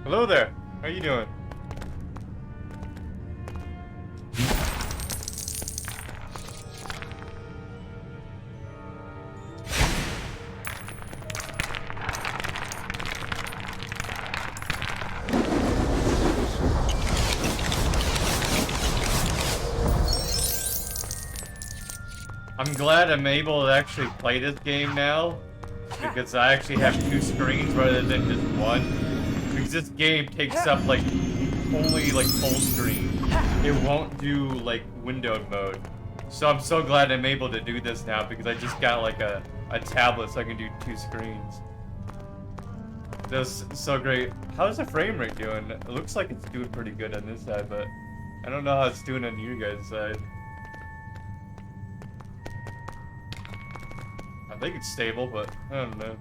Hello there. How you doing? I'm glad I'm able to actually play this game now, because I actually have two screens rather than just one. Because this game takes up like only like full screen. It won't do like windowed mode. So I'm so glad I'm able to do this now because I just got like a tablet so I can do two screens. That's so great. How's the frame rate doing? It looks like it's doing pretty good on this side, but I don't know how it's doing on you guys' side. I think it's stable, but I don't know.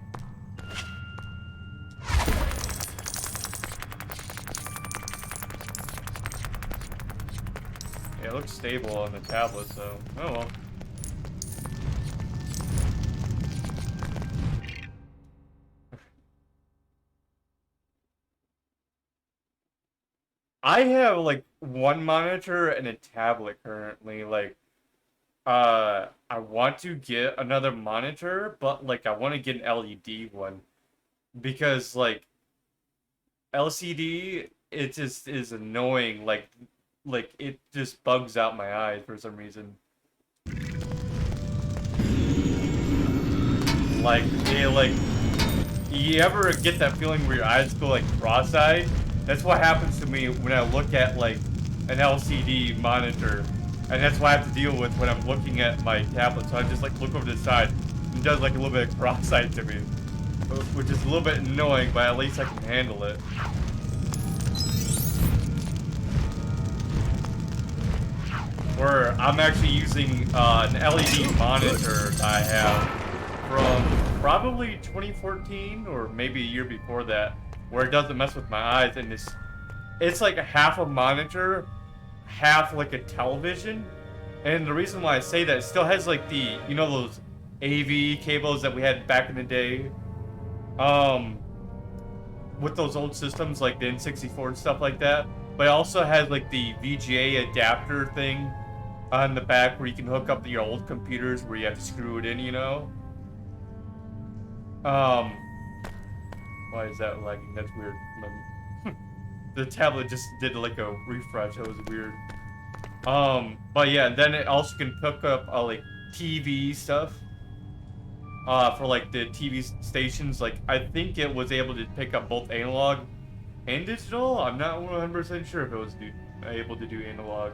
Yeah, it looks stable on the tablet, so oh well. I have like one monitor and a tablet currently. Like, I want to get another monitor, but like I want to get an LED one because like LCD it just is annoying. Like it just bugs out my eyes for some reason. Like you ever get that feeling where your eyes go like cross-eyed? That's what happens to me when I look at like an LCD monitor. And that's what I have to deal with when I'm looking at my tablet. So I just like look over the side and it does like a little bit of cross-eyed to me. Which is a little bit annoying, but at least I can handle it. Where I'm actually using an LED monitor I have from probably 2014 or maybe a year before that, where it doesn't mess with my eyes, and it's like a half a monitor, half like a television. And the reason why I say that, it still has like the, you know, those AV cables that we had back in the day, with those old systems like the N64 and stuff like that, but it also has like the VGA adapter thing on the back where you can hook up to your old computers where you have to screw it in, you know. Why is that lagging? That's weird. The tablet just did like a refresh. That was weird. But yeah, then it also can hook up like TV stuff. For like the TV stations. Like I think it was able to pick up both analog and digital. I'm not 100% sure if it was able to do analog,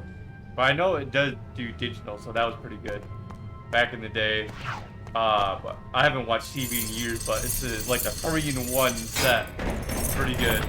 but I know it does do digital, so that was pretty good back in the day. But I haven't watched TV in years, but it's like a 3-in-1 set. It's pretty good.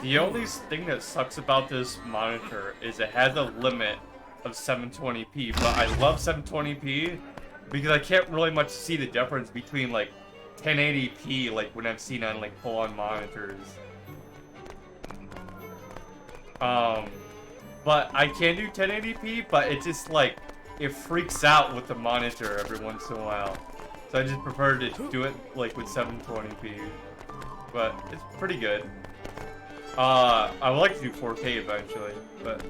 The only thing that sucks about this monitor is it has a limit of 720p, but I love 720p because I can't really much see the difference between like 1080p like when I've seen on like full-on monitors. But I can do 1080p, but it just like it freaks out with the monitor every once in a while. So I just prefer to do it like with 720p. But it's pretty good. I would like to do 4K eventually, but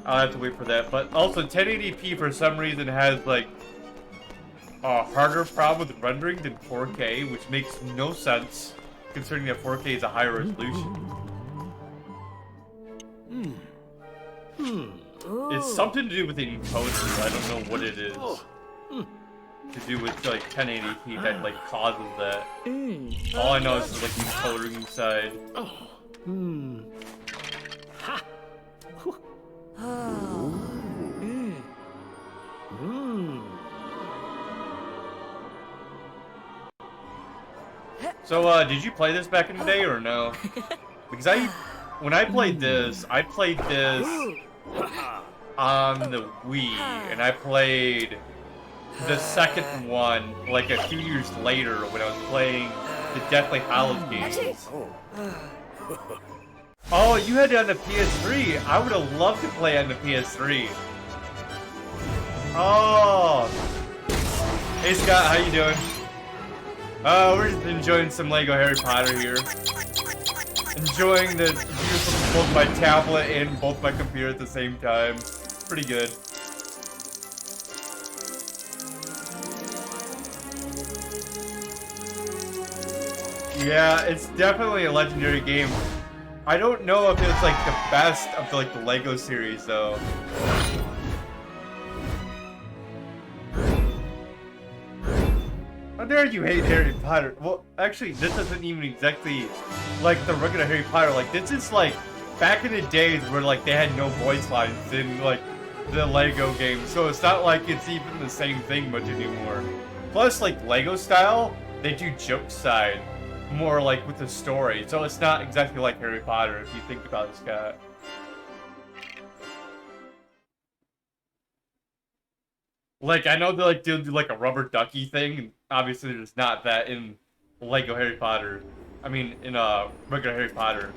I'll have to wait for that. But also 1080p for some reason has like a harder problem with rendering than 4K, which makes no sense considering that 4K is a higher resolution. It's something to do with the encoder. I don't know what it is. To do with like 1080p that like causes that. All I know is like the encoder inside. So did you play this back in the day or no? Because when I played this on the Wii, and I played the second one like a few years later when I was playing the Deathly Hallows games. Oh, you had it on the PS3. I would have loved to play on the PS3. Oh, Hey Scott, how you doing? We're just enjoying some Lego Harry Potter here. Enjoying the view from both my tablet and both my computer at the same time. Pretty good. Yeah, it's definitely a legendary game. I don't know if it's like the best of the, like the Lego series though. How dare you hate Harry Potter? Well, actually, this isn't even exactly like the regular Harry Potter. Like, this is like back in the days where like they had no voice lines in like the Lego game, so it's not like it's even the same thing much anymore. Plus, like Lego style, they do joke side more like with the story, so it's not exactly like Harry Potter if you think about it, Scott. Like, I know they like do like a rubber ducky thing, and obviously there's not that in Lego Harry Potter. I mean, in regular Harry Potter.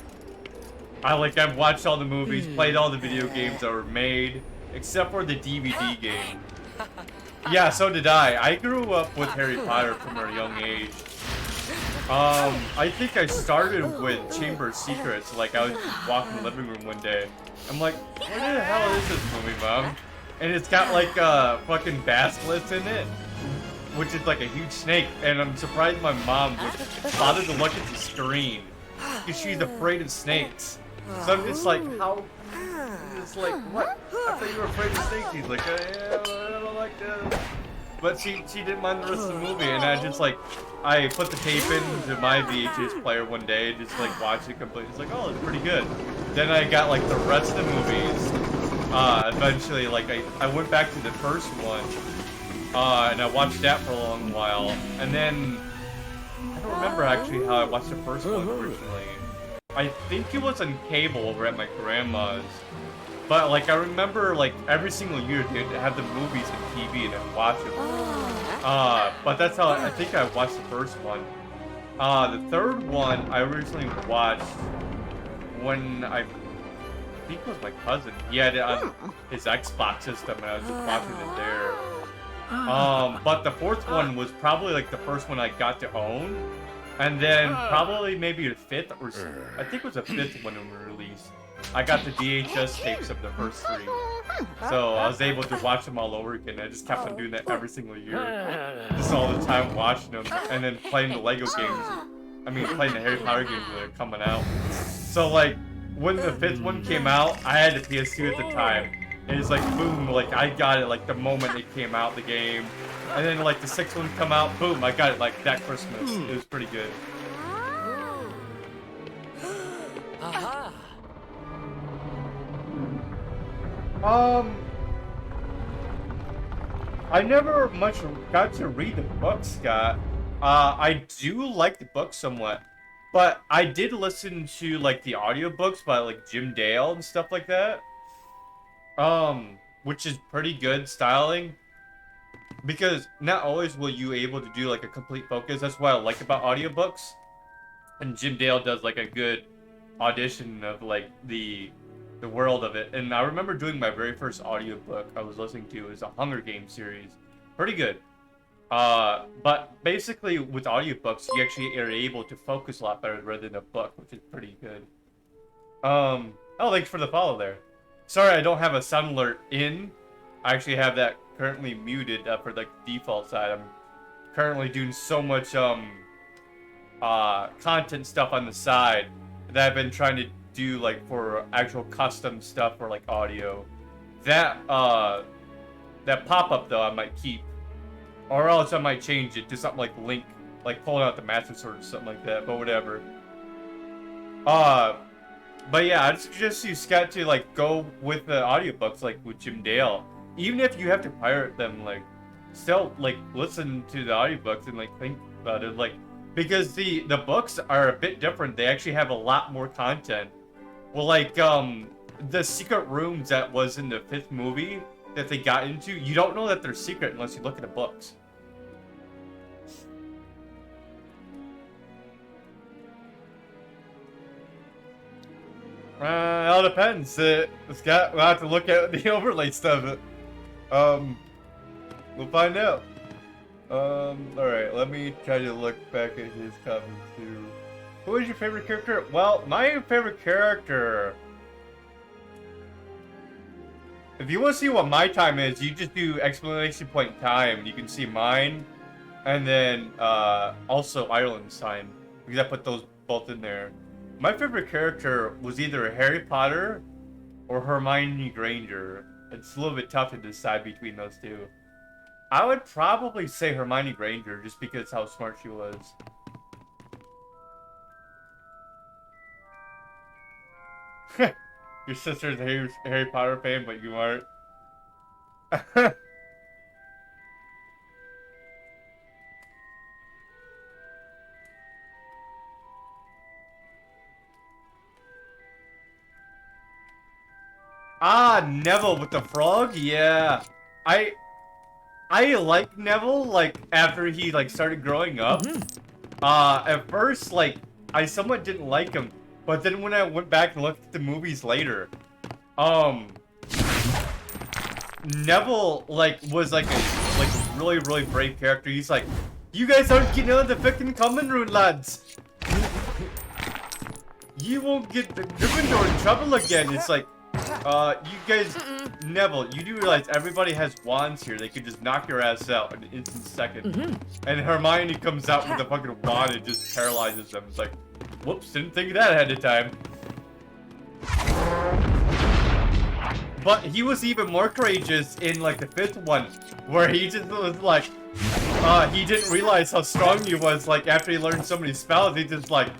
I've watched all the movies, played all the video games that were made, except for the DVD game. Yeah, so did I. I grew up with Harry Potter from a young age. I think I started with Chamber of Secrets. Like, I was walking the living room one day. I'm like, what the hell is this movie, Mom? And it's got like fucking basilisk in it, which is like a huge snake. And I'm surprised my mom would bother to look at the screen because she's afraid of snakes. So I'm just like, how? It's like, what? I thought you were afraid of snakes. He's like, yeah, I don't like that. But she didn't mind the rest of the movie, and I put the tape into my VHS player one day, just like watched it completely. It's like, oh, it's pretty good. Then I got like the rest of the movies. Eventually, like I went back to the first one, and I watched that for a long while, and then I don't remember actually how I watched the first one originally. I think it was on cable over at my grandma's. But, like, I remember, like, every single year they'd have the movies on TV and I'd watch them. But that's how I think I watched the first one. The third one I originally watched when I think it was my cousin. He had it on his Xbox system and I was just watching it there. But the fourth one was probably, like, the first one I got to own. And then probably maybe the fifth, or I think it was the fifth one when it was released. I got the VHS tapes of the first three, so I was able to watch them all over again. I just kept on doing that every single year, just all the time watching them, and then playing the Lego games. I mean, playing the Harry Potter games that are coming out. So like, when the fifth one came out, I had the PS2 at the time. And it's like, boom, like I got it like the moment it came out, the game. And then like the sixth one come out, boom, I got it like that Christmas. It was pretty good. I never much got to read the book, Scott. I do like the book somewhat, but I did listen to like the audiobooks by like Jim Dale and stuff like that. Which is pretty good styling. Because not always will you able to do like a complete focus. That's what I like about audiobooks. And Jim Dale does like a good audition of like the world of it. And I remember doing my very first audiobook I was listening to is a Hunger Games series. Pretty good. But basically with audiobooks you actually are able to focus a lot better rather than a book, which is pretty good. Oh, thanks for the follow there. Sorry I don't have a sound alert in. I actually have that currently muted for the default side. I'm currently doing so much content stuff on the side that I've been trying to do like for actual custom stuff for like audio. That that pop-up though I might keep, or else I might change it to something like Link, like pulling out the Master Sword or something like that. But whatever. But yeah, I suggest you, Scott, to like go with the audiobooks like with Jim Dale. Even if you have to pirate them, like still like listen to the audiobooks and like think about it, like because the books are a bit different. They actually have a lot more content. Well, like the secret rooms that was in the fifth movie that they got into, you don't know that they're secret unless you look at the books. It all depends. Scott, we'll have to look at the overlay stuff. We'll find out. Alright, let me try to look back at his comments too. Who is your favorite character? Well, my favorite character... If you want to see what my time is, you just do exclamation point time. You can see mine, and then, also Ireland's time. Because I put those both in there. My favorite character was either Harry Potter or Hermione Granger. It's a little bit tough to decide between those two. I would probably say Hermione Granger, just because how smart she was. Your sister's a Harry Potter fan, but you aren't. Ah, Neville with the frog? Yeah. I like Neville, like, after he, like, started growing up. At first, like, I somewhat didn't like him. But then when I went back and looked at the movies later, Neville, like, was, like, a really, really brave character. He's like, you guys aren't getting out of the fucking common room, lads. You won't get the Gryffindor in trouble again. It's like, you guys, Neville, you do realize everybody has wands here. They could just knock your ass out in an instant second. And Hermione comes out with a fucking wand and just paralyzes them. It's like, whoops, didn't think of that ahead of time. But he was even more courageous in, like, the 5th one, where he just was like, he didn't realize how strong he was. Like, after he learned so many spells, he just, like,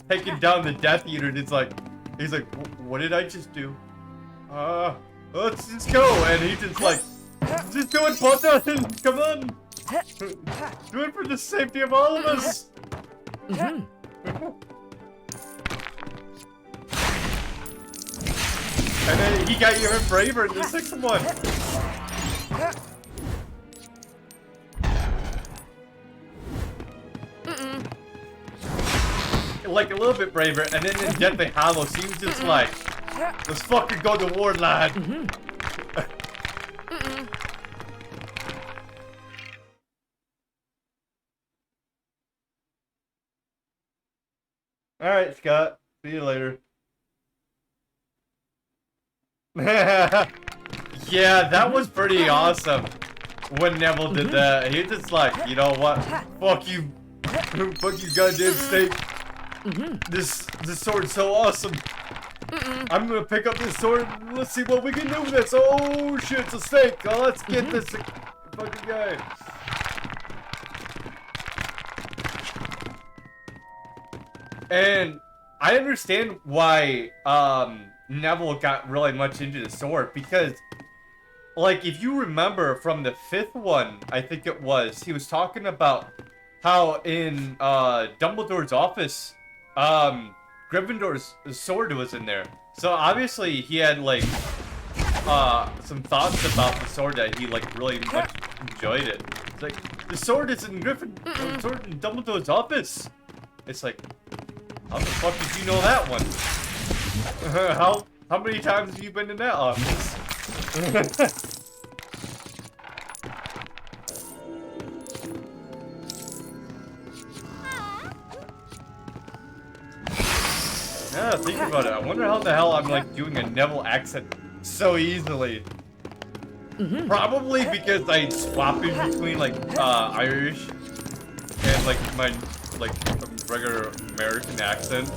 taking down the Death Eater. And it's like, he's like, what did I just do? Let's just go. And he just like, just do it, Potter. Come on. Do it for the safety of all of us. And then he got even braver in the 6th one. Like a little bit braver, and then in Deathly Hallows, he was just like, let's fucking go to war, lad. Alright, Scott. See you later. Yeah, that was pretty awesome when Neville did that. He just like, you know what? Fuck you. Fuck you, goddamn snake. This sword's so awesome. I'm gonna pick up this sword and let's see what we can do with this. Oh shit, it's a snake. Oh, let's get this fucking guy. And I understand why Neville got really much into the sword, because like if you remember from the 5th one, I think it was, he was talking about how in Dumbledore's office, Gryffindor's sword was in there. So obviously he had like some thoughts about the sword that he like really much enjoyed it. It's like, the sword is in the sword in Dumbledore's office. It's like, how the fuck did you know that one? How many times have you been in that office? Yeah, think about it. I wonder how the hell I'm like doing a Neville accent so easily. Probably because I swap in between like Irish and like my like regular American accent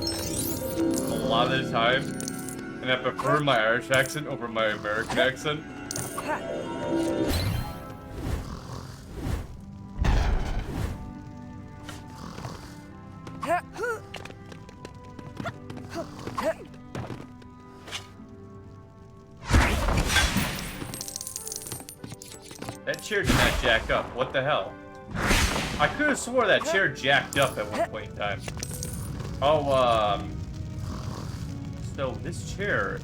a lot of the time, and I prefer my Irish accent over my American accent. That chair did not jack up. What the hell? I could have swore that chair jacked up at one point in time. Oh, so this chair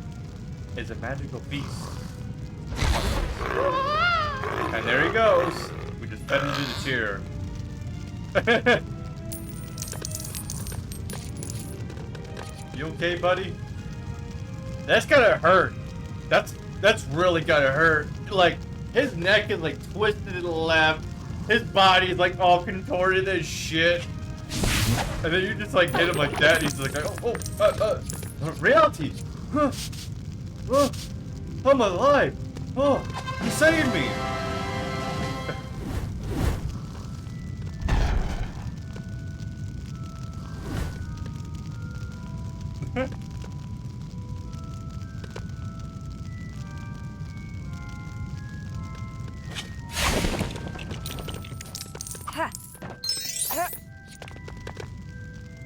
is a magical beast. And there he goes. We just fed into the chair. You okay, buddy? That's gotta hurt. That's really gotta hurt. Like, his neck is like twisted to the left. his body's like all contorted as shit. And then you just like hit him like that, and he's like, reality. Huh. Oh, I'm alive. Oh, you saved me.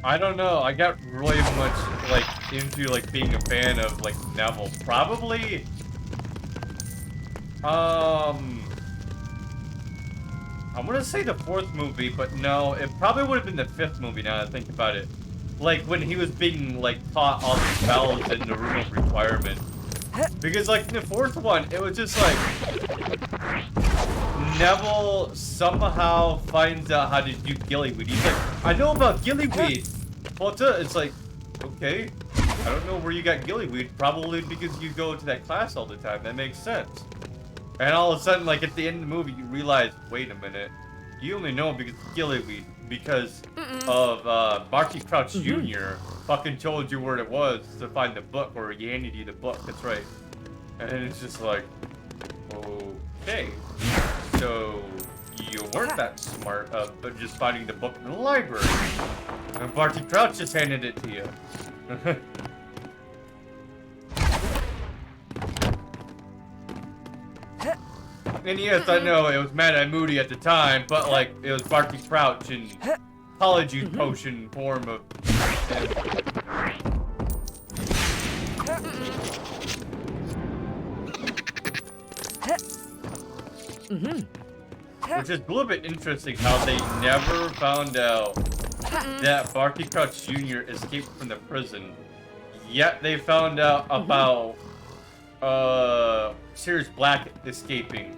I don't know. I got really much like into like being a fan of like Neville. Probably. I'm gonna say the 4th movie, but no, it probably would have been the 5th movie now that I think about it. Like when he was being like taught all the spells in the Room of Requirement. Because like in the 4th one, it was just like Neville somehow finds out how to do gillyweed. He's like, I know about gillyweed. Well, it's like, okay, I don't know where you got gillyweed. Probably because you go to that class all the time. That makes sense. And all of a sudden, like at the end of the movie, you realize, wait a minute, you only know because of gillyweed because of Barty Crouch Jr. fucking told you where it was to find the book, or he handed you the book. That's right. And it's just like, okay, so you weren't that smart but just finding the book in the library. And Barty Crouch just handed it to you. And yes, I know it was Mad Eye Moody at the time, but like it was Barty Crouch in Polyjuice potion form of. Which is a little bit interesting how they never found out that Barty Crouch Jr. escaped from the prison, yet they found out about Sirius Black escaping,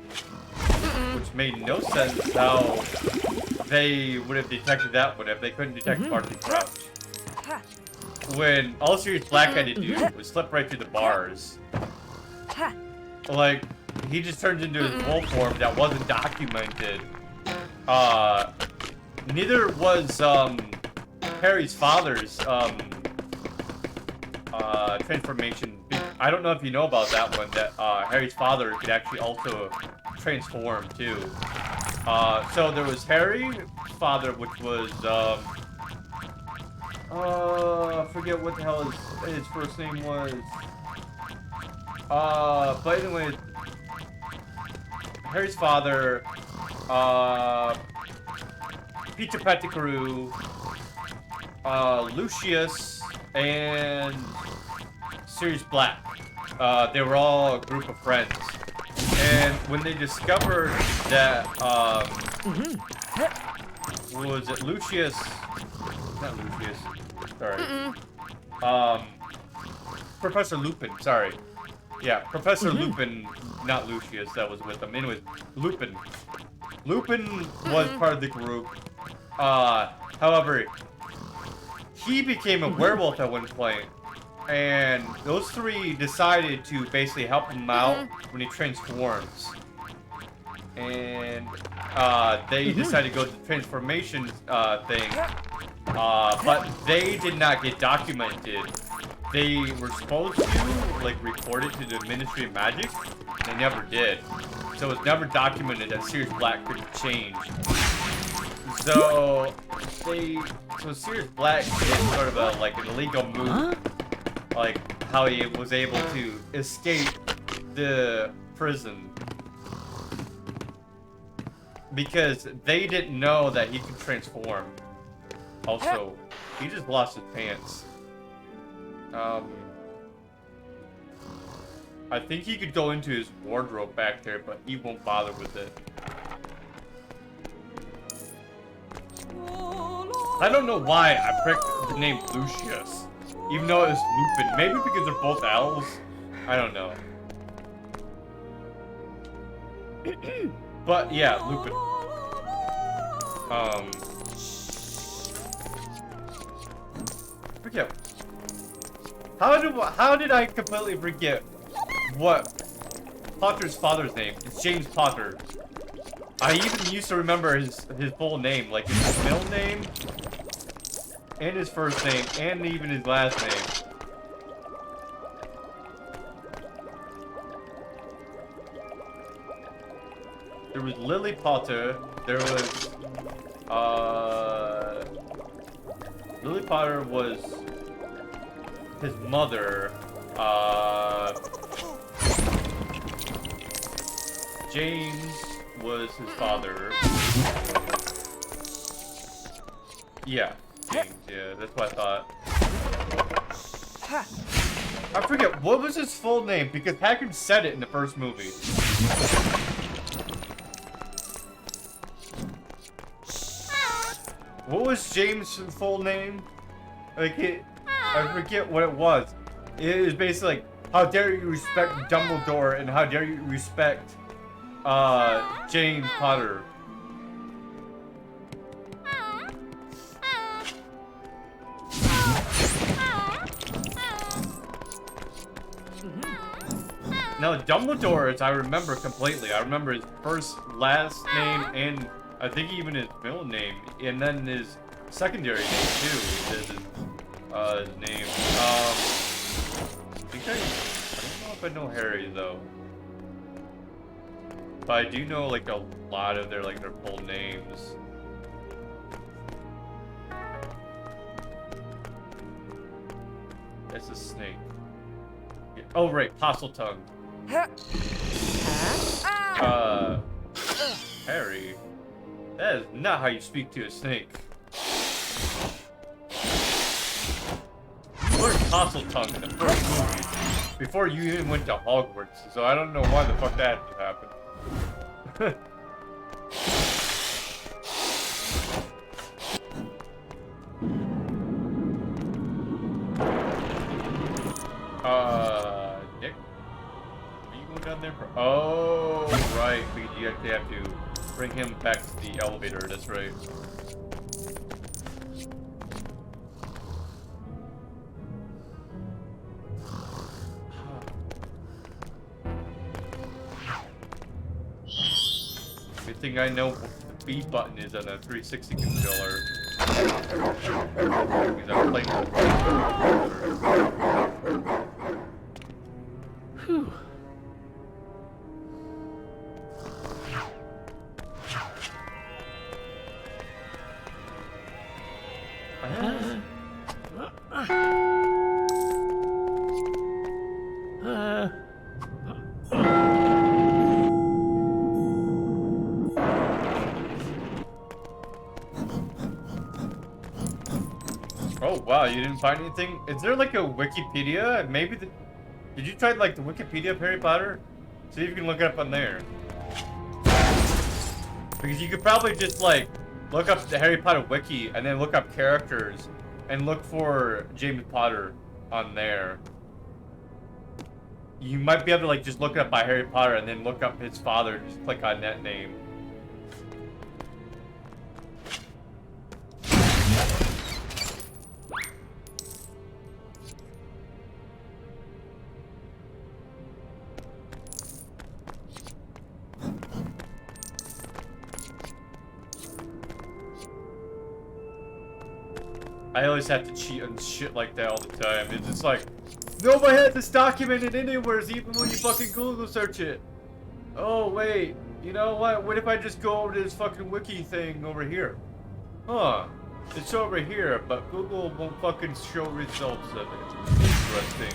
which made no sense how they would have detected that one if they couldn't detect Barty Crouch. When all Sirius Black had to do was slip right through the bars. Like, he just turns into his wolf form that wasn't documented. Neither was Harry's father's transformation. I don't know if you know about that one, that Harry's father could actually also transform too. So there was Harry's father, which was I forget what the hell his first name was. But anyway, Harry's father, Peter Pettigrew, Lucius, and Sirius Black. They were all a group of friends. And when they discovered that, what was it, Lucius? Not Lucius. Sorry. Professor Lupin, sorry. Yeah, Professor Lupin, not Lucius, that was with them. Anyways, Lupin. Lupin was part of the group. However, he became a werewolf at one point. And those three decided to basically help him out when he transforms. And they decided to go to the transformation thing. But they did not get documented. They were supposed to, like, report it to the Ministry of Magic. They never did. So it was never documented that Sirius Black could change. So Sirius Black did sort of a, like, an illegal move. Like, how he was able to escape the prison. Because they didn't know that he could transform. Also, he just lost his pants. I think he could go into his wardrobe back there, but he won't bother with it. I don't know why I picked the name Lucius, even though it was Lupin. Maybe because they're both elves? I don't know. But yeah, Lupin. Forget. How did I completely forget what Potter's father's name? It's James Potter. I even used to remember his full name, like his middle name, and his first name, and even his last name. There was Lily Potter. There was, Lily Potter was his mother. James was his father. Yeah, James. Yeah, that's what I thought. I forget what was his full name because Packard said it in the first movie. What was James' full name? Like I forget what it was. It was basically like, how dare you respect Dumbledore and how dare you respect James Potter. Now Dumbledore, I remember completely. I remember his first, last name, and I think even his middle name, and then his secondary name too. His name. I don't know if I know Harry though, but I do know like a lot of their full names. That's a snake. Yeah. Oh right, Parseltongue. Harry. That is not how you speak to a snake. You learned Parseltongue in the first movie before you even went to Hogwarts, so I don't know why the fuck that happened. Nick? Are you going down there for... Oh, right, because you actually have to bring him back to the elevator, that's right. Good thing I know what the B button is on a 360 controller. Because I'm playing with the Whew. Oh wow, you didn't find anything? Is there like a Wikipedia? Maybe the... Did you try like the Wikipedia of Harry Potter? See if you can look it up on there. Because you could probably just like look up the Harry Potter wiki and then look up characters and look for James Potter on there. You might be able to like just look it up by Harry Potter and then look up his father and just click on that name. I always have to cheat on shit like that all the time. It's just like, nobody has this documented anywhere, even when you fucking Google search it. Oh, wait. You know what? What if I just go over to this fucking wiki thing over here? Huh. It's over here, but Google won't fucking show results of it. Interesting.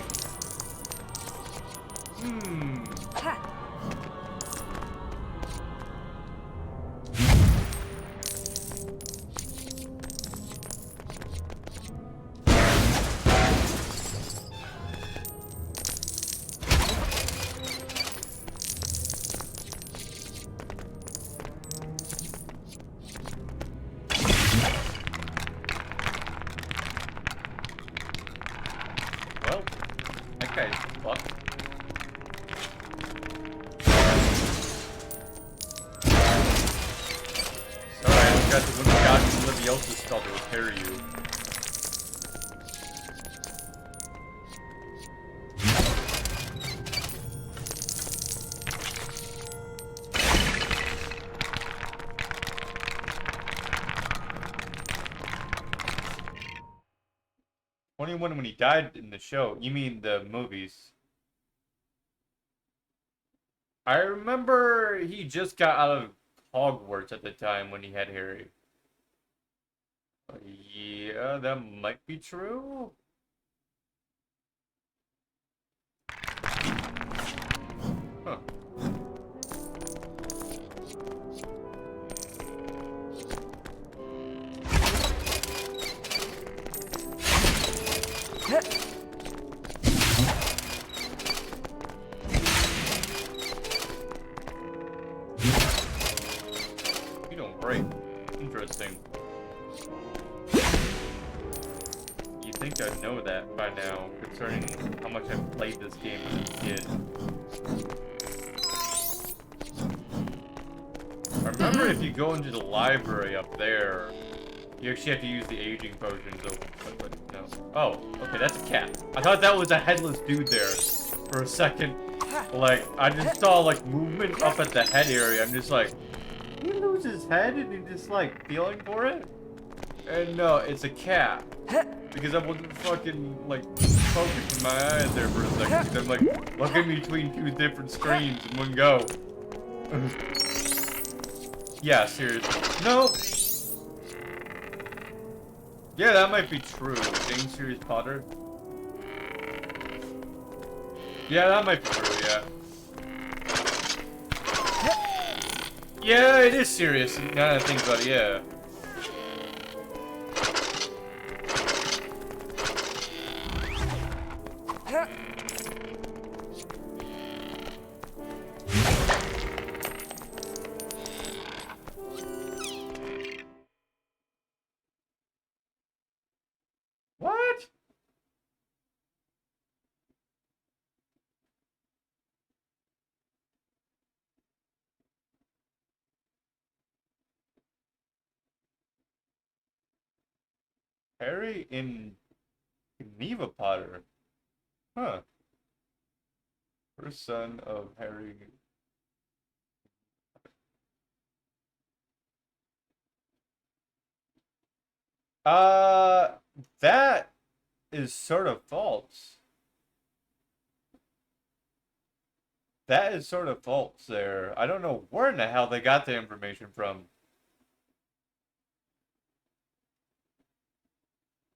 Well, that guy's fucked. Sorry, I only got the one God and Leviosa's spell to repair you. one when he died in the show. You mean the movies? I remember he just got out of Hogwarts at the time when he had Harry. Yeah, that might be true. Huh. You don't break. Interesting. You think I'd know that by now, concerning how much I've played this game as a kid. I remember if you go into the library up there, you actually have to use the aging potion, so... no. Oh, okay, that's a cat. I thought that was a headless dude there for a second. Like, I just saw, like, movement up at the head area. I'm just like, did he lose his head and he just, like, feeling for it? And no, it's a cat. Because I wasn't fucking, like, focusing my eyes there for a second. Because I'm, like, looking between two different screens in one go. Yeah, seriously. No! Yeah, that might be true. James Sirius Potter. Yeah, that might be true, yeah. Yeah, it is serious. Now that I think about it, yeah. What? Harry in Geneva Potter. Huh. First son of Harry. That is sort of false. That is sort of false there. I don't know where in the hell they got the information from.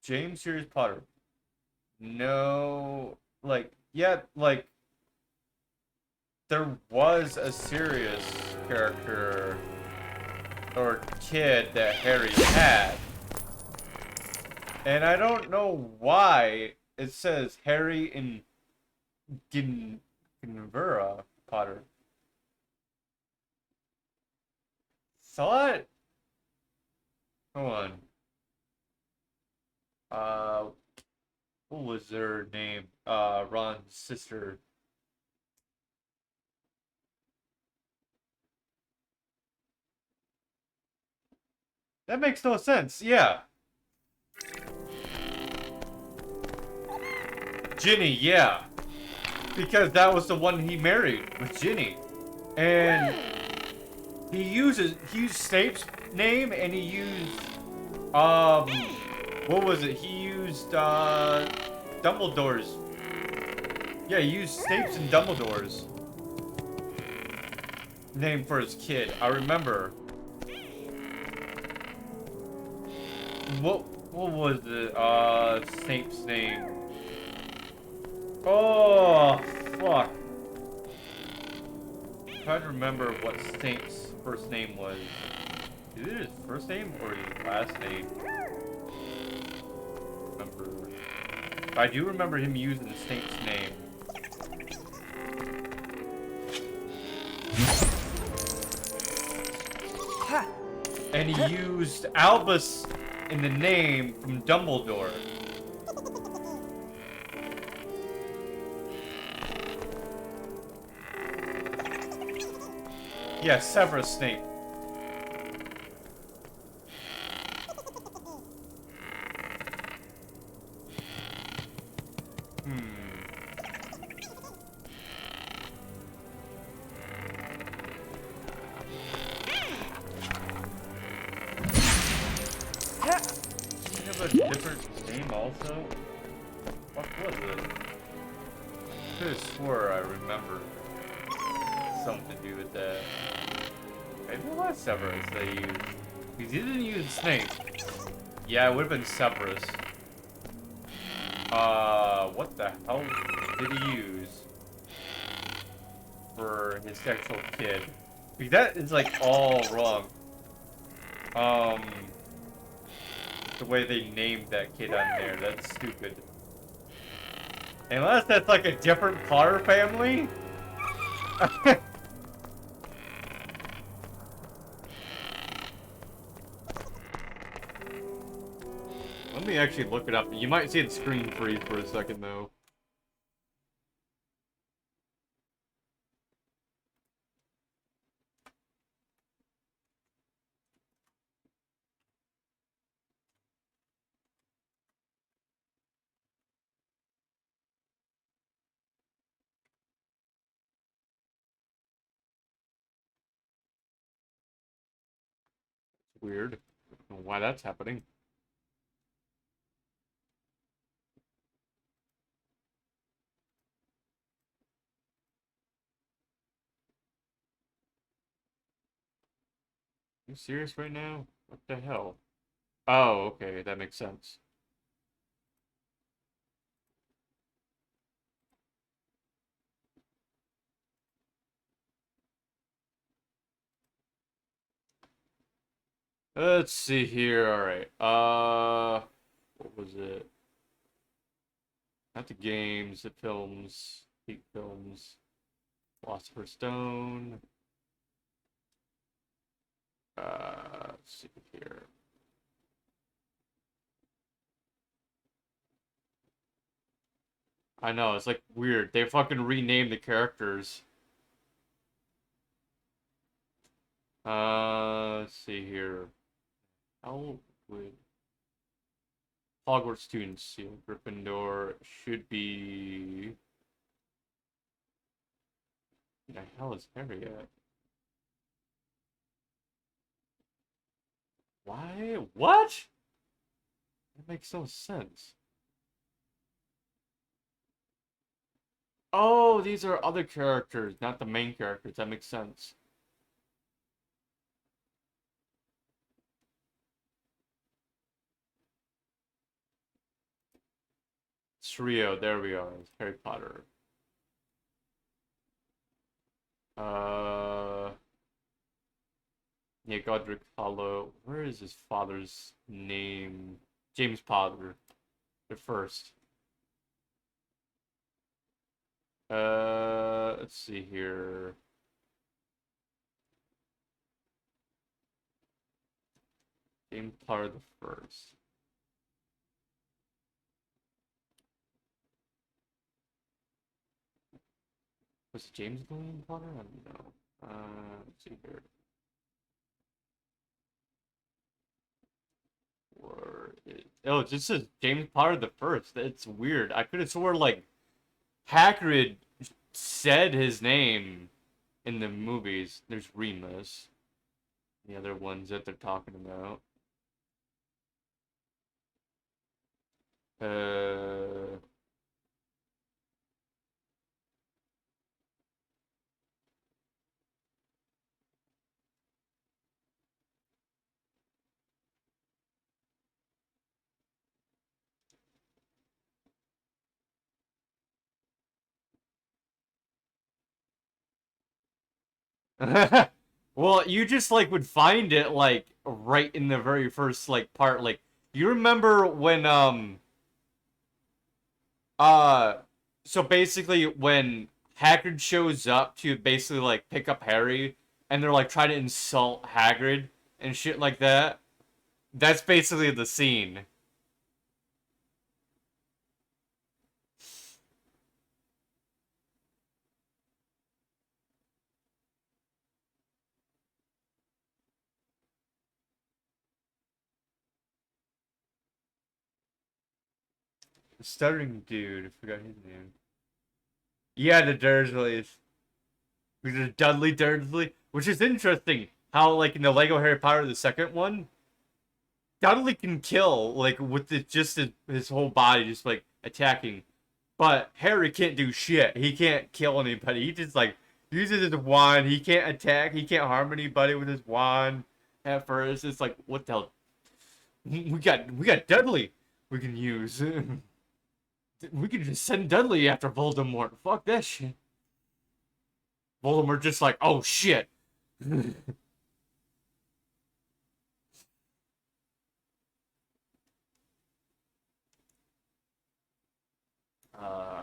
James Sirius Potter. No, like, yeah, like, there was a Sirius character or kid that Harry had. And I don't know why it says Harry in Geneva Potter. Thought. Hold on. What was her name? Ron's sister. That makes no sense. Yeah. Ginny, yeah. Because that was the one he married, was Ginny. And he used Snape's name and he used what was it? He used Dumbledore's. Yeah, he used Snape's and Dumbledore's name for his kid. I remember. What was it? Snape's name. Oh, fuck. I'm trying to remember what Snape's first name was. Is it his first name or his last name? Remember. I do remember him using Snape's name. And he used Albus in the name from Dumbledore. Yeah, Severus Snape. Have a different name also? could have swore I remembered something to do with that. Maybe it was Severus they used. Because he didn't use Snake. Yeah, it would have been Severus. What the hell did he use for his sexual kid? Because that is like all wrong. The way they named that kid on there, that's stupid. Unless that's like a different Potter family? Let me actually look it up. You might see it screen freeze for a second, though. It's weird. I don't know why that's happening. You serious right now? What the hell? Oh, okay, that makes sense. Let's see here. Alright. What was it? Not the games, the films, peak films, Philosopher's Stone. Let's see here. I know, it's like weird. They fucking renamed the characters. Let's see here. How would Hogwarts students see Gryffindor should be? Where the hell is Harry at? Why? What? That makes no sense. Oh, these are other characters, not the main characters. That makes sense. Trio, there we are. It's Harry Potter. Uh, yeah, Godric Hollow. Where is his father's name? James Potter, the first. Let's see here. James Potter the first. Was it James William Potter? I don't know. Let's see here. Oh, it just says James Potter the first. It's weird. I could have sworn like Hagrid said his name in the movies. There's Remus. The other ones that they're talking about. Uh. Well, you just like would find it like right in the very first like part. Like, you remember when uh so basically when Hagrid shows up to basically like pick up Harry and they're like trying to insult Hagrid and shit like that. That's basically the scene. The stuttering dude, I forgot his name. Yeah, the Dursleys. Which is Dudley Dursley, which is interesting. How like in the Lego Harry Potter, the second one, Dudley can kill like with just his whole body, just like attacking. But Harry can't do shit. He can't kill anybody. He just like uses his wand. He can't attack. He can't harm anybody with his wand. At first, it's like, what the hell? We got Dudley. We can use. We can just send Dudley after Voldemort. Fuck that shit. Voldemort just like, oh shit.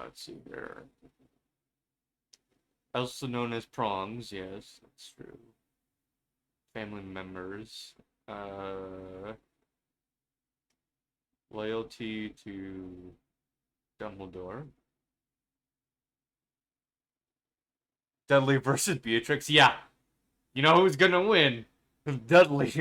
Let's see here. Also known as prongs, yes, that's true. Family members. Loyalty to Dumbledore. Dudley versus Beatrix. Yeah. You know who's gonna win? Dudley.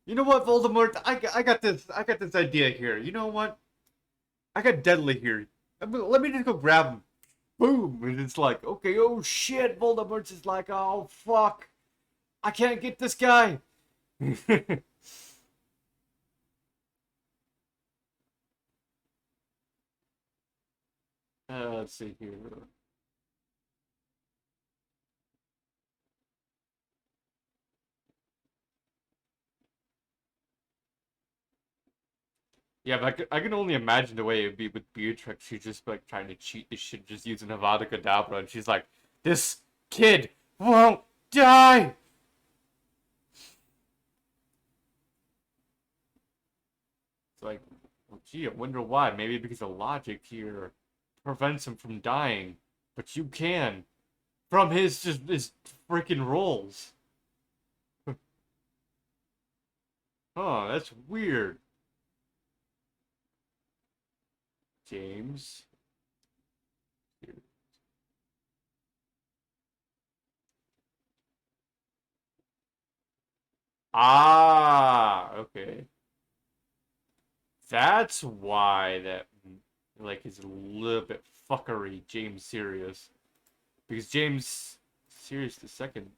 You know what, Voldemort? I got this idea here. You know what? I got Dudley here. Let me just go grab him. Boom! And it's like, okay, oh shit, Voldemort's just like, oh fuck. I can't get this guy. Let's see here. Yeah, but I can only imagine the way it would be with Beatrix. She's just like trying to cheat this shit, just using Avada Kedavra, and she's like, "This kid won't die." It's like, well, gee, I wonder why. Maybe because the logic here prevents him from dying, but you can from his freaking rolls. Huh? That's weird. James. Ah, okay. That's why that like is a little bit fuckery, James Sirius. Because James Sirius the second.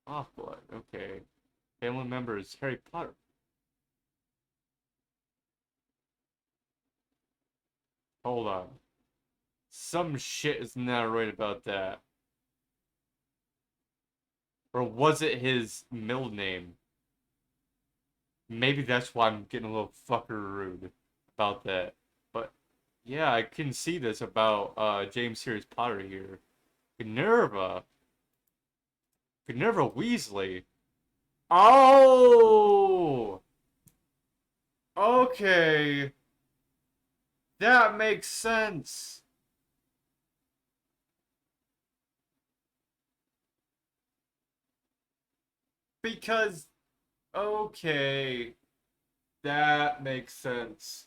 Half-Blood, okay. Family member is Harry Potter. Hold on. Some shit is not right about that. Or was it his middle name? Maybe that's why I'm getting a little fuckerood about that. But yeah, I can see this about James Sirius Potter here. Minerva. Minerva Weasley. Oh! Okay. That makes sense. Because, okay. That makes sense.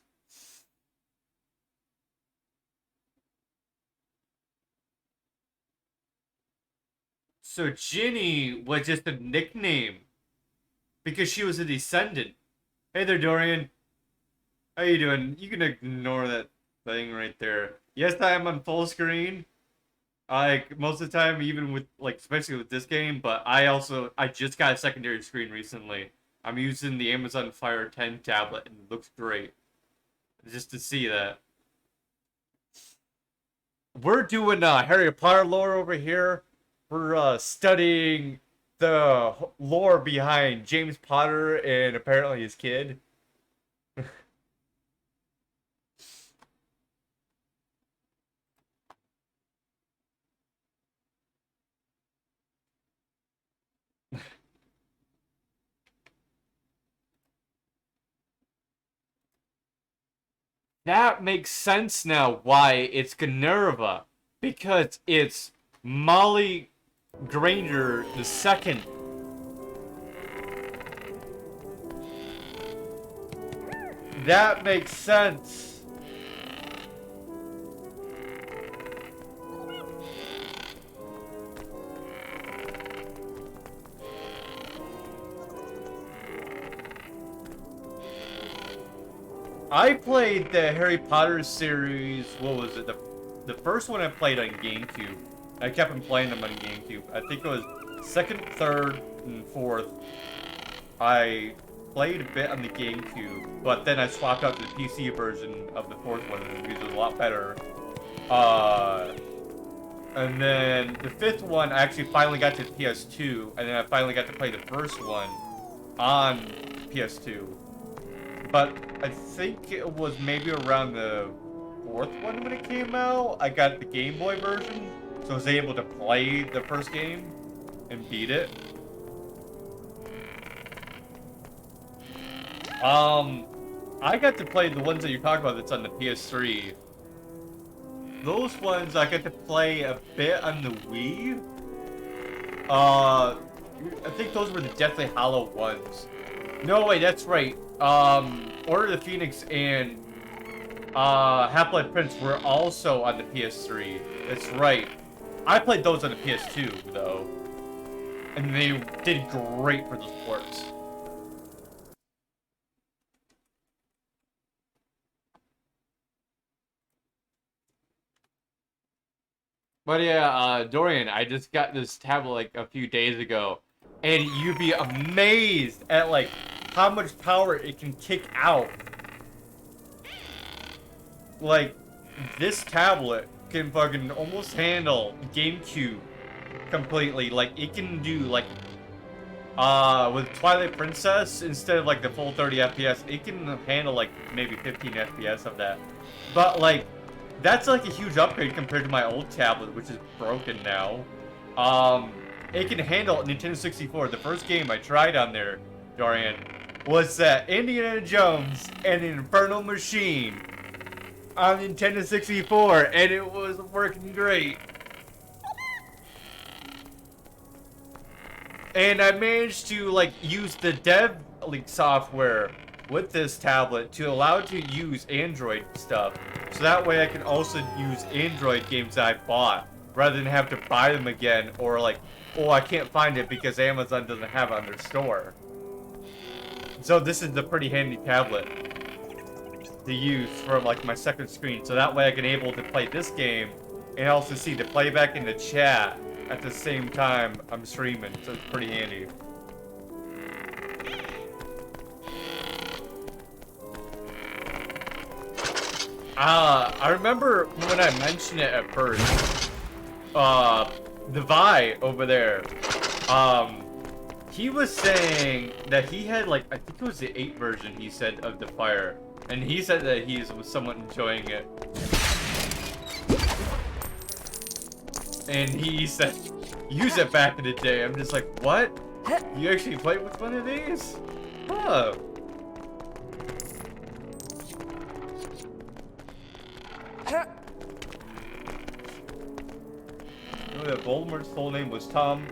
So Ginny was just a nickname because she was a descendant. Hey there, Dorian. How you doing? You can ignore that thing right there. Yes, I am on full screen. Like most of the time, even with like especially with this game, but I just got a secondary screen recently. I'm using the Amazon Fire 10 tablet and it looks great. Just to see that. We're doing Harry Potter lore over here. We're studying the lore behind James Potter and apparently his kid. That makes sense now why it's Ginevra. Because it's Molly Granger the second. That makes sense. I played the Harry Potter series. What was it? The first one I played on GameCube. I kept on playing them on GameCube. I think it was second, third, and fourth. I played a bit on the GameCube, but then I swapped out to the PC version of the fourth one, and it was a lot better. And then the fifth one, I actually finally got to PS2, and then I finally got to play the first one on PS2. But I think it was maybe around the fourth one when it came out. I got the Game Boy version, so I was able to play the first game and beat it. I got to play the ones that you're talking about that's on the PS3. Those ones I got to play a bit on the Wii. I think those were the Deathly Hallow ones. No, wait, that's right. Order of the Phoenix and Half-Life Prince were also on the PS3. That's right. I played those on the PS2 though, and they did great for those ports. But yeah, Dorian, I just got this tablet like a few days ago, and you'd be amazed at like how much power it can kick out. Like, this tablet can fucking almost handle GameCube completely. Like, it can do like, with Twilight Princess, instead of like the full 30 FPS, it can handle like maybe 15 FPS of that. But like, that's like a huge upgrade compared to my old tablet, which is broken now. It can handle Nintendo 64. The first game I tried on there, Dorian, was Indiana Jones and the Infernal Machine on Nintendo 64, and it was working great. And I managed to like use the dev software with this tablet to allow it to use Android stuff. So that way I can also use Android games I bought rather than have to buy them again, or like, oh, I can't find it because Amazon doesn't have it on their store. So this is a pretty handy tablet to use for like my second screen. So that way I can able to play this game and also see the playback in the chat at the same time I'm streaming. So it's pretty handy. I remember when I mentioned it at first, the Vi over there, he was saying that he had like, I think it was the 8 version he said of the Fire, and he said that he was somewhat enjoying it. And he said, use it back in the day. I'm just like, what? You actually played with one of these? Huh. You know that Voldemort's full name was Tom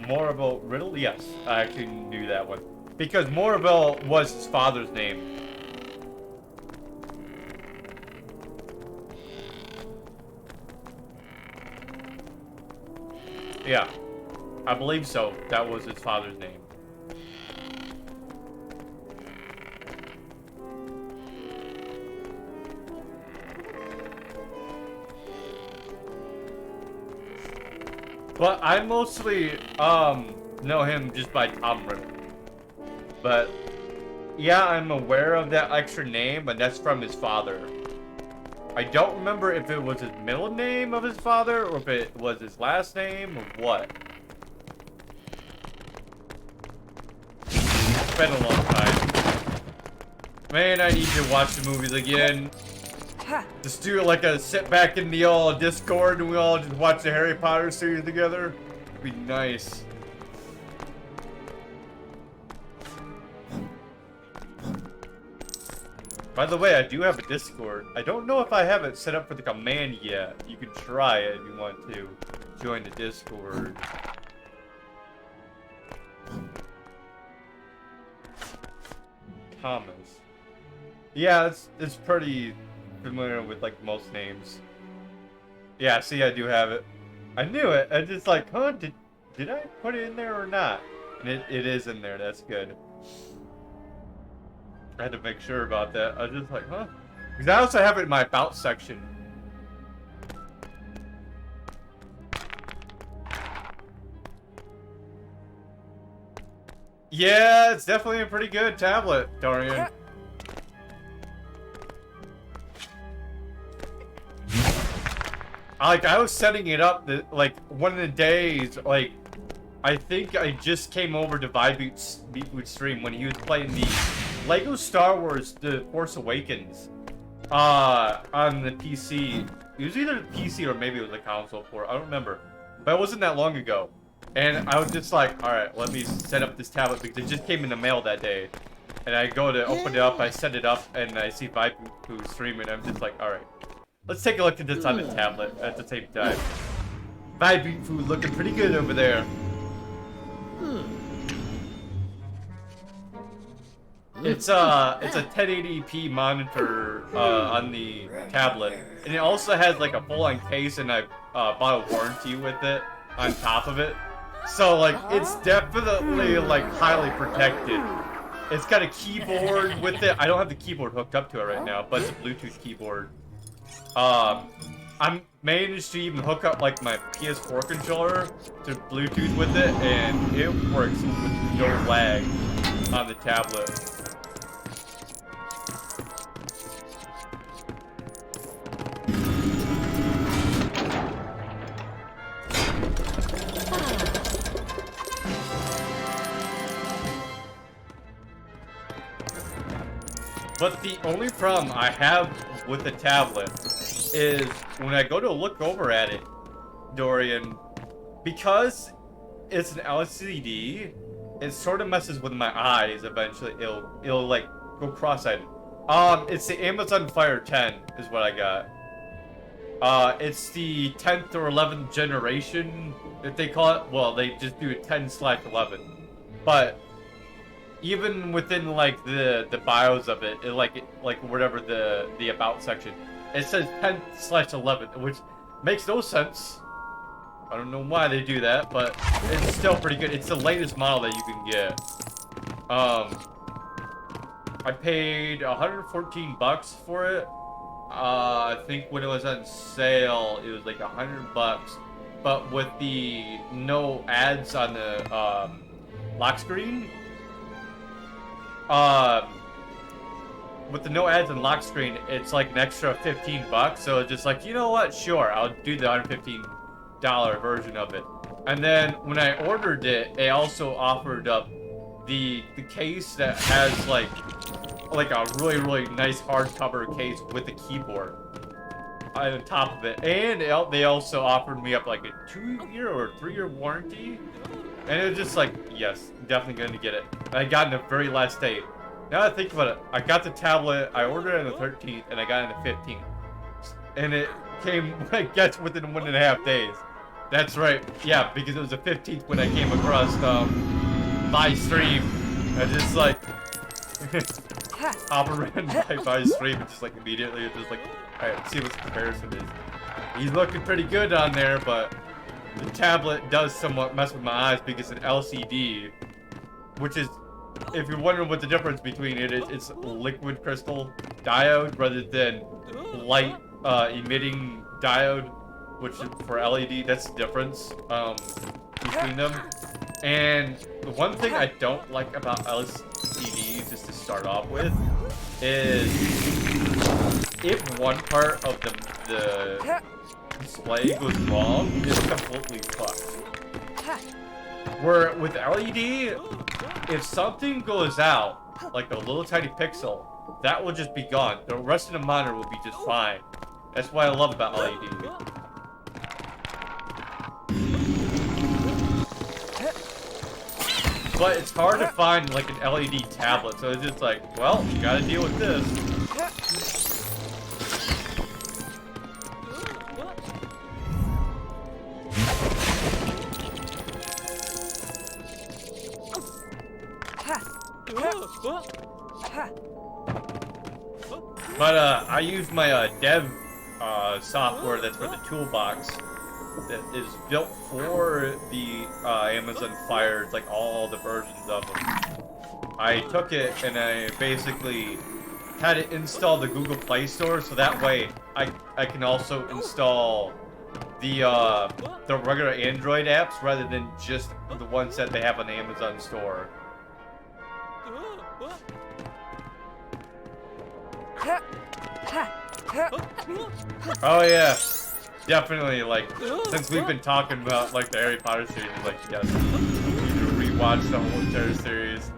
Morrible Riddle? Yes, I actually knew that one. Because Morrible was his father's name. Yeah, I believe so. That was his father's name. But I mostly know him just by Tom Riddle. But yeah, I'm aware of that extra name, but that's from his father. I don't remember if it was his middle name of his father, or if it was his last name, or what. It's been a long time. Man, I need to watch the movies again. Just do like a sit back in the old Discord and we all just watch the Harry Potter series together. It'd be nice. By the way, I do have a Discord. I don't know if I have it set up for the command yet. You can try it if you want to join the Discord. Thomas. Yeah, it's pretty familiar with like most names. Yeah, see, I do have it. I knew it. I just like, huh? Did I put it in there or not? And it is in there. That's good. I had to make sure about that. I was just like, huh? Because I also have it in my about section. Yeah, it's definitely a pretty good tablet, Dorian. I was setting it up, like, one of the days, like, I think I just came over to Beatboot's stream when he was playing the Lego Star Wars The Force Awakens on the PC. It was either the PC or maybe it was a console port. I don't remember. But it wasn't that long ago. And I was just like, alright, let me set up this tablet because it just came in the mail that day. And I go to open it up, I set it up, and I see Beatboot streaming. I'm just like, alright, let's take a look at this on the tablet at the same time. Beatboot looking pretty good over there. It's a 1080p monitor on the tablet, and it also has like a full-on case, and I bought a warranty with it on top of it. So like it's definitely like highly protected. It's got a keyboard with it. I don't have the keyboard hooked up to it right now, but it's a Bluetooth keyboard. I'm managed to even hook up like my PS4 controller to Bluetooth with it, and it works with no lag on the tablet. But the only problem I have with the tablet is when I go to look over at it, Dorian, because it's an LCD, it sort of messes with my eyes eventually. It'll like go cross-eyed. It's the Amazon Fire 10 is what I got. It's the 10th or 11th generation, if they call it. Well, they just do it 10/11. But even within like the bios of it, like whatever the about section, it says 10/11, which makes no sense. I don't know why they do that, but it's still pretty good. It's the latest model that you can get. I paid 114 bucks for it. I think when it was on sale, it was like 100 bucks. But with the no ads on the lock screen, with the no ads and lock screen, it's like an extra 15 bucks. So it's just like, you know what? Sure, I'll do the $115 version of it. And then when I ordered it, they also offered up the case that has like a really nice hardcover case with a keyboard on top of it, and they also offered me up like a 2-year or 3-year warranty, and it was just like, yes, definitely going to get it. And I got it in the very last day. Now that I think about it, I got the tablet, I ordered it on the 13th, and I got it on the 15th, and it came, I guess, within 1.5 days. That's right, yeah, because it was the 15th when I came across my stream. I just like hop around by stream and just like immediately just like, alright, let's see what the comparison is. He's looking pretty good on there, but the tablet does somewhat mess with my eyes because it's an LCD, which is, if you're wondering what the difference between it's liquid crystal diode rather than light emitting diode, which for LED, that's the difference between them. And the one thing I don't like about LCDs, just to start off with, is if one part of the display goes wrong, it's completely fucked. Where with LED, if something goes out, like a little tiny pixel, that will just be gone. The rest of the monitor will be just fine. That's what I love about LED. But it's hard to find like an LED tablet, so it's just like, well, you gotta deal with this. But I use my dev software that's for the toolbox that is built for the Amazon Fire. It's like all the versions of them. I took it and I basically had it install the Google Play Store, so that way I can also install the regular Android apps rather than just the ones that they have on the Amazon store. Oh yeah, definitely. Like since we've been talking about like the Harry Potter series, like yes, you need to rewatch the whole entire series.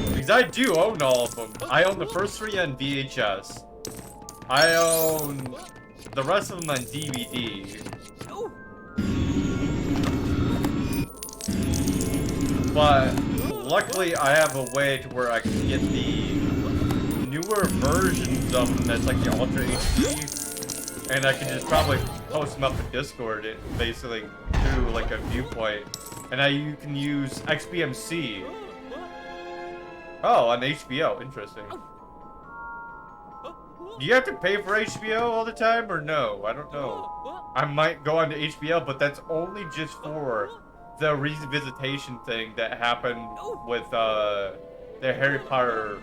Because I do own all of them. I own the first 3 on VHS. I own the rest of them on DVD. But luckily, I have a way to where I can get the newer versions of them that's like the Ultra HD, and I can just probably post them up in Discord, basically through like a viewpoint, and you can use XBMC. Oh, on HBO, interesting. Do you have to pay for HBO all the time, or no? I don't know. I might go on to HBO, but that's only just for the revisitation thing that happened with the Harry Potter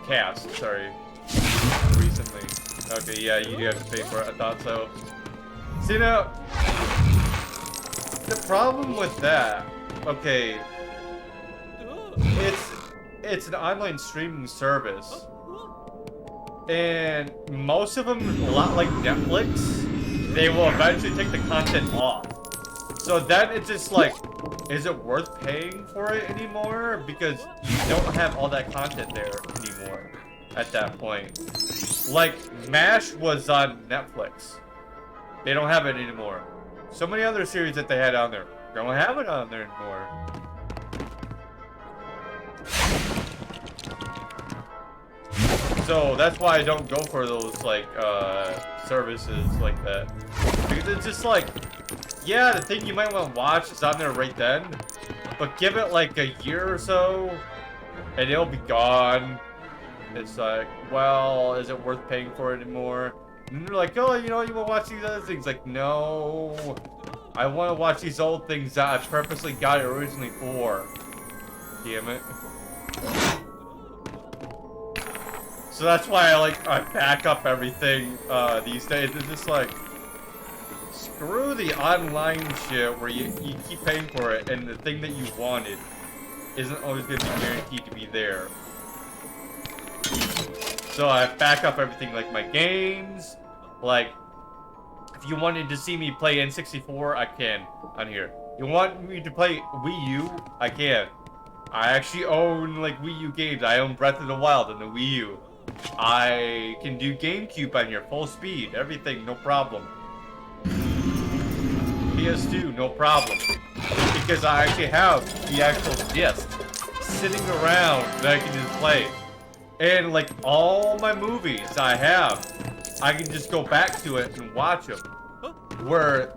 cast, sorry, recently. Okay, yeah, you do have to pay for it, I thought so. See, now, the problem with that, okay, it's an online streaming service, and most of them, a lot like Netflix, they will eventually take the content off. So then it's just like, is it worth paying for it anymore? Because you don't have all that content there anymore at that point. Like, MASH was on Netflix. They don't have it anymore. So many other series that they had on there, don't have it on there anymore. So that's why I don't go for those, like, services like that. Because it's just like, yeah, the thing you might want to watch is on there right then, but give it like a year or so, and it'll be gone. It's like, well, is it worth paying for it anymore? And they're like, oh, you know, you want to watch these other things. Like, no, I want to watch these old things that I purposely got it originally for. Damn it. So that's why I back up everything these days. It's just like, screw the online shit where you keep paying for it and the thing that you wanted isn't always going to be guaranteed to be there. So I back up everything, like my games, like if you wanted to see me play N64, I can on here. You want me to play Wii U? I can. I actually own like Wii U games. I own Breath of the Wild on the Wii U. I can do GameCube on here, full speed, everything, no problem. PS2, no problem. Because I actually have the actual disc sitting around that I can just play. And like all my movies I have, I can just go back to it and watch them. Where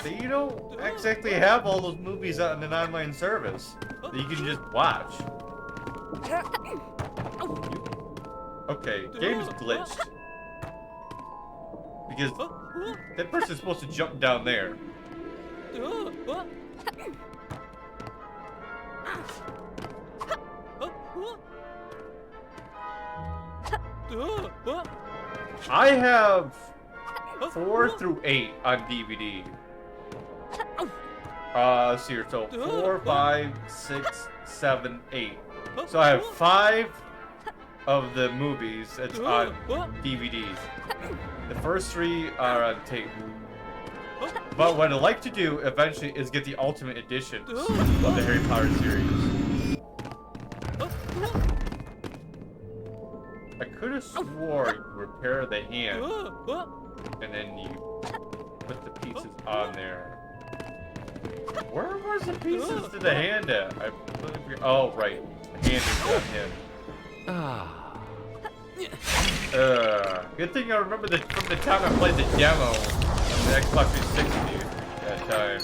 you don't exactly have all those movies on an online service that you can just watch. Okay, game is glitched. Because that person's supposed to jump down there. I have 4 through 8 on DVD. Let's see here. So 4, 5, 6, 7, 8. So I have 5 of the movies that's on DVDs. The first 3 are on tape. But what I'd like to do eventually is get the Ultimate Edition of the Harry Potter series. I could have swore you repair the hand and then you put the pieces on there. Where was the pieces to the hand at? I completely forgot. Oh, right. The hand is on him. Good thing I remember from the time I played the demo on the Xbox 360 that time.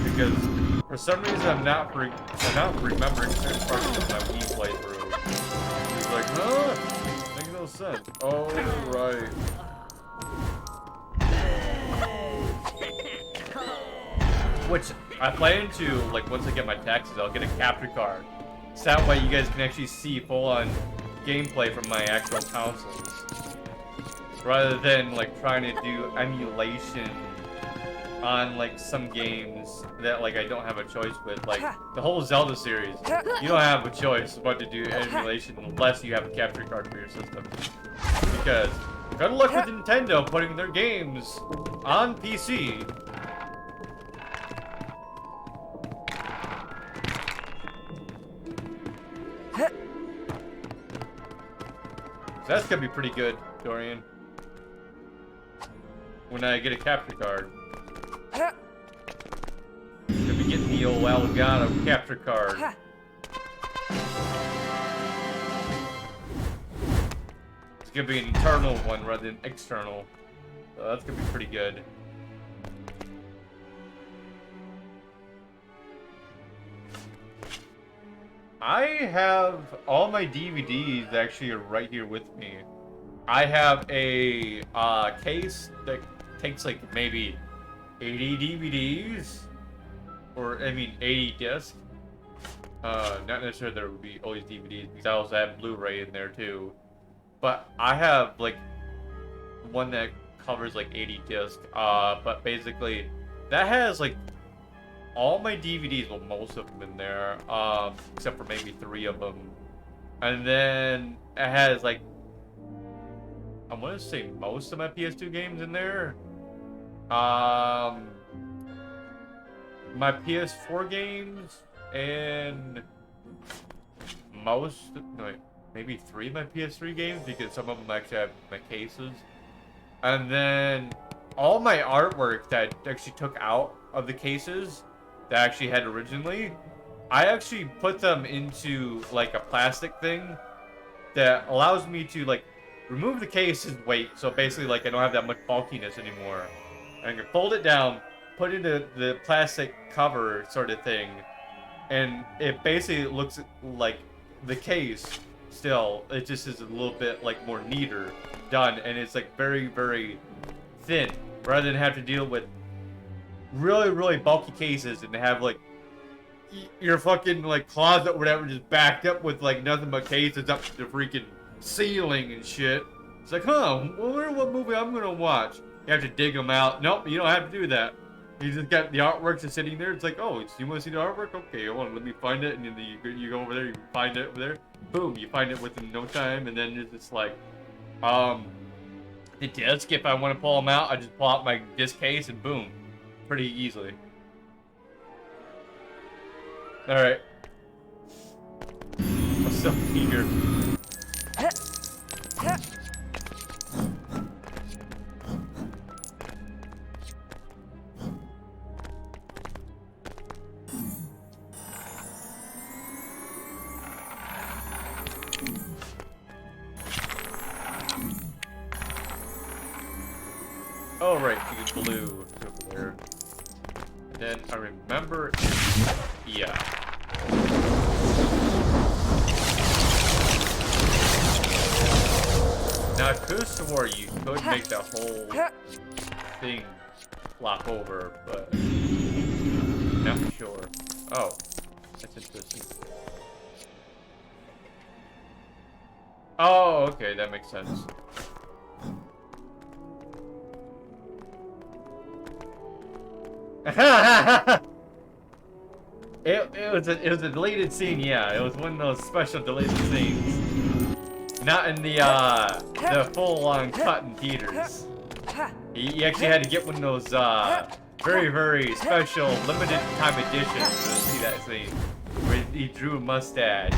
Because for some reason I'm not remembering certain parts of my Wii playthrough. It's like, huh? Makes no sense. Oh, right. Which I plan to, like, once I get my taxes, I'll get a capture card. So that way you guys can actually see full-on gameplay from my actual consoles. Rather than, like, trying to do emulation on like some games that like I don't have a choice with, like the whole Zelda series. You don't have a choice but to do emulation unless you have a capture card for your system. Because good luck with Nintendo putting their games on PC. So that's gonna be pretty good, Dorian. When I get a capture card. Gonna be getting the old Elgato capture card. It's gonna be an internal one rather than external. So that's gonna be pretty good. I have all my DVDs actually right here with me. I have a case that takes like maybe 80 DVDs, or I mean 80 discs. Not necessarily there would be always DVDs because I also have Blu-ray in there too. But I have like one that covers like 80 discs. But basically that has like all my DVDs, well most of them in there, except for maybe 3 of them. And then it has like, I want to say most of my PS2 games in there. My PS4 games and most, no, wait, maybe 3 of my PS3 games because some of them actually have my cases. And then all my artwork that I actually took out of the cases that I actually had originally, I actually put them into like a plastic thing that allows me to like remove the case's weight, so basically like I don't have that much bulkiness anymore. And I can fold it down, put it in the plastic cover sort of thing, and it basically looks like the case still. It just is a little bit like more neater done, and it's like very, very thin, rather than have to deal with really, really bulky cases and have like your fucking like closet or whatever just backed up with like nothing but cases up to the freaking ceiling and shit. It's like, huh, I wonder what movie I'm gonna watch. You have to dig them out. Nope, you don't have to do that. You just got the artwork just sitting there. It's like, oh, you want to see the artwork? Okay, hold on, let me find it. And then you go over there, you find it over there. Boom, you find it within no time. And then it's just like, the disc, if I want to pull them out, I just pull out my disc case and boom. Pretty easily. Alright. I'm so eager. Oh, right, the blue over there. Then I remember. Yeah. Now, I could have swore you could make the whole thing flop over, but not sure. Oh, that's interesting. Oh, okay, that makes sense. It was a deleted scene, yeah. It was one of those special deleted scenes. Not in the full-on cut in theaters. You actually had to get one of those very, very special limited time editions to see that scene where he drew a mustache.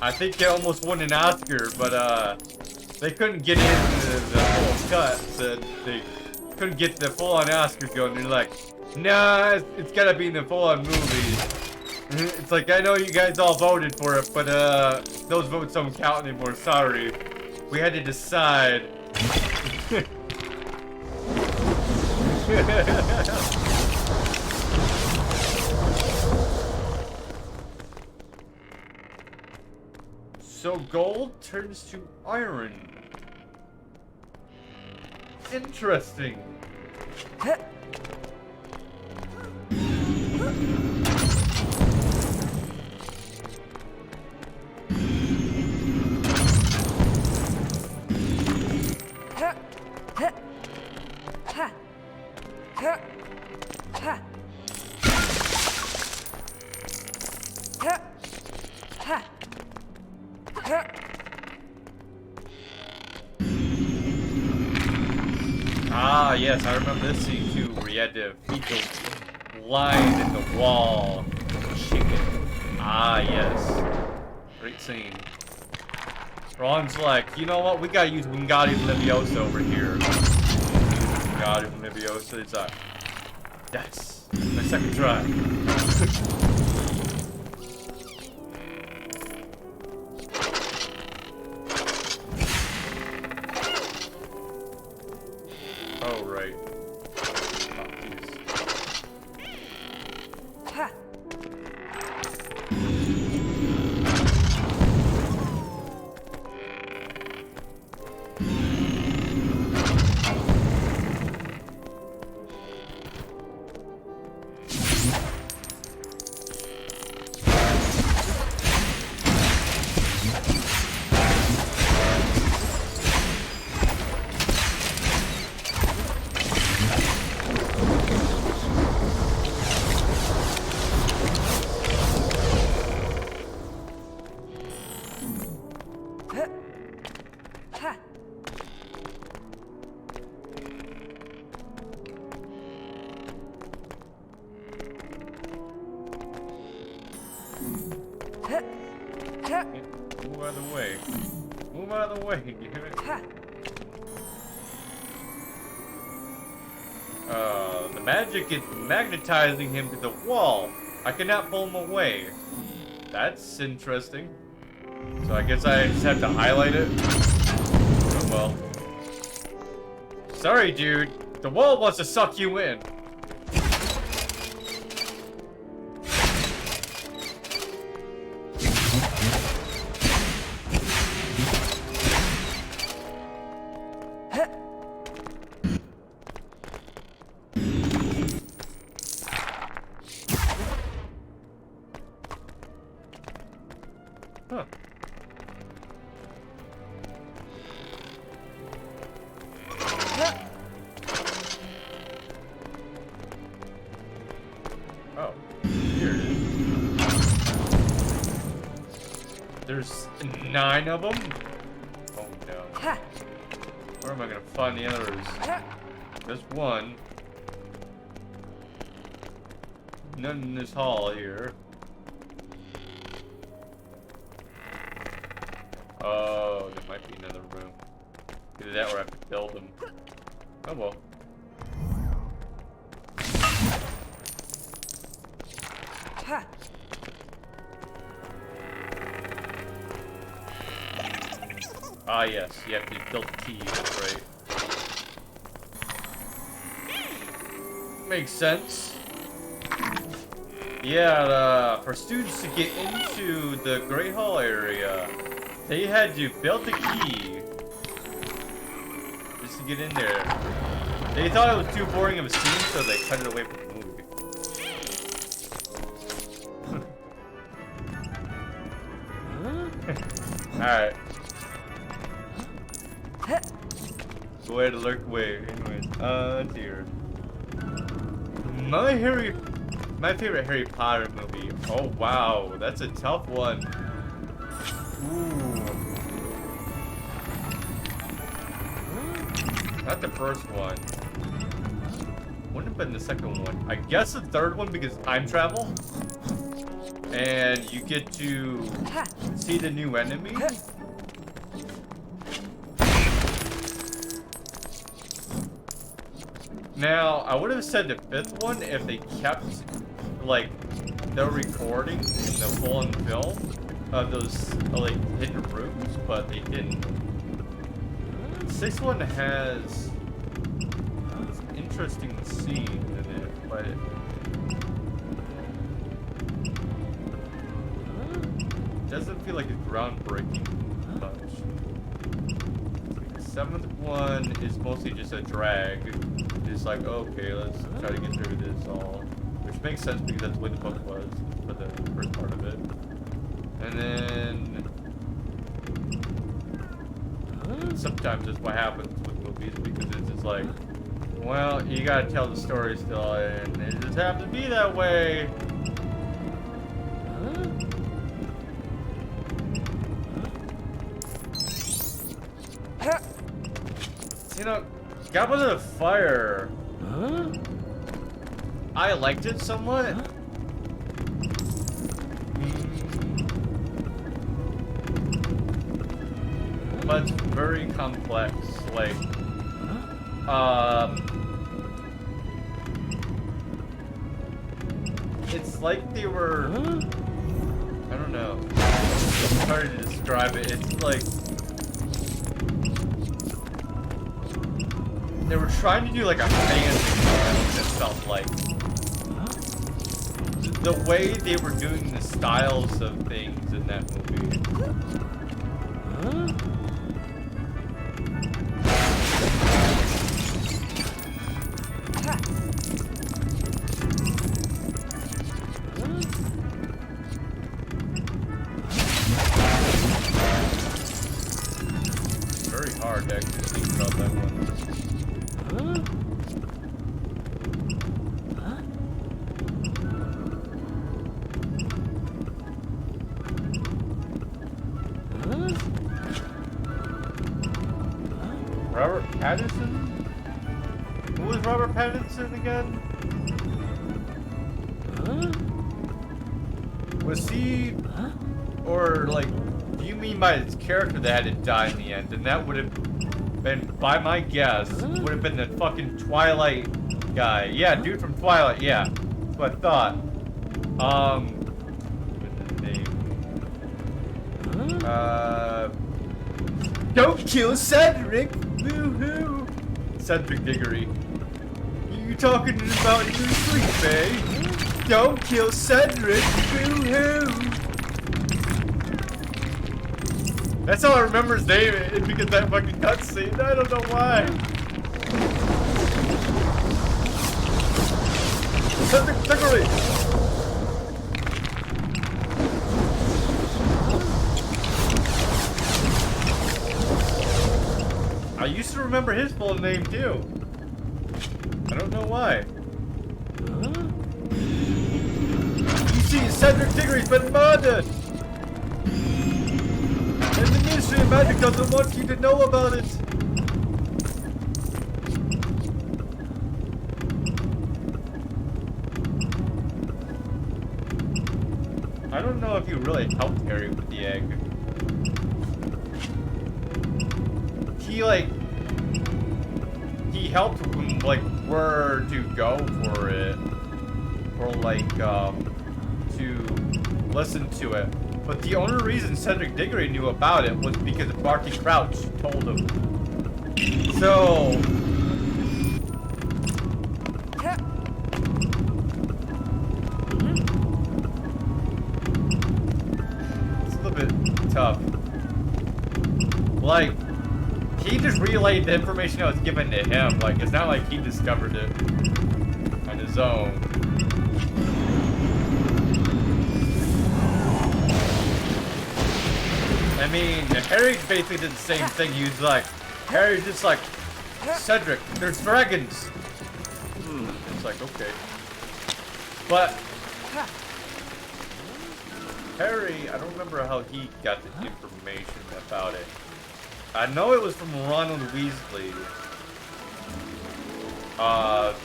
I think they almost won an Oscar, but they couldn't get into the full cut, so they couldn't get the full-on Oscars going. They're like, nah, it's gotta be in the full-on movie. It's like, I know you guys all voted for it, but those votes don't count anymore, sorry. We had to decide. So gold turns to iron. Interesting. Ah, yes, I remember this scene too, where you had to feed the line in the wall. Chicken. Ah, yes. Great scene. Ron's like, you know what? We gotta use Wingardium Leviosa over here. Wingardium Leviosa. It's like, yes. My second try. Oh, right. Oh, jeez. Move out of the way. Move out of the way, you hear it? The magic is magnetizing him to the wall. I cannot pull him away. That's interesting. So I guess I just have to highlight it. Oh well. Sorry, dude. The wall wants to suck you in. Huh. Oh, here it is. There's 9 of them? Oh no. Where am I gonna find the others? There's one. None in this hall here. Oh, there might be another room. Either that or I have to build them. Oh well. Ah yes, you have to build the key, that's right. Makes sense. Yeah, for students to get into the Great Hall area, they had to build the key just to get in there. They thought it was too boring of a scene, so they cut it away from the movie. Alright. Go ahead and lurk away. Anyways, dear. My favorite Harry Potter movie. Oh wow, that's a tough one. Ooh. Not the first one. Wouldn't have been the second one. I guess the third one because time travel. And you get to see the new enemy. Now, I would have said the fifth one if they kept, like, the recording in the full-on film of those, like, hidden rooms, but they didn't. The sixth one has an interesting scene in it, but it doesn't feel like it's groundbreaking much. The seventh one is mostly just a drag. just like, okay, let's try to get through this all. Which makes sense because that's the way the book was for the first part of it. And then sometimes that's what happens with movies because it's just like, well, you gotta tell the story still, and it just happens to be that way. You know, Goblet of Fire. I liked it somewhat. But it's very complex. Like, it's like they were, I don't know. It's hard to describe it. It's like they were trying to do like a fantasy film, it felt like. The way they were doing the styles of things in that movie. Very hard to actually think about that one. Robert Pattinson? Who was Robert Pattinson again? Was he, or like, do you mean by his character that had to die in the end? And that would have been, by my guess, would have been the fucking Twilight guy. Yeah, dude from Twilight, yeah. That's what I thought. What's his name? Don't kill Cedric! Woo-hoo! Cedric Diggory. You talking about in your sleep, eh? Don't kill Cedric! Woo-hoo! That's how I remember his name, because that fucking cutscene. I don't know why. Cedric Diggory! I used to remember his full name too. I don't know why. You see, Cedric Diggory's been murdered! And the Ministry of Magic doesn't want you to know about it! I don't know if you really helped Harry with the egg. He helped him, like, where to go for it. Or, like, to listen to it. But the only reason Cedric Diggory knew about it was because Barty Crouch told him. So... it's a little bit tough. Like... he just relayed the information that was given to him. Like, it's not like he discovered it on his own. I mean, Harry basically did the same thing. He was like, Harry's just like, Cedric, there's dragons. It's like, okay. But Harry, I don't remember how he got the information about it. I know it was from Ronald Weasley.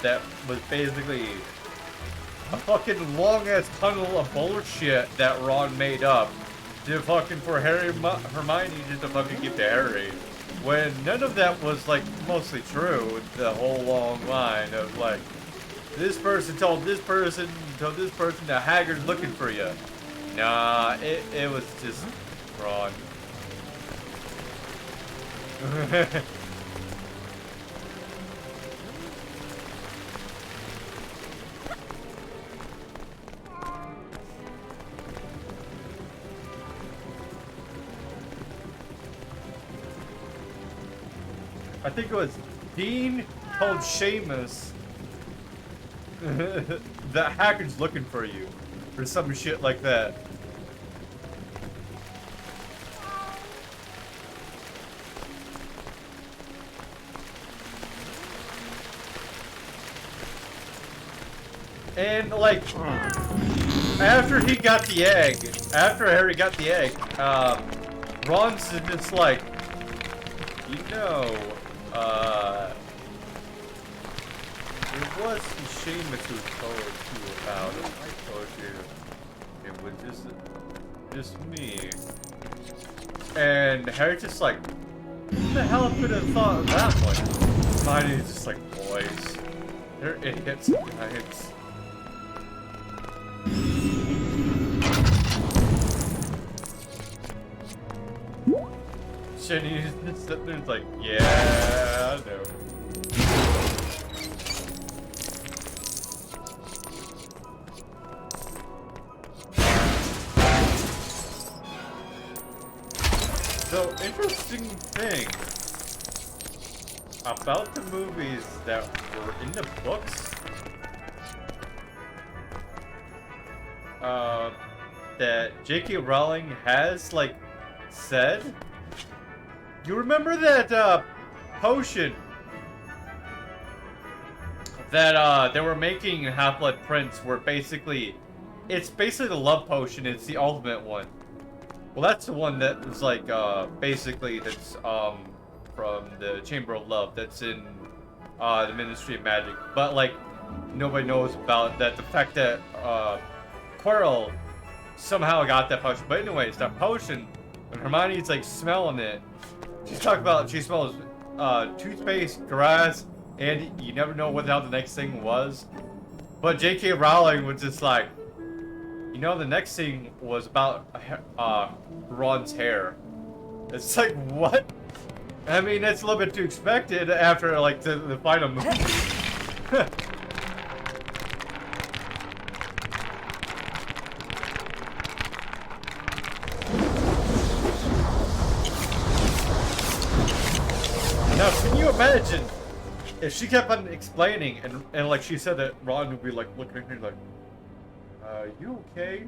That was basically a fucking long-ass tunnel of bullshit that Ron made up to fucking for Hermione just to fucking give to Harry. When none of that was, like, mostly true. The whole long line of, like, this person told this person that Hagrid's looking for you. Nah, it was just Ron. I think it was Dean told Seamus that Hackard's looking for you. Or some shit like that. And like, after he got the egg, after Harry got the egg, Ron's just like, you know, it was Seamus who told you about it. I told you it was just me. And Harry's just like, who the hell could have thought of that one? Hermione's just like, boys, they're idiots sometimes. Jenny's just sitting there like, yeah, I know. So, interesting thing about the movies that were in the books, that J.K. Rowling has, like, said. You remember that, potion that, they were making in Half-Blood Prince, where basically, it's basically the love potion, it's the ultimate one. Well, that's the one that was, like, basically, that's, from the Chamber of Love, that's in, the Ministry of Magic. But, like, nobody knows about that, the fact that, Quirrell somehow got that potion. But anyways, that potion, when Hermione's, like, smelling it, she's talking about, she smells, toothpaste, grass, and you never know what the hell the next thing was. But J.K. Rowling was just like, you know, the next thing was about, Ron's hair. It's like, what? I mean, that's a little bit too expected after, like, the final movie. Now, can you imagine if she kept on explaining and like she said that Ron would be like looking at her like, you okay?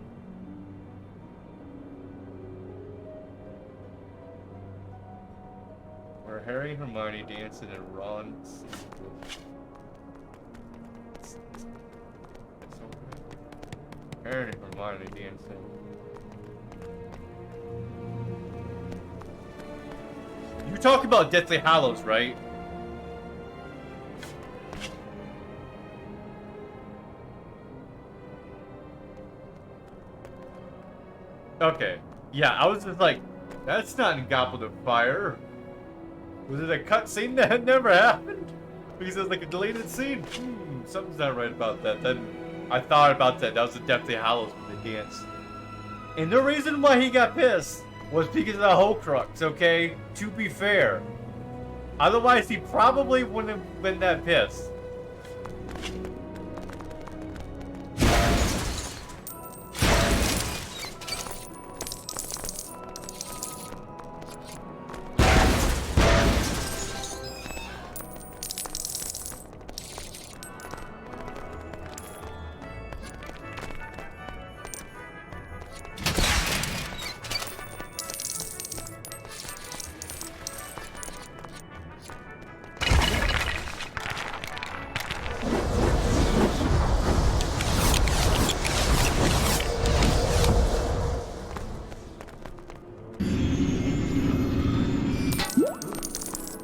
Where Harry and Hermione dancing and Ron Harry and Hermione dancing. You talk about Deathly Hallows, right? Okay. Yeah, I was just like, that's not in Goblet of Fire. Was it a cutscene that had never happened? Because it's like a deleted scene? Something's not right about that. Then I thought about that. That was the Deathly Hallows when they danced. And the reason why he got pissed was because of the Horcrux, okay? To be fair. Otherwise, he probably wouldn't have been that pissed.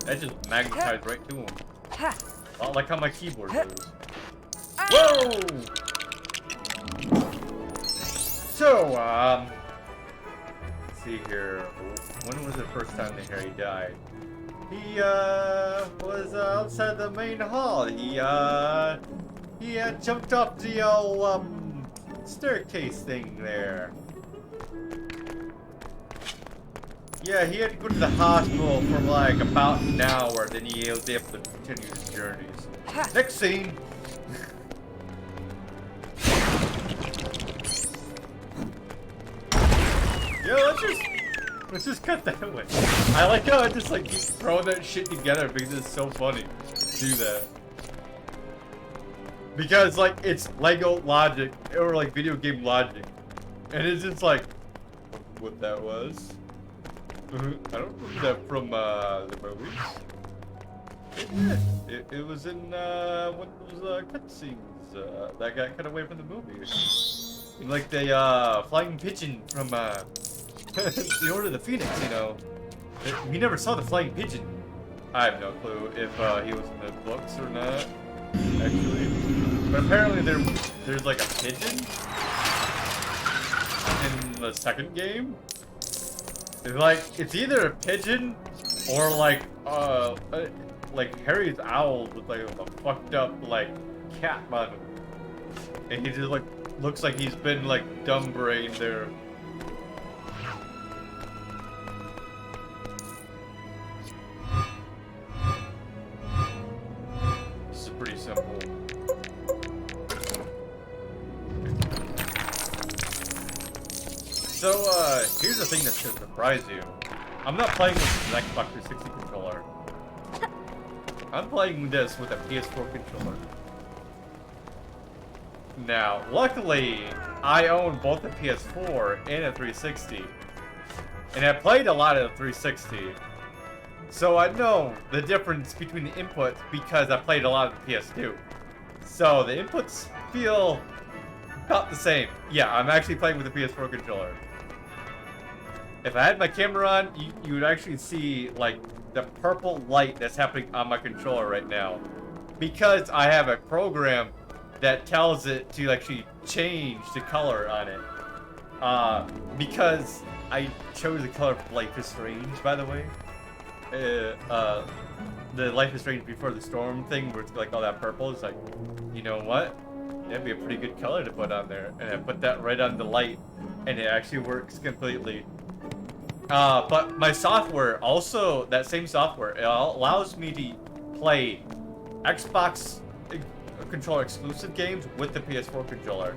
That just magnetized right to him. Oh, like how my keyboard moves. Whoa! So, let's see here. When was the first time that Harry died? He, was outside the main hall. He jumped off the old, staircase thing there. Yeah, he had to go to the hospital for like about an hour, then he was able to continue his journeys. Next scene. Yeah, let's just cut that away. I like how I just like keep throwing that shit together because it's so funny. do that. Because, like, it's Lego logic, or, like, video game logic. And it's just like, what that was. I don't remember that from, the movies. It was in, one of those, cutscenes, that got cut away from the movie. Like the, flying pigeon from, The Order of the Phoenix, you know. We never saw the flying pigeon. I have no clue if, he was in the books or not, actually. But apparently there's like a pigeon in the second game. It's like, it's either a pigeon or like Harry's owl with like a fucked up like cat on him. And he just like looks like he's been like dumb brained there. This is pretty simple. So, here's the thing that's gonna surprise you. I'm not playing with an Xbox 360 controller. I'm playing this with a PS4 controller. Now, luckily, I own both a PS4 and a 360. And I played a lot of the 360. So I know the difference between the inputs because I played a lot of the PS2. So the inputs feel about the same. Yeah, I'm actually playing with a PS4 controller. If I had my camera on, you would actually see, like, the purple light that's happening on my controller right now. Because I have a program that tells it to actually change the color on it. Because I chose the color of Life is Strange, by the way. The Life is Strange Before the Storm thing, where it's like all that purple. It's like, you know what? That'd be a pretty good color to put on there. And I put that right on the light, and it actually works completely. But my software also, that same software, it allows me to play Xbox controller exclusive games with the PS4 controller.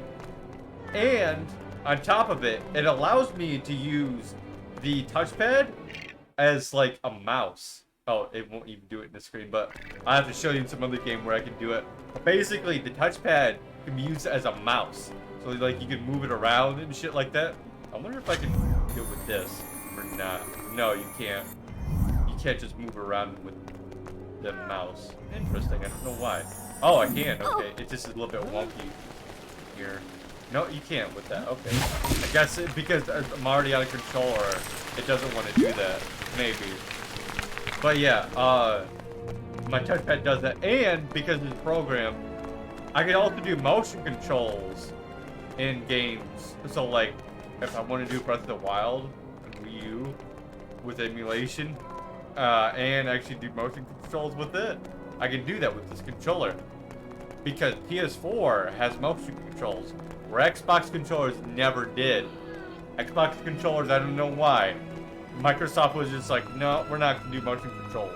And on top of it, it allows me to use the touchpad as like a mouse. Oh, it won't even do it in the screen, but I have to show you in some other game where I can do it. But basically, the touchpad can be used as a mouse. So like you can move it around and shit like that. I wonder if I can do it with this. Or not. No, you can't. You can't just move around with the mouse. Interesting. I don't know why. Oh, I can. Okay. It just is a little bit wonky here. No, you can't with that. Okay. I guess because I'm already on a controller, it doesn't want to do that. Maybe. But yeah, my touchpad does that. And because of the program, I can also do motion controls in games. So like, if I want to do Breath of the Wild, Wii U with emulation, and actually do motion controls with it, I can do that with this controller. Because PS4 has motion controls, where Xbox controllers never did. Xbox controllers, I don't know why. Microsoft was just like, no, we're not going to do motion control.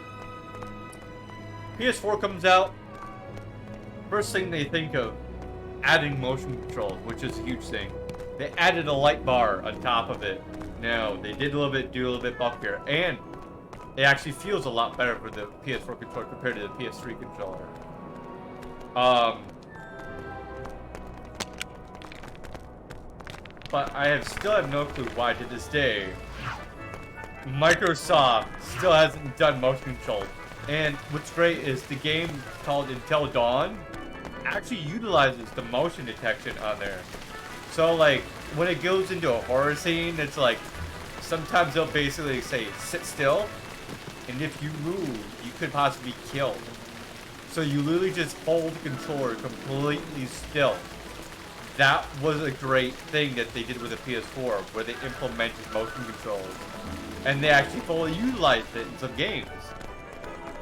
PS4 comes out, first thing they think of, adding motion controls, which is a huge thing. They added a light bar on top of it. No, they did do a little bit buffier, and it actually feels a lot better for the PS4 controller compared to the PS3 controller. But I still have no clue why to this day Microsoft still hasn't done motion control. And what's great is the game called Until Dawn actually utilizes the motion detection on there. So like when it goes into a horror scene, it's like sometimes they'll basically say sit still, and if you move, you could possibly be killed. So you literally just hold the controller completely still. That was a great thing that they did with the PS4, where they implemented motion controls. And they actually fully utilized it in some games.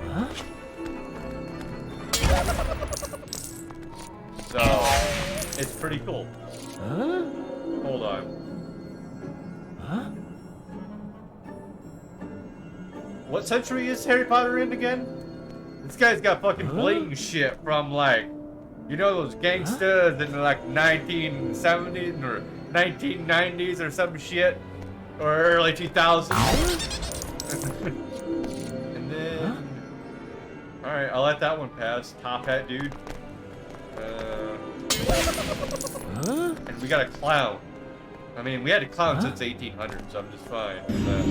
Huh? So, it's pretty cool. Huh? Hold on. Huh? What century is Harry Potter in again? This guy's got fucking bling shit from like, you know those gangsters in like 1970s or 1990s or some shit? Or early 2000s? And then... Alright, Alright, I'll let that one pass. Top hat, dude. Huh? And we got a clown. I mean, we had a clown since 1800, so I'm just fine with that.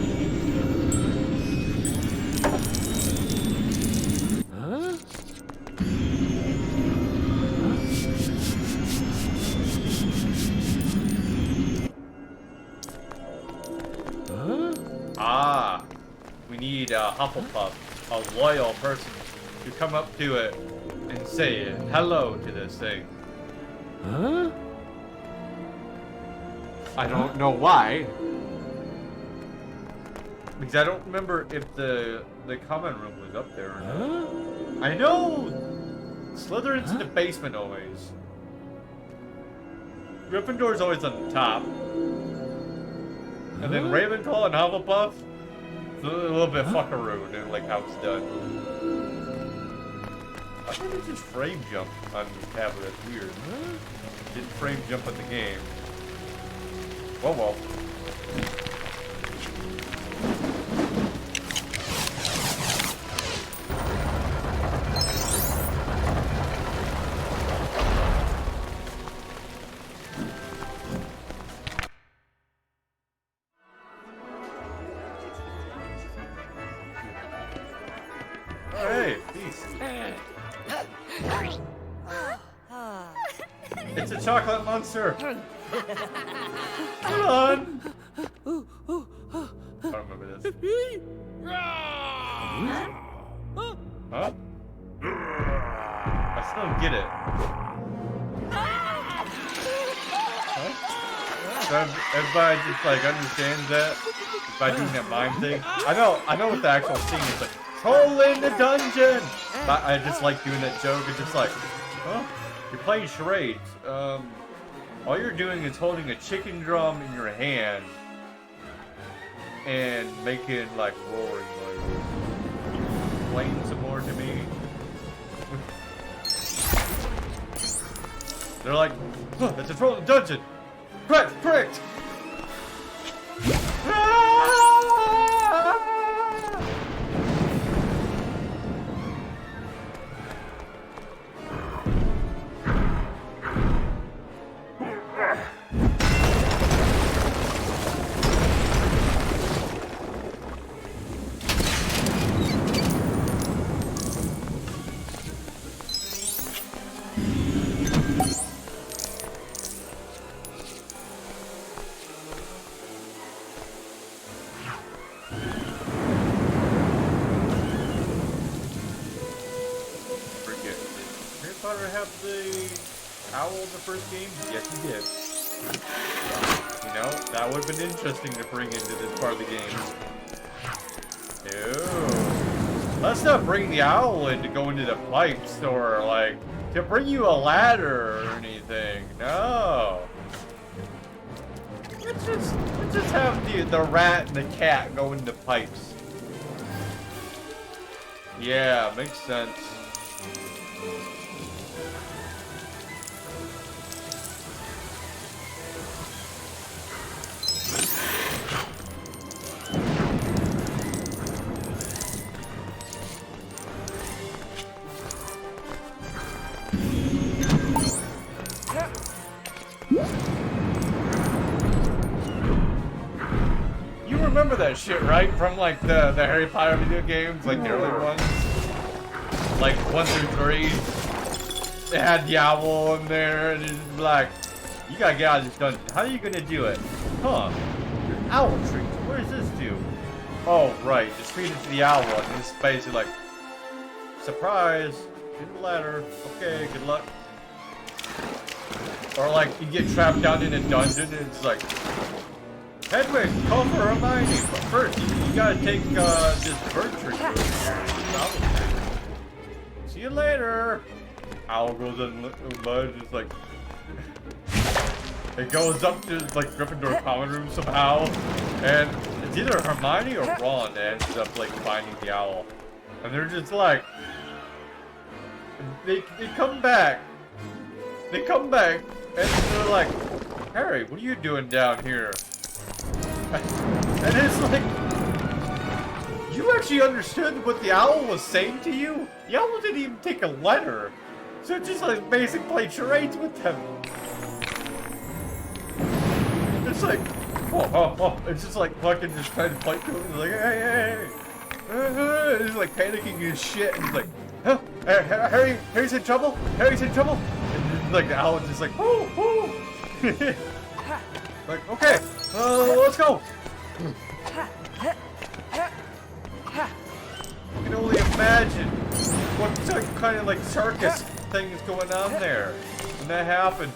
Huh? Huh? Ah, we need a Hufflepuff, a loyal person, to come up to it and say hello to this thing. Huh? I don't know why. Because I don't remember if the common room was up there or not. Huh? I know Slytherin's in the basement always. Gryffindor's always on the top. And then Huh? Ravenclaw and Hufflepuff, it's a little bit fuckaroo and like how it's done. Why did it just frame jump on the tablet? That's weird. Didn't frame jump in the game. Whoa, whoa. Oh, hey, peace. It's a chocolate monster. Hold on. I don't remember this. Huh? I still don't get it. Huh? So everybody just like understands that by doing that mime thing. I know what the actual scene is like. Troll in the dungeon! But I just like doing that joke. It's just like, huh? You're playing charades. All you're doing is holding a chicken drum in your hand and making like roaring noises. Explain some more to me. They're like, huh, that's a troll in the dungeon. Correct. Have the owl in the first game? Yes, he did. You know, that would have been interesting to bring into this part of the game. Ew. Let's not bring the owl in to go into the pipes or, like, to bring you a ladder or anything. No. Let's just have the rat and the cat go into pipes. Yeah, makes sense. You remember that shit, right? From like the Harry Potter video games, like the early ones? Like 1 through 3. They had the owl in there, and it's like, you gotta get out of this dungeon. How are you gonna do it? Huh. Owl treat. Where does this do? Oh, right. Just feed it to the owl, and it's basically like, surprise! Get the ladder. Okay, good luck. Or like, you get trapped down in a dungeon, and it's like, Hedwig, call for Hermione, but first, you gotta take this bird tree. See you later. Owl goes in the mud, it's like, it goes up to like Gryffindor common room somehow, and it's either Hermione or Ron that ends up like finding the owl, and they're just like, they come back, and they're like, Harry, what are you doing down here? And it's like, you You actually understood what the owl was saying to you? The owl didn't even take a letter. So just like basically played charades with them. It's like, it's just like fucking just trying to fight to him. He's like, hey. He's like panicking and shit. And he's like, huh? Harry's in trouble? Harry's in trouble? And like the owl is just like, oh. Like, okay, let's go. I can only imagine what kind of like circus thing is going on there when that happens.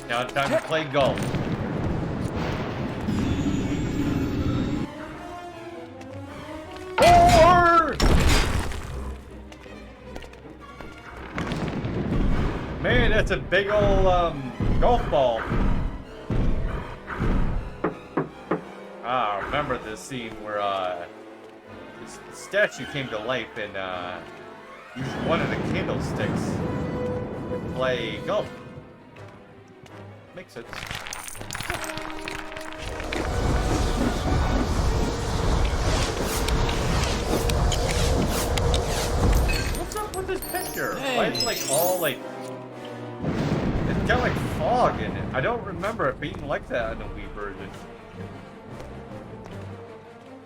Now it's time to play golf. Forward! Man, that's a big old golf ball. I remember this scene where this statue came to life and used one of the candlesticks to play golf. Makes sense. What's up with this picture? Hey. Why is it like all like... It's got like fog in it. I don't remember it being like that in the Wii version.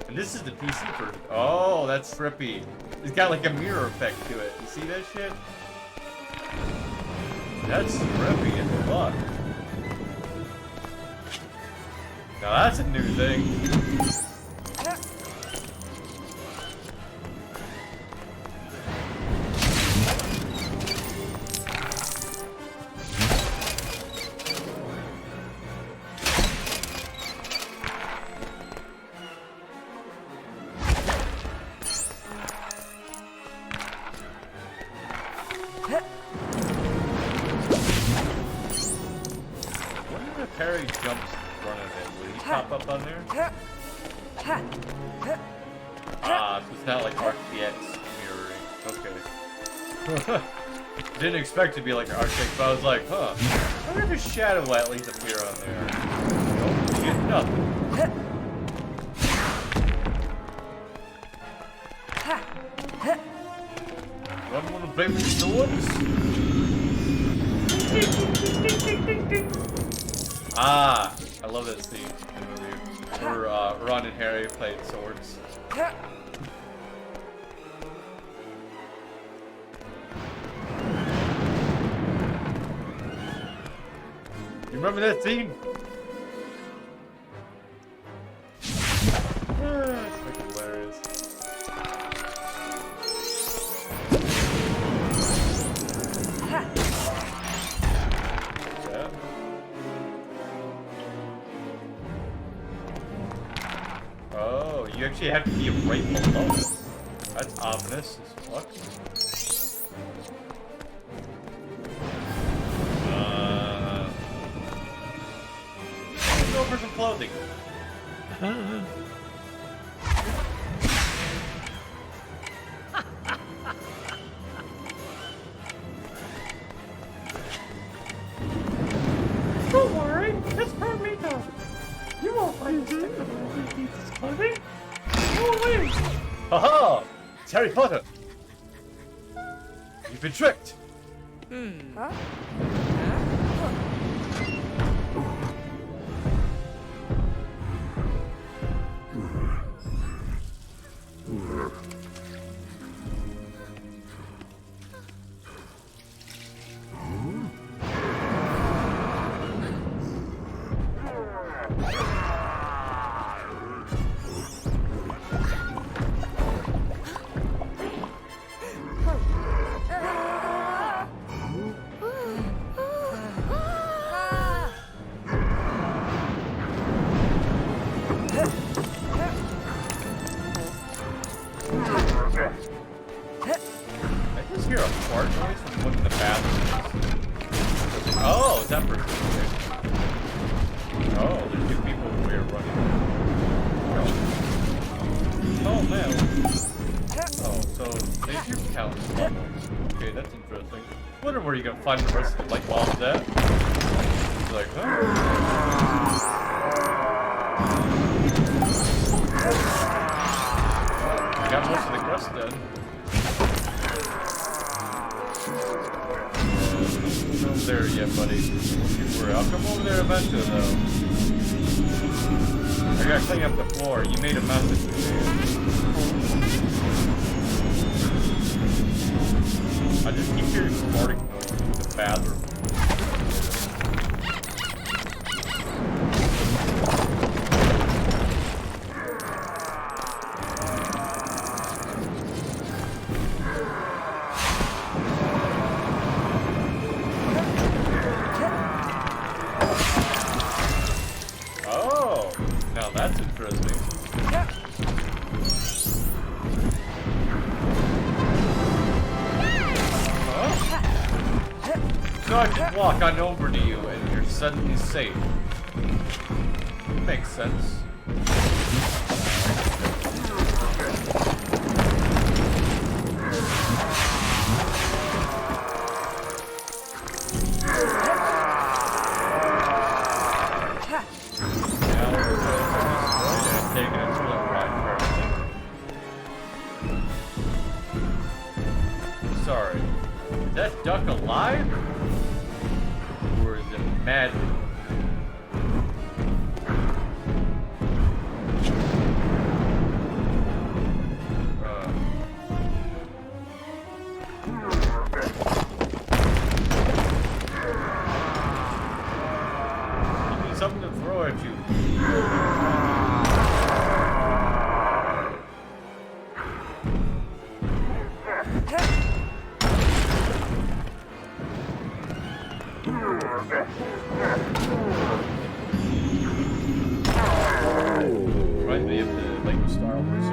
And this is the PC version. Oh, that's trippy. It's got like a mirror effect to it. You see that shit? That's trippy as fuck. Now that's a new thing. Wonder if Harry jumps in front of it. Will he pop up on there? Ah, so it's not like RTX mirroring. Okay. Didn't expect to be like RTX, but I was like, huh. I wonder if his shadow will at least appear on there. Nope, you get nothing. One want to play with the swords? Ah, I love that scene in the movie where Ron and Harry played swords. You remember that scene? It's like hilarious. Yeah. Oh, you actually have to be right below it. That's ominous as fuck. Let's go for some clothing. Don't worry, it's for me though. You won't find this clothing. Go away. Haha! It's Harry Potter. You've been tricked. Huh? I just hear a fart noise from one in the bathroom. Oh, is that person? Okay. Oh, there's two people over here running. Oh man. Oh, so they do count as levels. Okay, that's interesting. Wonder where you gonna find the rest of it. Like while I'm dead? It's like, huh? Got most of the crust done. Not there yet, buddy. Don't you worry. I'll come over there eventually, though. I gotta clean up the floor. You made a mess of it. I just keep hearing farting noise in the bathroom. Walk on over to you and you're suddenly safe. Makes sense. Sorry. Is that duck alive? Mad. Give me something to throw at you. Right, they have the like Star Wars.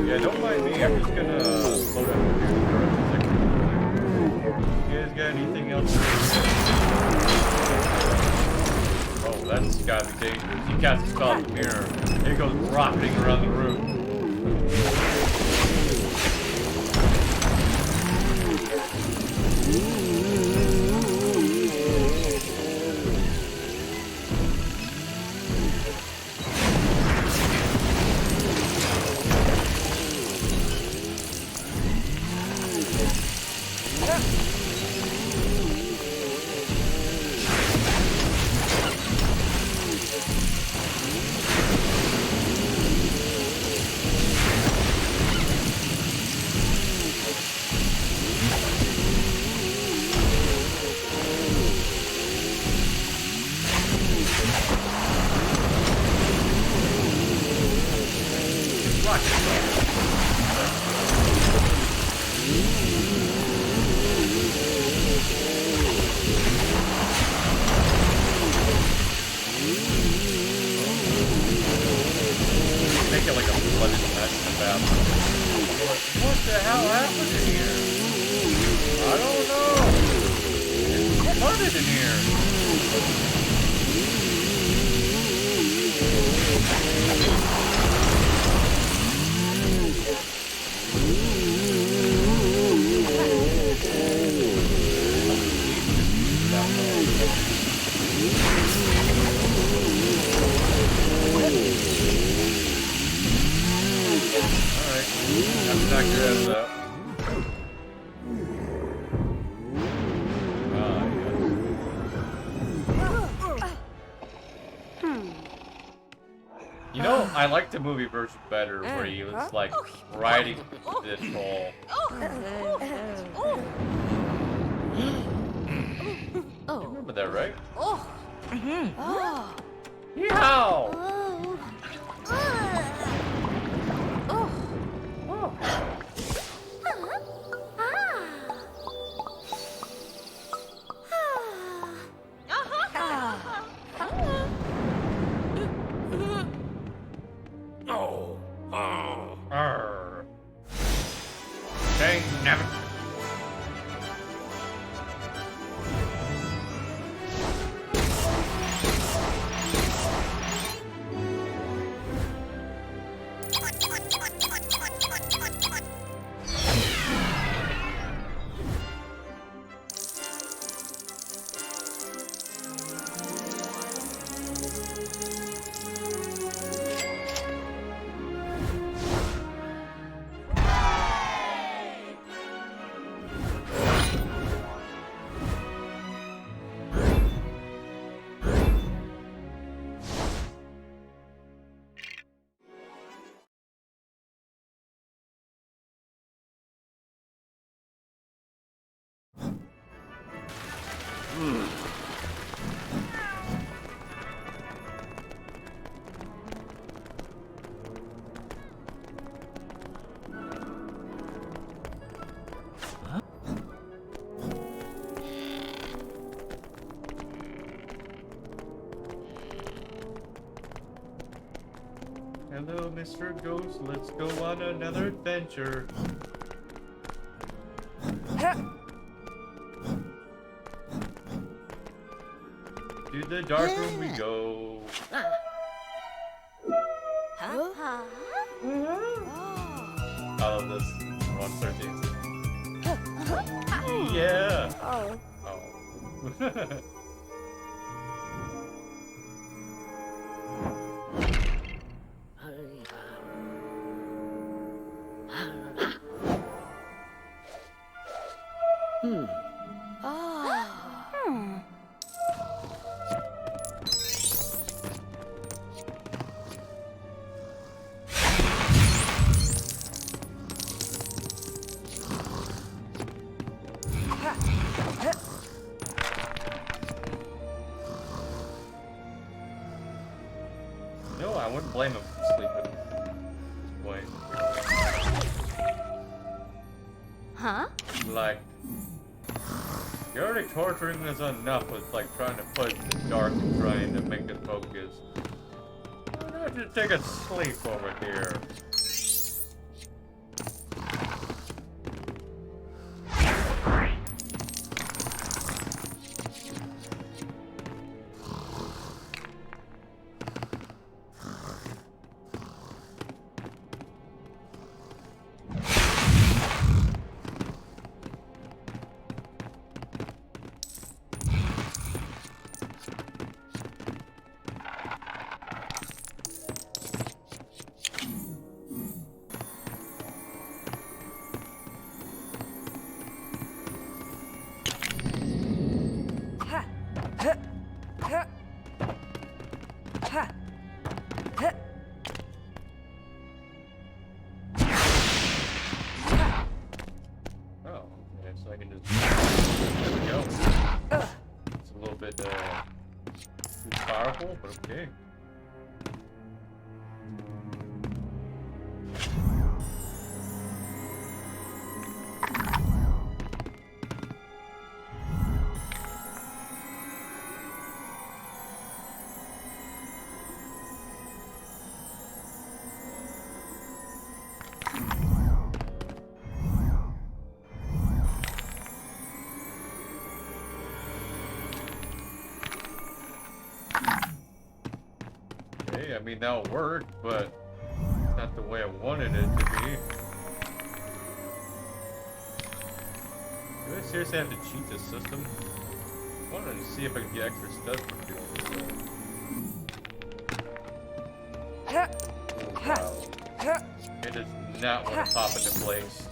Yeah, don't mind me. I'm just gonna load up here. You guys got anything else? Oh, that's gotta be dangerous. He casts a spell in the mirror. It goes rocketing around the room. Make it like a flooded mess in the bathroom. What the hell happened in here? I don't know. It's flooded in here. Alright, have to knock your ass out. You know, I like the movie version better, where he was like riding the troll. You remember that, right? Yeehaw! Oh. Oh. Arr. Dang nabbit. Hello, Mr. Ghost. Let's go on another adventure. To the dark room we go. Huh? I love this. 113. Yeah. Oh. Oh. No, I wouldn't blame him for sleeping at this point. Huh? Like, you're already torturing us enough with like trying to put the dark and trying to make us focus. Why don't you take a sleep over here? Oh, okay, so I can just... There we go. It's a little bit, too powerful, but okay. Okay, I mean, that'll work, but it's not the way I wanted it to be. Do I seriously have to cheat this system? I wanted to see if I could get extra stuff for doing this. Oh, wow. It does not want to pop into place.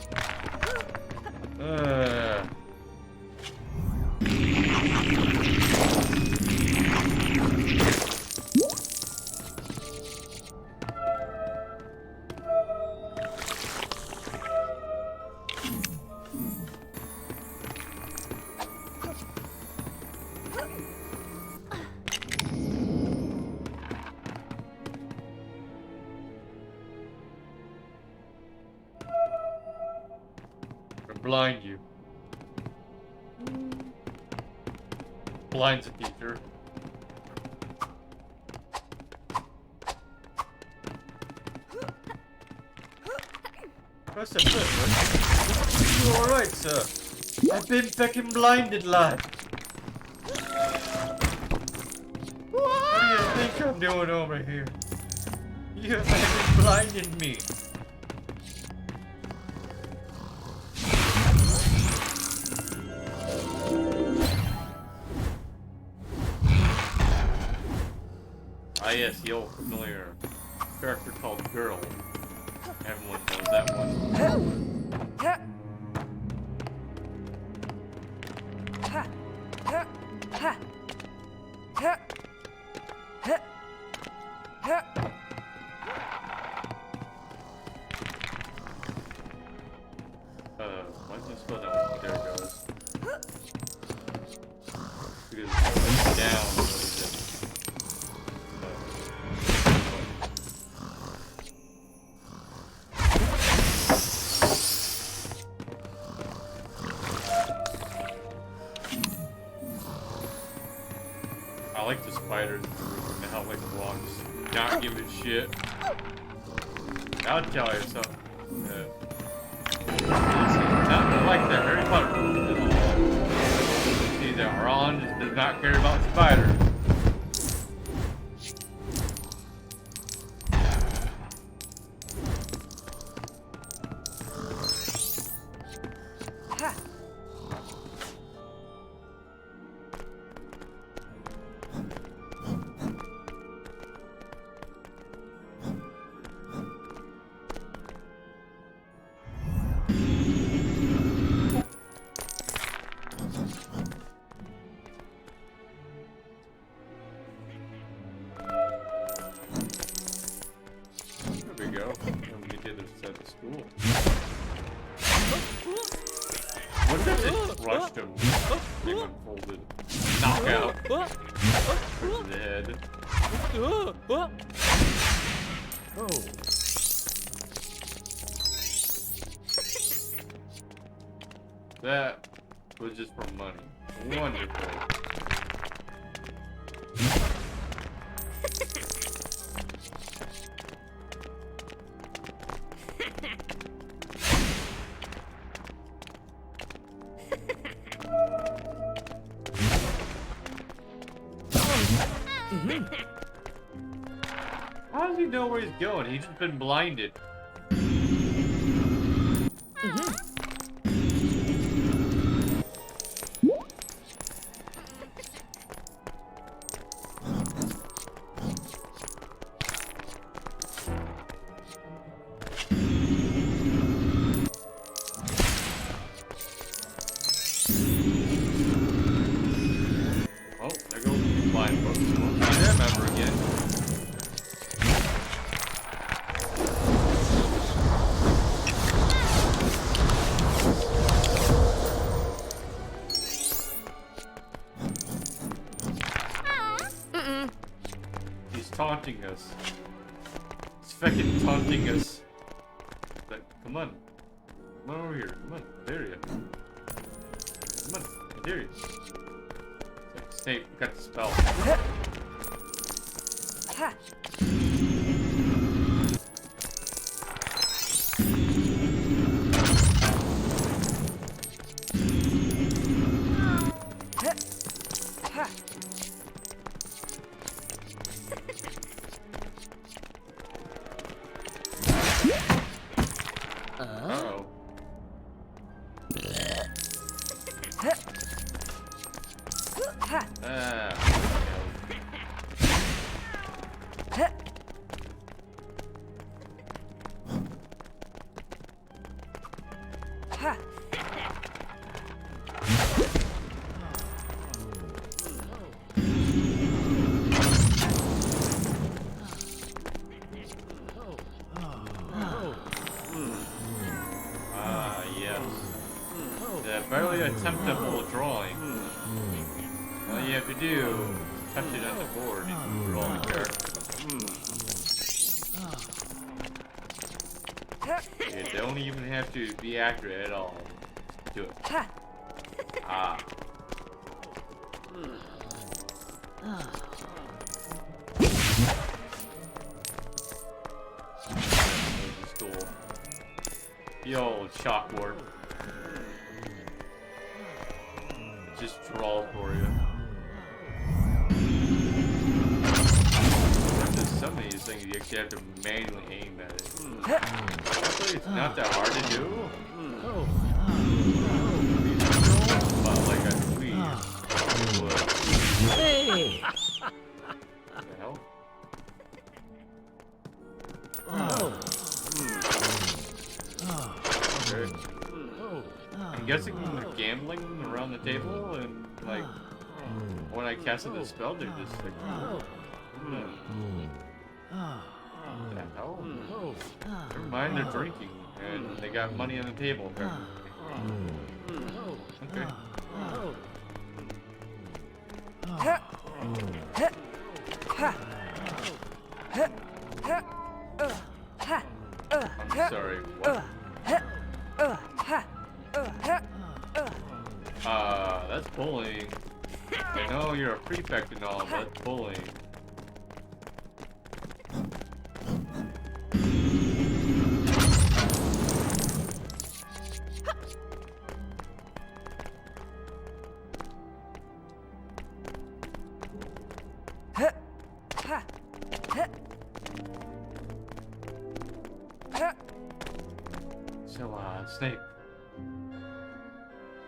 Blind you. Blind's a teacher. What's up, you alright, sir? I've been fucking blinded, lad. What do you think I'm doing over here? You fucking blinded me. Ah yes, the old familiar character called Girl. Everyone knows that one. Why does it slow down? There it goes. Because it's down. I like the spiders and how like walks, not giving a shit. I'll tell you something. Not like that Harry Potter. See that Ron just does not care about spiders. There we go. And we get the other side of the school. What if I just crushed him? They unfolded. Knockout. To the head. Oh. That was just for money. Wonderful. How does he know where he's going? He's just been blinded. Oh, there goes the blind folks. Won't see them ever again. He's taunting us. He's fucking taunting us. Like, come on. Come on over here. Come on. I dare you. Come on. I dare you. Like, Snape, you got the spell. Uh-oh. Yes. Barely attempt a full drawing. All you have to do is touch it on the board and draw the character. You don't even have to be accurate at all. Do it. Ah. The old chalkboard. Just draw for you. There's so many things you actually have to manually aim at it. Actually, it's not that hard to do. Oh. But like a Wii. Hey. What the hell? Oh. Okay. Oh. I'm guessing they're gambling around the table and like when I casted the spell, they're just like, what the hell? Never mind, they're drinking and they got money on the table. Apparently. Okay. I'm sorry. What? That's bullying. I know you're a prefect and all, but that's bullying. So, Snape,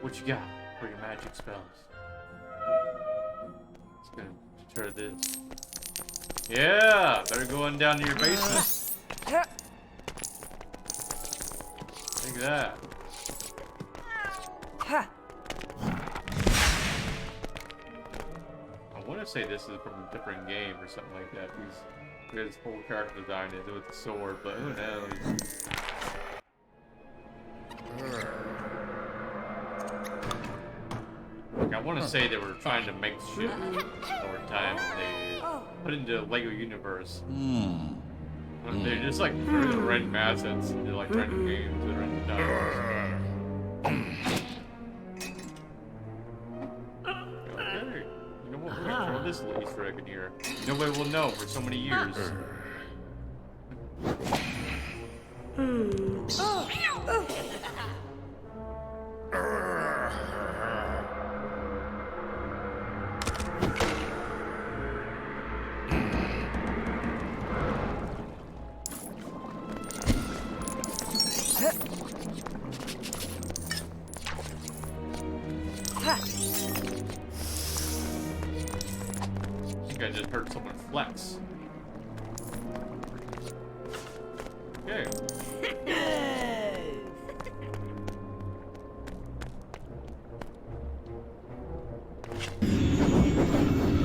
what you got for your magic spells? It's gonna deter this. Yeah, better go on down to your basement. Take that. I want to say this is from a different game or something like that. Because his whole character design is with the sword, but who knows? Like, I want to say they were trying to make shit over time, and they put into Lego Universe. They're just like random assets, and they're like random games and random times. Okay, you know what? We're gonna throw this little Easter egg in here. Nobody will know for so many years. I just heard someone flex. Okay.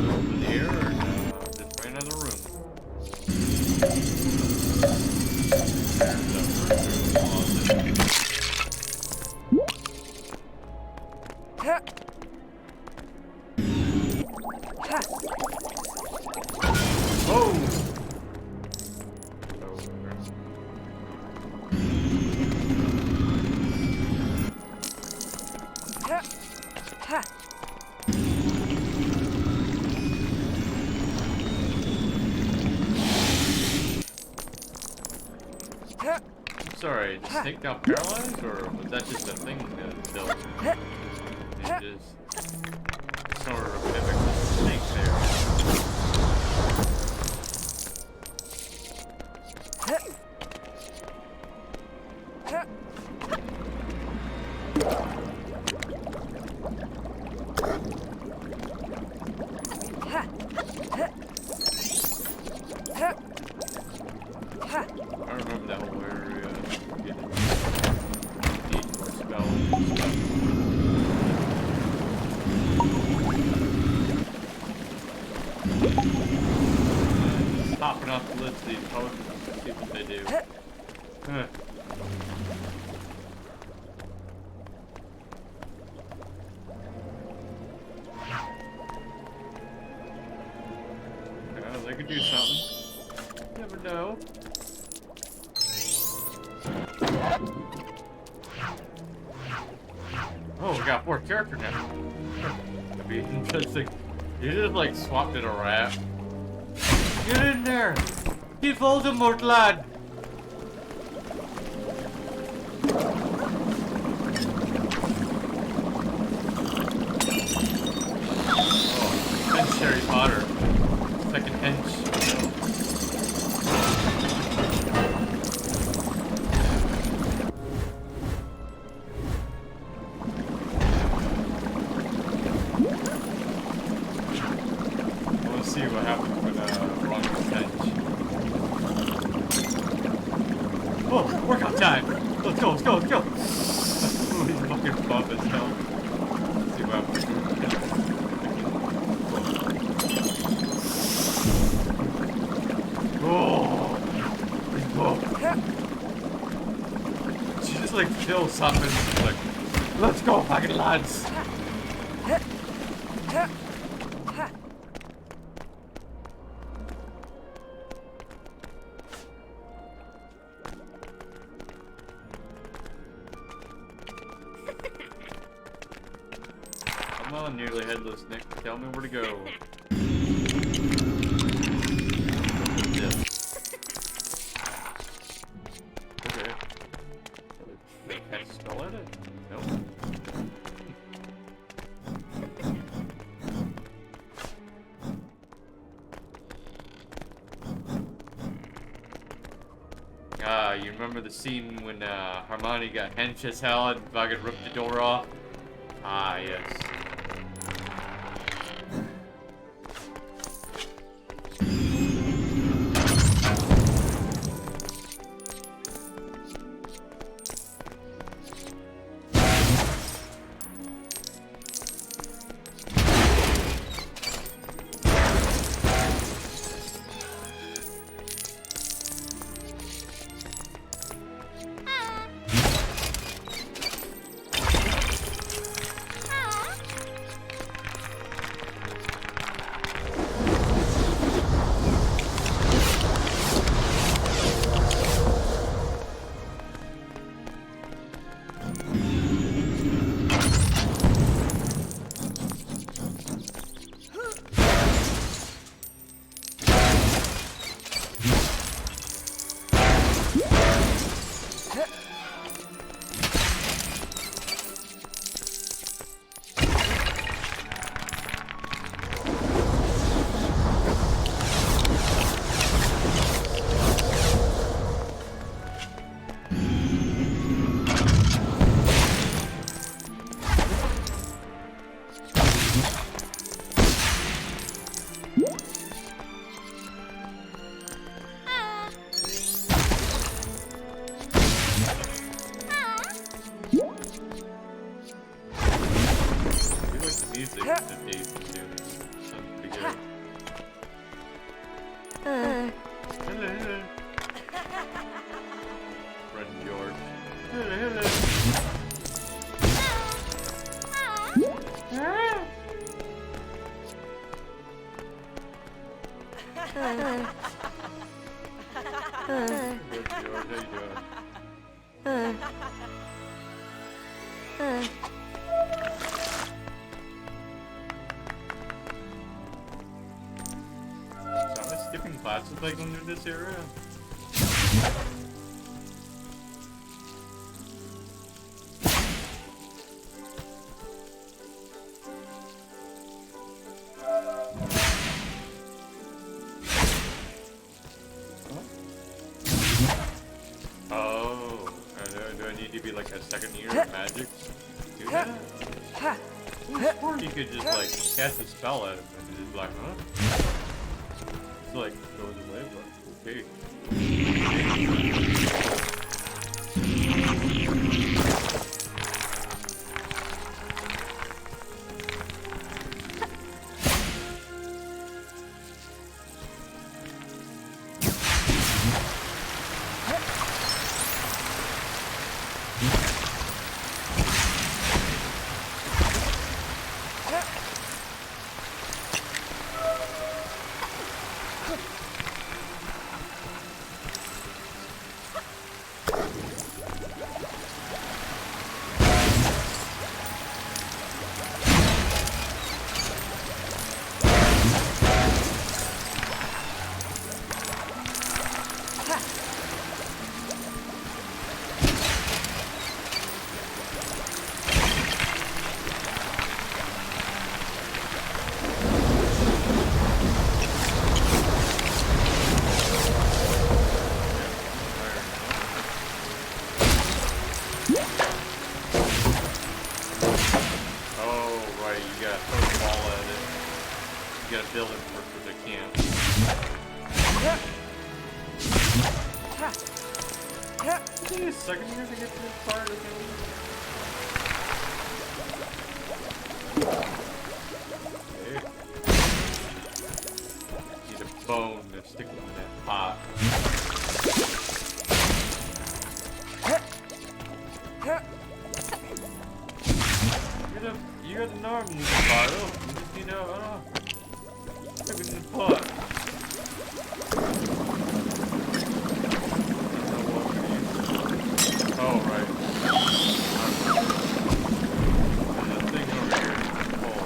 Open the air or just right another room? Sorry, is the snake now paralyzed, or was that just a thing that built? It just sort of mimic the snake there. I remember that whole area. Need more spells and stuff. Hopping off the list of these potions, see what they do. Well, they could do something. Never know. Oh, we got 4 characters now. That'd be interesting. You just like swapped it a rat. Get in there! Keep Voldemort, lad! Oh, workout time. Let's go, let's go, let's go. He's fucking buff as hell. Let's see what happens. Oh, he's buff. She just like feels something. She's like, let's go, fucking lads. Come on, nearly headless Nick. Tell me where to go. Yeah. Okay. Can I spell at it? Nope. You remember the scene when Hermione got hench as hell and fucking ripped the door off? Ah, yes. Classes like under this era? Oh, do I need to be like a second year of magic? Do that? Or you could just like cast a spell at him and just be like, huh? It's like goes away, but okay. build it for the camp. Give me a second here to get to this part again. Okay. Need a bone to stick with that pot. You got an arm in this bottle. You just need a stick it in the pot. Oh, right. There's a thing over here. Oh.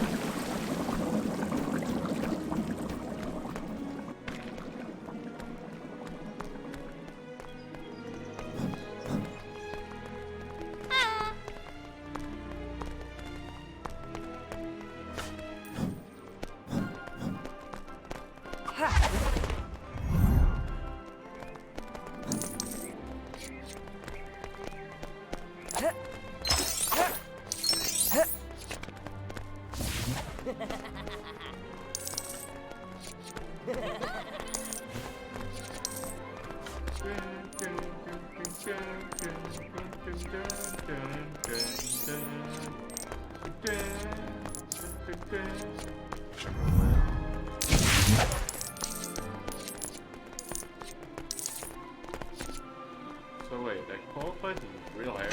So wait, that qualifies as real hair?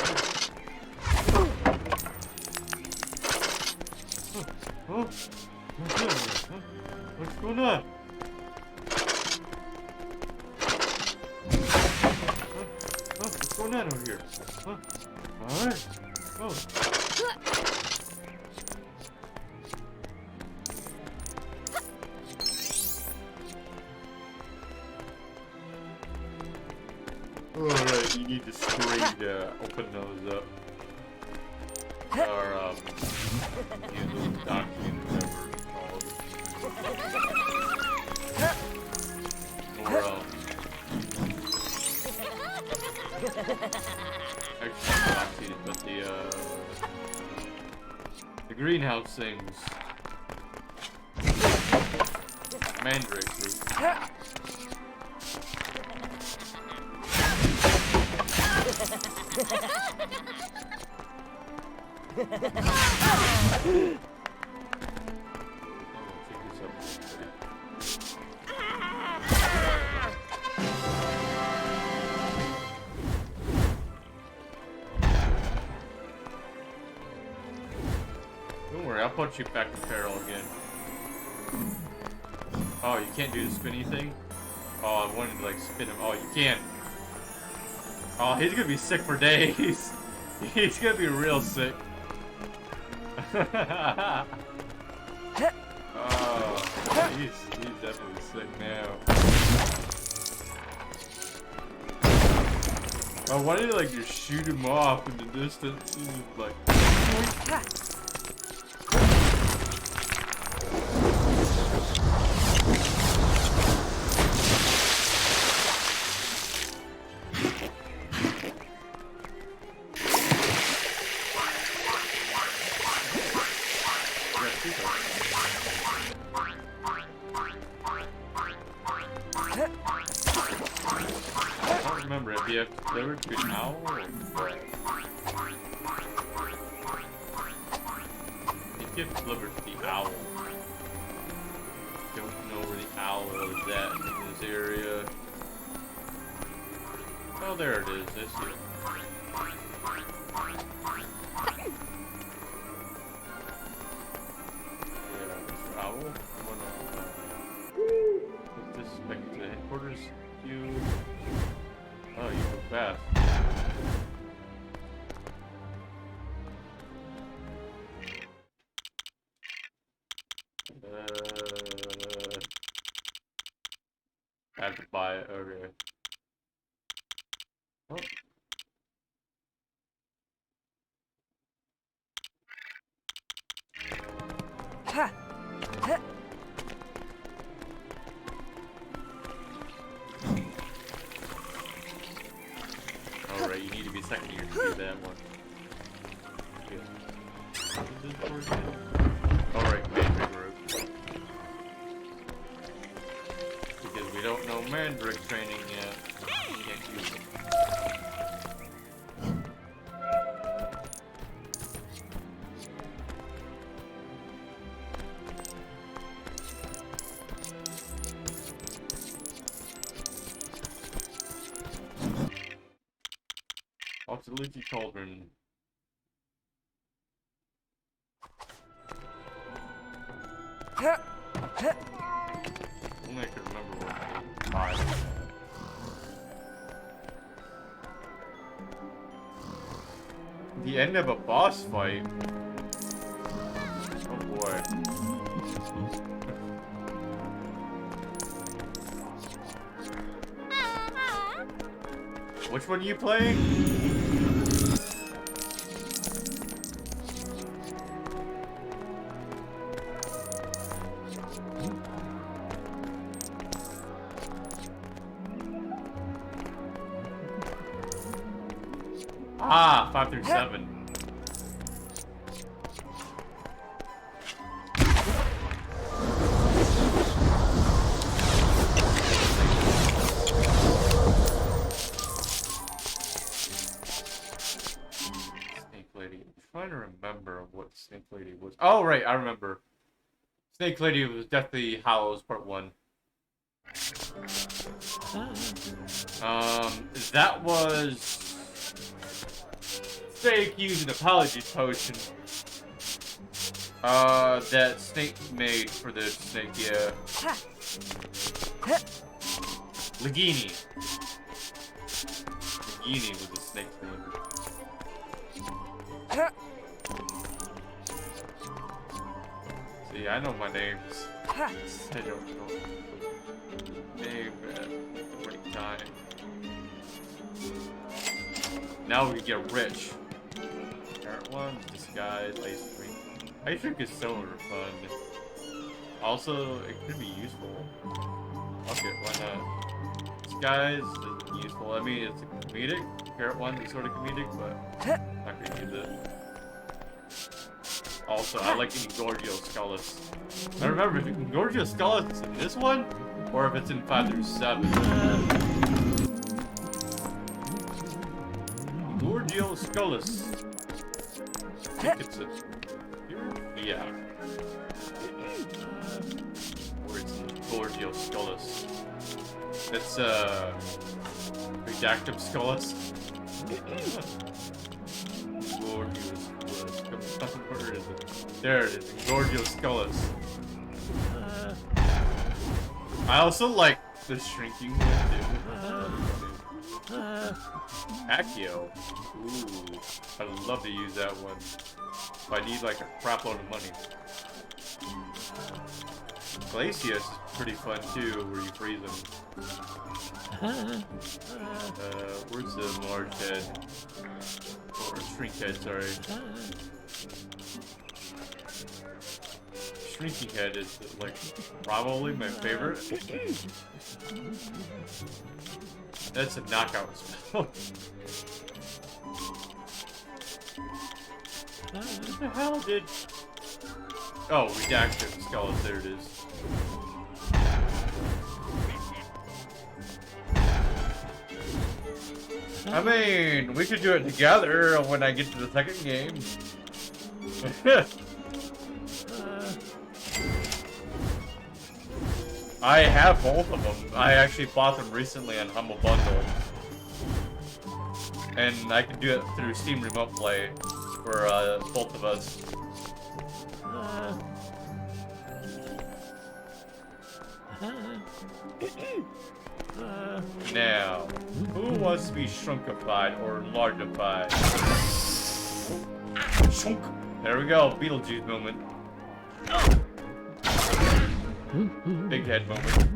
Oh, what's going on? What's going on over here? Alright. Oh. Alright, you need to straight open those up. Or, use those documents, whatever it's called. Or, actually, not documents, but the greenhouse things. Mandrake fruit. Don't worry, I'll put you back to Peril again. Oh, you can't do the spinny thing? Oh, I wanted to like spin him. Oh, you can't. Oh, he's gonna be sick for days. He's gonna be real sick. Oh, he's definitely sick now. I wanted to like just shoot him off in the distance. He's just like. I don't remember if you have to deliver to an owl or what. If you have to deliver to the owl. Don't know where the owl is at in this area. Oh, there it is. I see it. Yeah, Mr. Owl. Put this back to the headquarters. You. Oh, you go fast. I have to buy it. Okay. Oh. Alright, you need to be second here to do that one. Alright, Mandrake Road. Because we don't know Mandrake training yet. We can't use it. Off to the leaky cauldron. Only I could remember what the 5. The end of a boss fight. Oh boy. Which one are you playing? Ah, 5 through 7. Snake Lady. I'm trying to remember what Snake Lady was. Oh, right, I remember. Snake Lady was Deathly Hallows Part 1. That was Snake using apology potion. That Snake made for the snake, yeah. Legini. Legini was the snake's name. See, I know my names. I don't know name at the right time. Now we get rich. Carrot 1, disguise, ice cream. Ice cream is so fun. Also, it could be useful. Okay, why not? Disguise is useful. I mean, it's a comedic. Carrot 1 is sort of comedic, but not gonna use it. Also, I like Engorgio Skullus. I remember if Engorgio Skullus is in this one, or if it's in 5 through 7. Engorgio Skullus. I think it's here? Yeah. Or it's Engorgio Skullus. It's, Redactive Skullus. Engorgio Skullus. Where is it? There it is. Engorgio Skullus. I also like the shrinking one, too. Accio. Ooh. I'd love to use that one. If I need like a crap load of money. Glacius is pretty fun too, where you freeze them. Where's the large head? Or shrink head, sorry. Shrinking head is like probably my favorite. That's a knockout spell. What the hell did... Oh, Redactive Skullus, there it is. I mean, we could do it together when I get to the second game. I have both of them. I actually bought them recently on Humble Bundle. And I can do it through Steam Remote Play for both of us. Now, who wants to be shrunkified or largified? Shunk. There we go, Beetlejuice moment. Big head moment.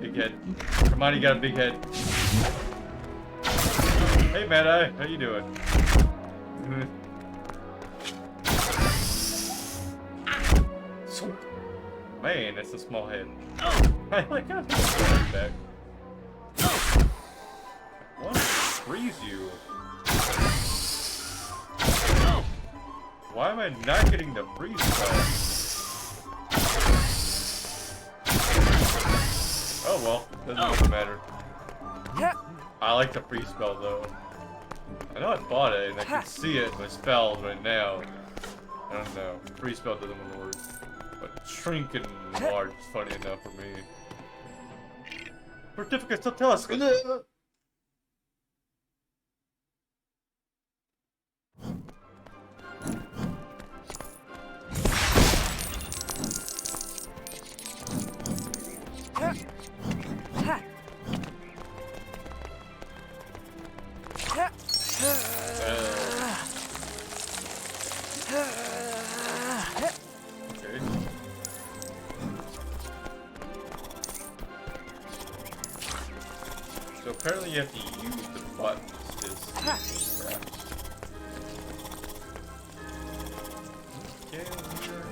Big head. Come on, you got a big head. Hey, Mad Eye, how you doing? Man, that's a small head. I like how this is back. I want to freeze you. Why am I not getting the freeze spell? Oh well, doesn't really matter. I like the freeze spell though. I know I bought it and I can see it in my spells right now. I don't know. Freeze spell doesn't want to work. But shrink and large is funny enough for me. Certificates, don't tell us. Okay. So apparently you have to use the buttons to see crap. Okay, over here.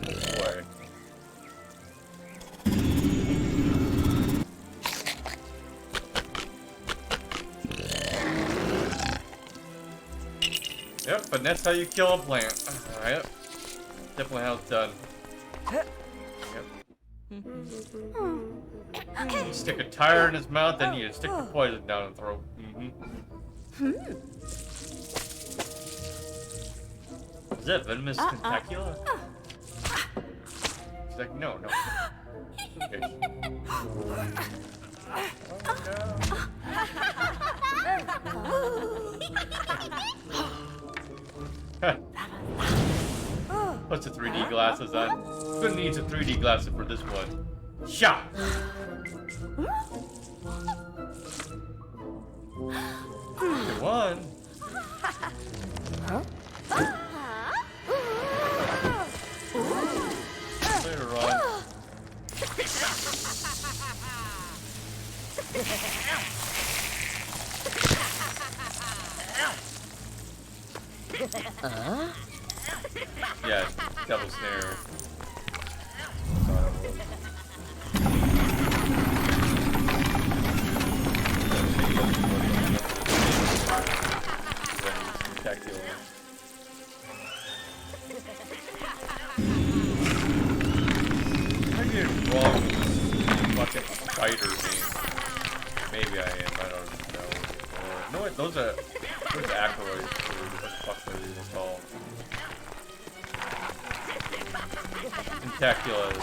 Way. Yep, but that's how you kill a plant. Yep. Definitely how it's done. Yep. You stick a tire in his mouth, then you stick the poison down his throat. Is that venomous tentacula? She's like, no. Okay. Puts the 3D glasses on. Gonna need some 3D glasses for this one. Shot! Good one. Later on. Yeah, double snare. Spectacular. I'm getting wrong with this fucking spider game. Maybe I am, I don't know. No, wait, those are acolytes. What the fuck are they even called? Tentacula is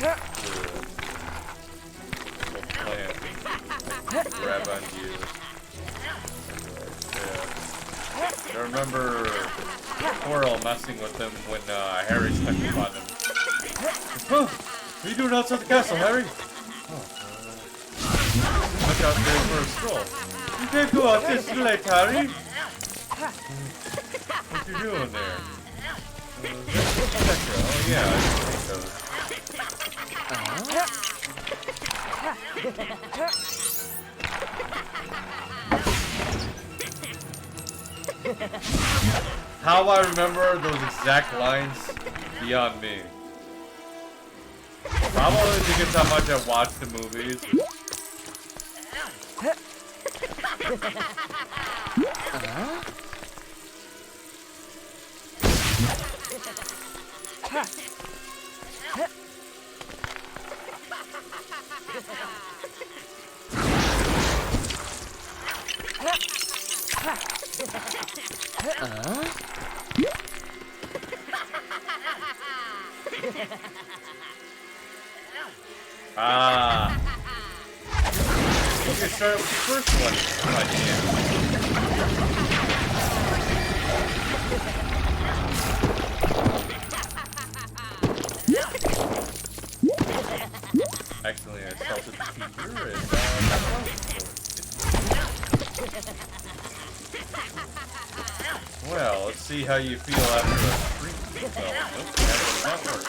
the plant. Like, grab onto you. Yeah. I remember Coral messing with him when Harry stuck upon him. Huh? What are you doing outside the castle, Harry? Oh. Went out there for a stroll. You can't go out this late, Harry. What you doing there? Oh yeah, I think those. How I remember those exact lines beyond me. Probably because how much I watched the movies. Ah. You can start with the first one. Accidentally assaulted the teacher and well, let's see how you feel after a street. Well, nope, that does not work.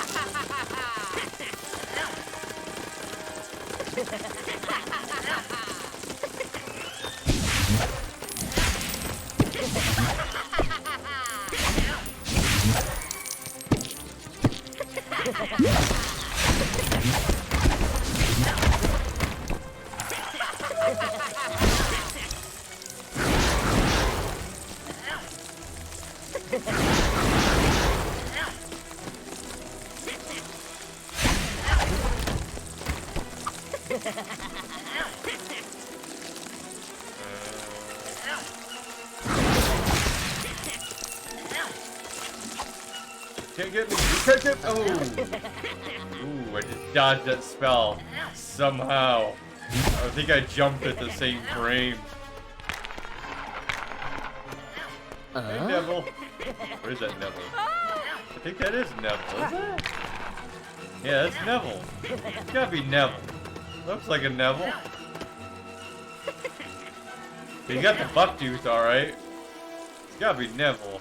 Can't get me. You can't get. Oh. Ooh, I just dodged that spell somehow. I think I jumped at the same frame. Hey, Neville. Where is that Neville? I think that is Neville, is it? Yeah, that's Neville. It's gotta be Neville. Looks like a Neville. But you got the buck tooth, alright. It's gotta be Neville.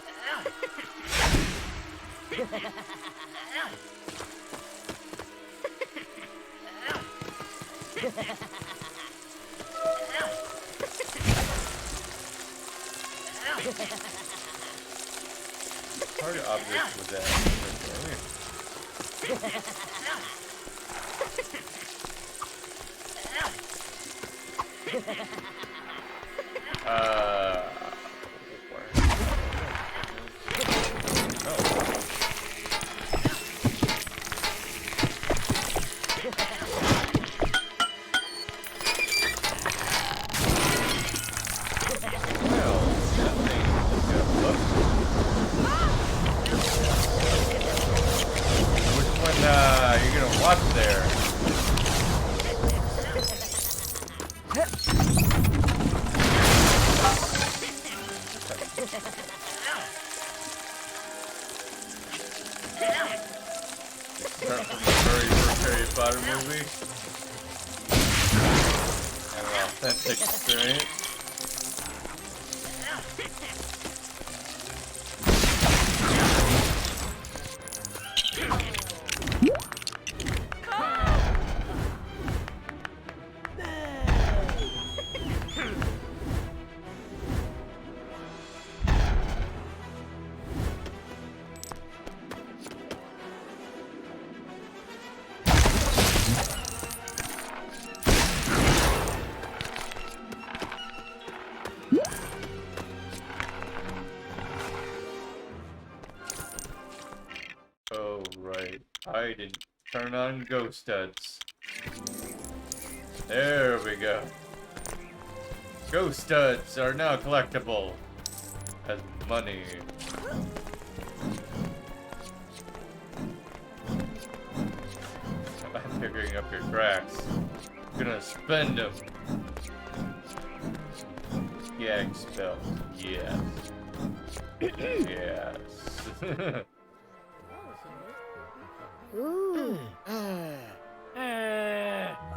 Hard object with that. You're gonna watch there. Start from the very first Harry Potter movie. And an authentic experience. Oh, right. I didn't turn on ghost studs. There we go. Ghost studs are now collectible as money. I'm picking up your cracks. I'm gonna spend them. Gag spell. Yes. Yes. Ooh.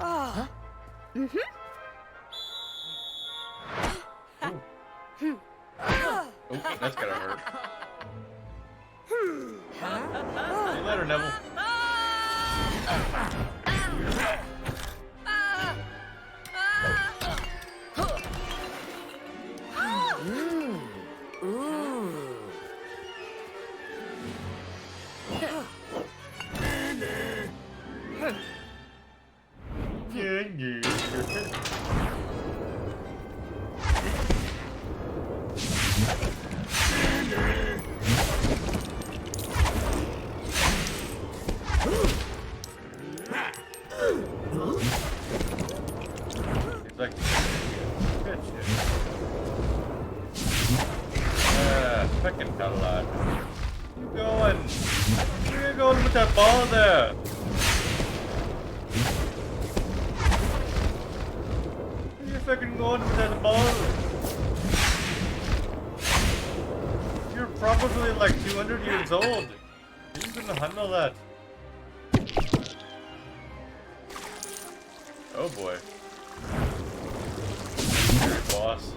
Oh. Mm-hmm. Oh, that's gotta hurt. See you later, Neville. Like, good shit. Fucking hell lot. Where you going? Where you going with that ball there? Where you fucking going with that ball? You're probably like 200 years old. Who's gonna handle that? Oh boy. Boss.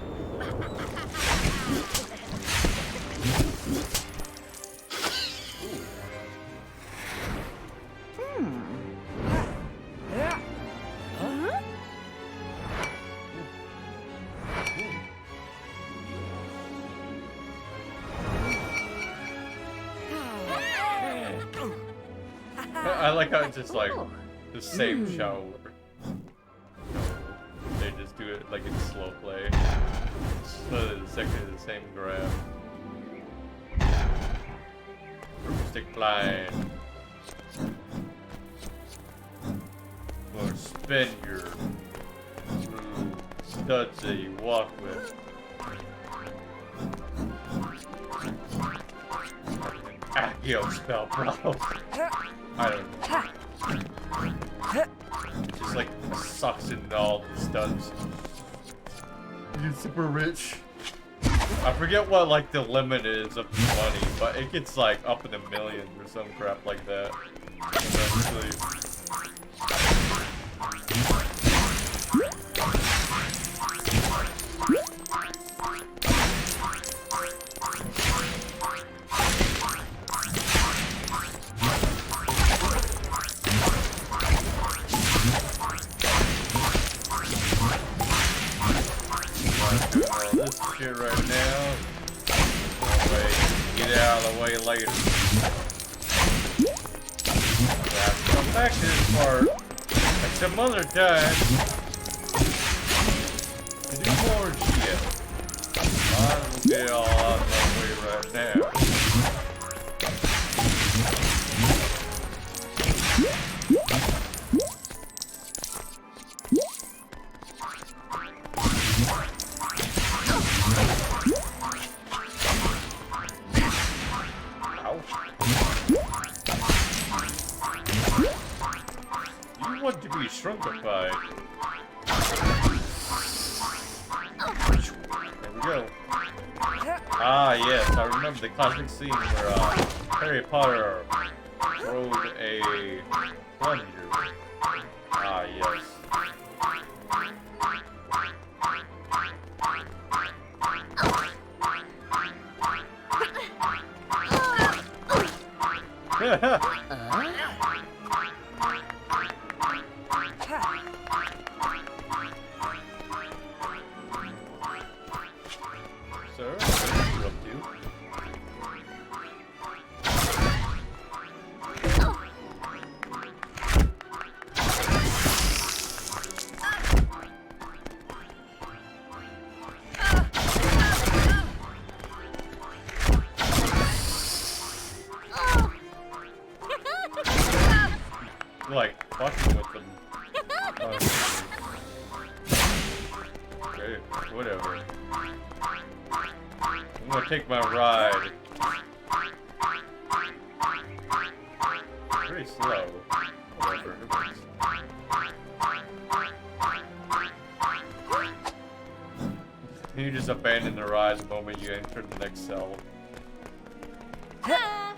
I like how it's just like the same show. They just do it like in slow play. So it's actually the same grab. Broomstick flying. Or spin your studs that you walk with. Accio spell, bro. I don't know. It's just like sucks in all the stunts. You get super rich. I forget what like the limit is of the money, but it gets like up in the millions or some crap like that. Eventually. This shit right now. Get out of the way later. Come back to this part. Like some other time. To do more shit. I will get all out of the way right now. You want to be shrunkified. There we go. Ah, yes, I remember the classic scene where Harry Potter rode a plunger. Ah, yes. Sir, I interrupt you. Like, fucking with them. Okay, whatever. I'm gonna take my ride. Very slow. Whatever. You just abandon the ride the moment you enter the next cell. Yeah,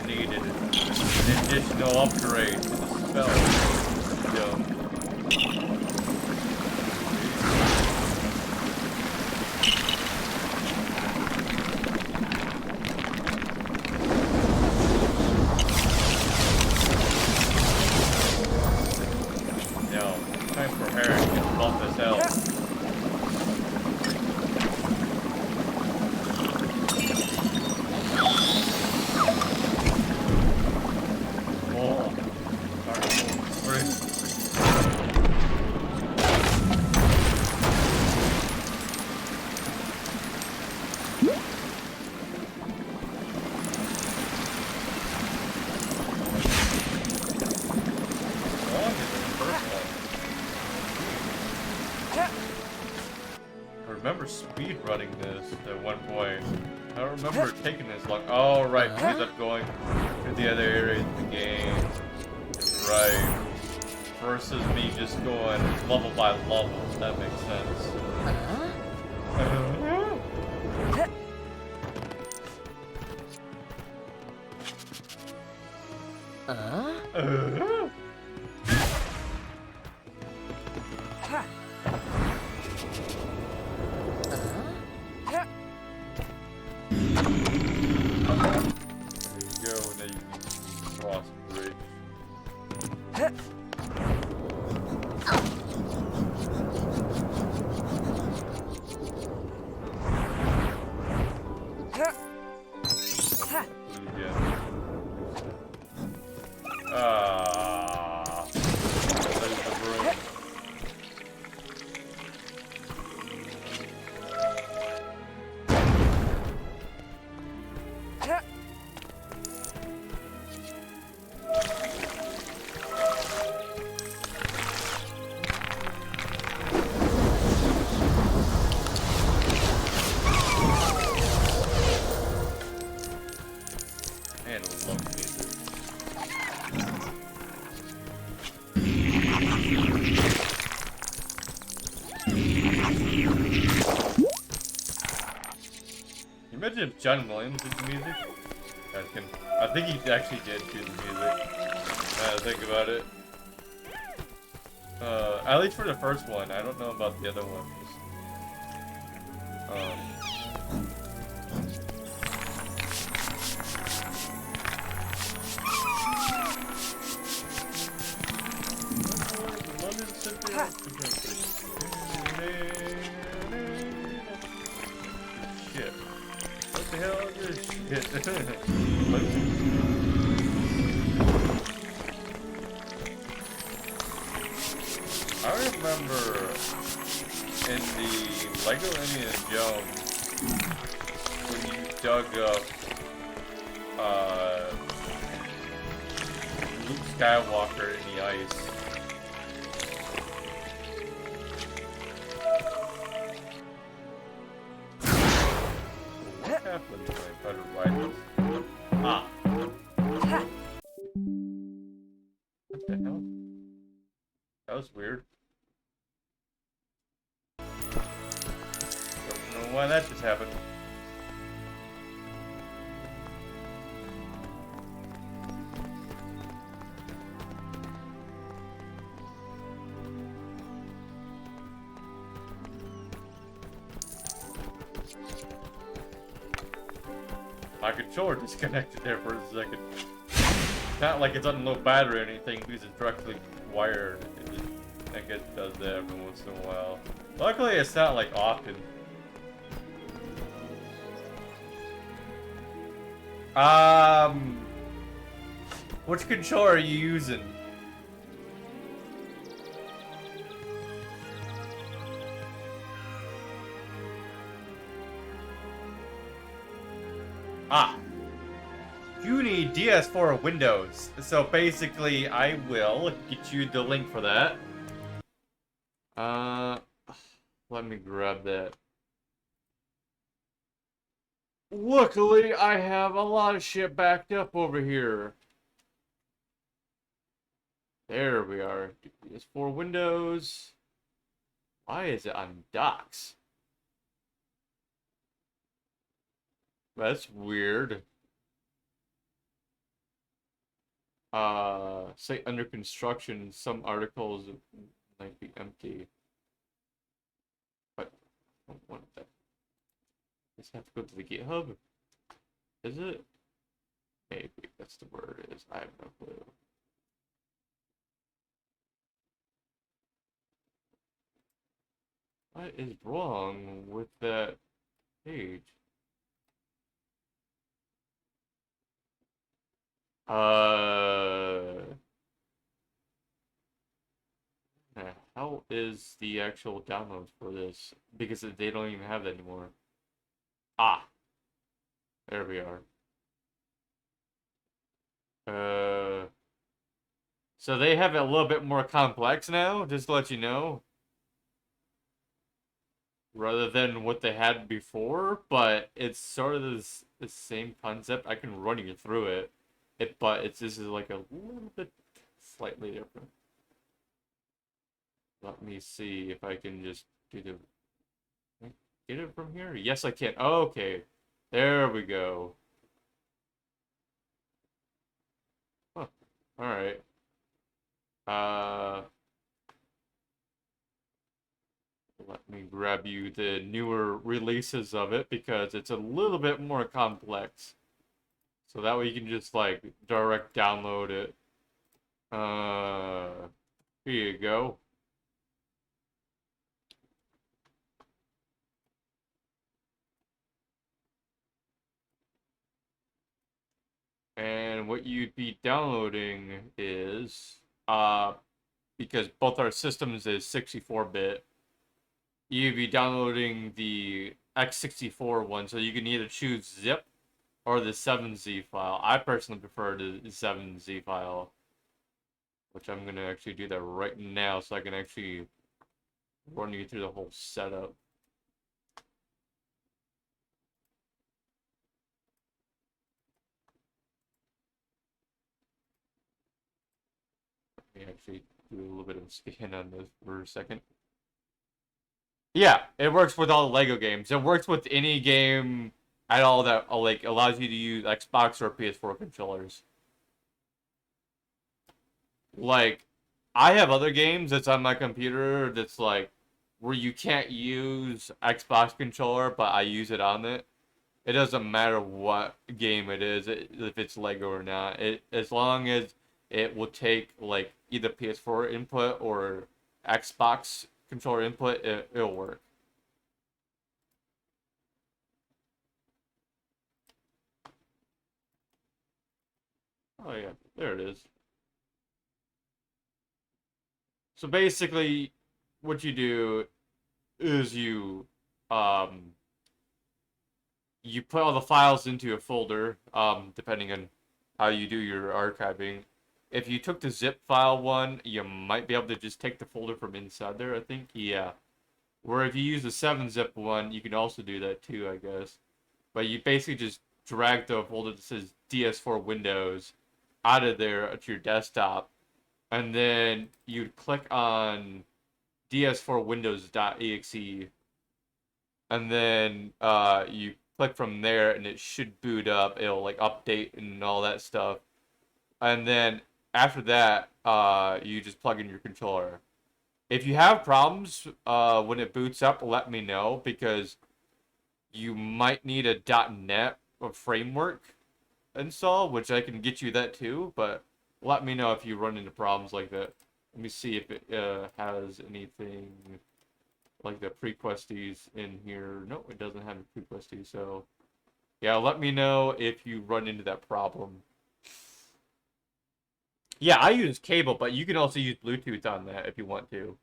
needed an additional upgrade to the spell. Yo. Time for Harry to get buff as hell. Oh. I remember speed running this at one point. I don't remember it taking this long. Oh, right, because I'm going to the other areas of the game. Right. Versus me just going level by level, if that makes sense. Man, I love music. Can you imagine if John Williams did the music? I think he actually did do the music. Now that I think about it. At least for the first one. I don't know about the other ones. Shit. What the hell is this shit? I remember in the Lego Indiana Jones when you dug up Luke Skywalker in the ice. What happened when I tried to ride this? Ah. What the hell? That was weird. Don't know why that just happened. My controller disconnected there for a second. It's not like it's on low battery or anything because it's directly wired. It just, I think it does that every once in a while. Luckily, it's not like often. Which controller are you using? Ah. You need DS4 or Windows. So basically, I will get you the link for that. Let me grab that. Luckily, I have a lot of shit backed up over here. There we are. DS4 Windows. Why is it on docks? That's weird. Say under construction, some articles might be empty. But I don't want that. Just have to go to the GitHub. Is it? Maybe that's the word it is. I have no clue. What is wrong with that page? How is the actual download for this? Because they don't even have that anymore. Ah, there we are. So they have it a little bit more complex now, just to let you know. Rather than what they had before, but it's sort of the same concept. I can run you through it. But this is like a little bit slightly different. Let me see if I can just do the... Can I get it from here? Yes, I can. Oh, okay. There we go. Huh. Alright. Let me grab you the newer releases of it because it's a little bit more complex. So that way you can just like direct download it. Here you go. And what you'd be downloading is because both our systems is 64-bit, you'd be downloading the x64 one, so you can either choose zip or the 7Z file. I personally prefer the 7Z file, which I'm going to actually do that right now so I can actually run you through the whole setup. Let me actually do a little bit of a scan on this for a second. Yeah, it works with all the Lego games. It works with any game at all that like allows you to use Xbox or PS4 controllers. Like, I have other games that's on my computer that's like where you can't use Xbox controller, but I use it on it. It doesn't matter what game it is, if it's Lego or not. As long as it will take like either PS4 input or Xbox controller input, it'll work. Oh yeah, there it is. So basically, what you do is you put all the files into a folder, depending on how you do your archiving. If you took the zip file one, you might be able to just take the folder from inside there, I think. Yeah. Where if you use the 7-zip one, you can also do that too, I guess. But you basically just drag the folder that says DS4 Windows out of there to your desktop, and then you'd click on ds4windows.exe, and then you click from there, and it should boot up. It'll like update and all that stuff, and then after that, you just plug in your controller. If you have problems when it boots up, let me know, because you might need a .NET framework install, which I can get you that too, but let me know if you run into problems like that. Let me see if it has anything like the prequesties in here. No, it doesn't have a prequesty, so yeah, let me know if you run into that problem. Yeah, I use cable, but you can also use Bluetooth on that if you want to.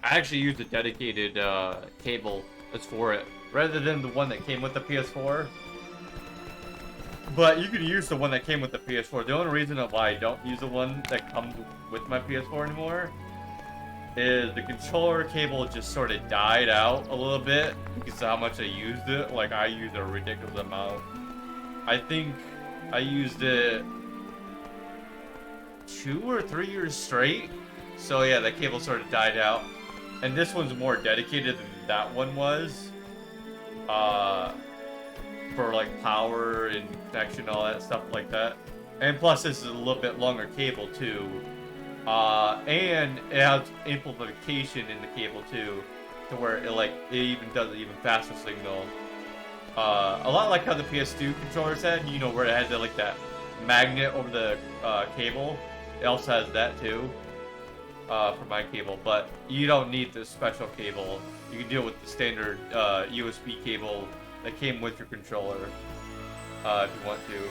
I actually used a dedicated cable that's for it, rather than the one that came with the PS4. But you can use the one that came with the PS4. The only reason why I don't use the one that comes with my PS4 anymore is the controller cable just sort of died out a little bit because of how much I used it. Like, I used a ridiculous amount. I think I used it 2 or 3 years straight. So yeah, the cable sort of died out. And this one's more dedicated than that one was. For like power and connection, all that stuff like that. And plus this is a little bit longer cable too. And it has amplification in the cable too, to where it even does an even faster signal. A lot like how the PS2 controllers had, you know, where it has that magnet over the cable. It also has that too. For my cable, but you don't need this special cable. You can deal with the standard USB cable that came with your controller if you want to.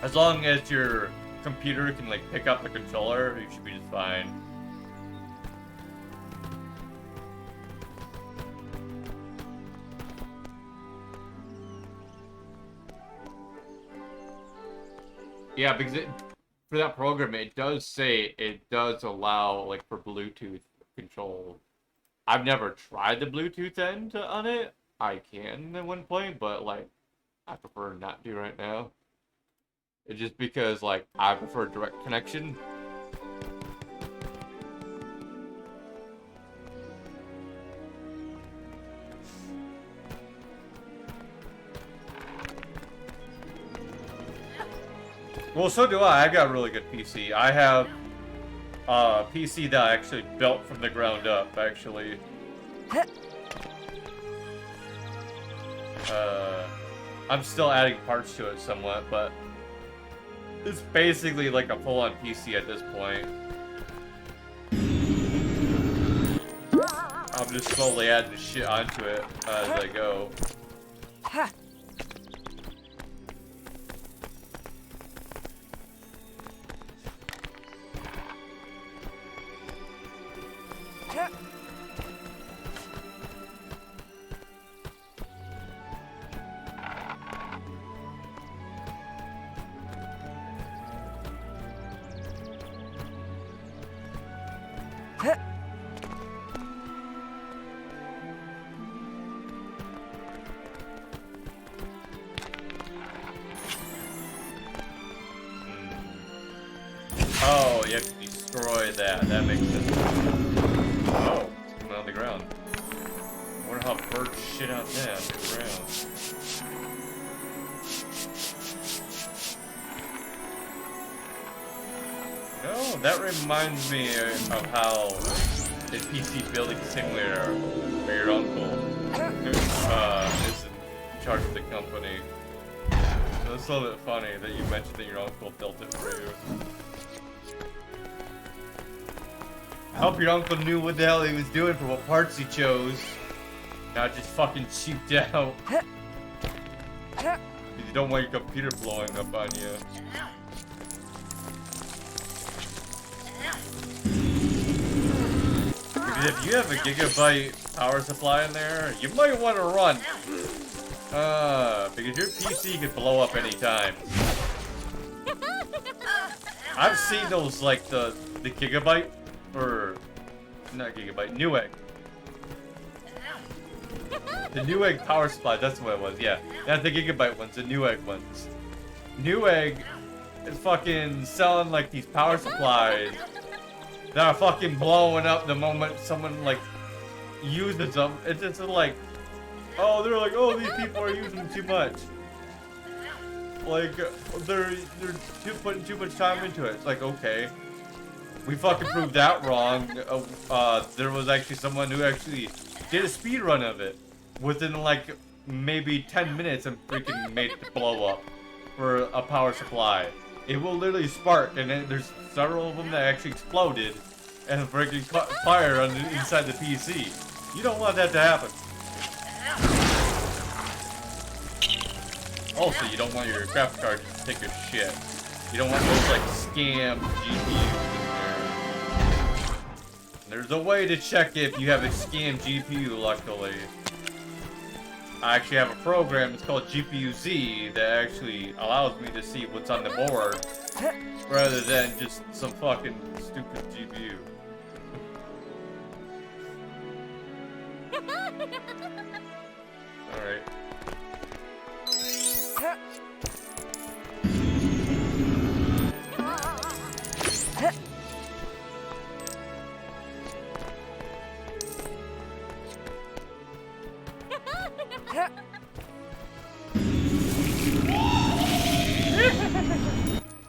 As long as your computer can pick up the controller, you should be just fine. Yeah, because for that program, it does say it does allow for Bluetooth control. I've never tried the Bluetooth end on it. I can at one point, but I prefer not to right now. It's just because I prefer direct connection. Well, so do I. I got a really good PC. I have a PC that I actually built from the ground up, actually. I'm still adding parts to it somewhat, but it's basically like a full-on PC at this point. I'm just slowly adding shit onto it as I go. Ha. Ha. Ha. Oh, you have to destroy that. That makes sense. Oh, it's coming on the ground. I wonder how birds shit out there on the ground. No, that reminds me of how in PC Building Simulator, where your uncle is in charge of the company. So it's a little bit funny that you mentioned that your uncle built it for you. I hope your uncle knew what the hell he was doing for what parts he chose. Not just fucking cheaped out. You don't want your computer blowing up on you. Because if you have a gigabyte power supply in there, you might want to run. Because your PC could blow up anytime. I've seen those, like, the gigabyte, or, not gigabyte, Newegg. The Newegg power supply, that's what it was, yeah. Not the gigabyte ones, the Newegg ones. Newegg is fucking selling, like, these power supplies that are fucking blowing up the moment someone, like, uses them. It's just like, oh, they're like, oh, these people are using too much. Like, they're putting too much time into it. It's like, okay. We fucking proved that wrong. There was actually someone who actually did a speed run of it within like maybe 10 minutes and freaking made it blow up for a power supply. It will literally spark, and then there's several of them that actually exploded and freaking caught fire on the inside the PC. You don't want that to happen. Also, you don't want your graphics card to take a shit. You don't want those like scam GPUs in there. There's a way to check if you have a scam GPU, luckily. I actually have a program, it's called GPU-Z, that actually allows me to see what's on the board rather than just some fucking stupid GPU. Alright.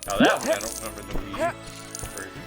Now that one I don't remember the Wii version.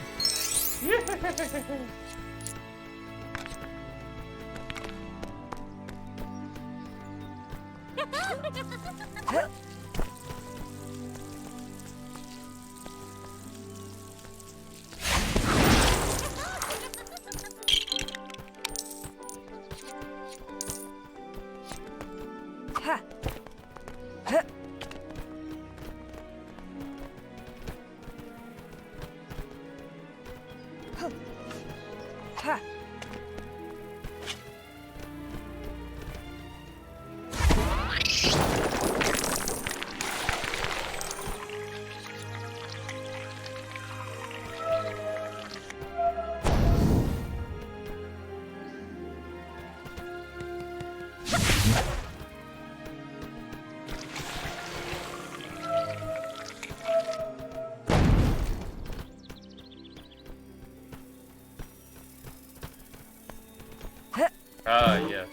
Yes.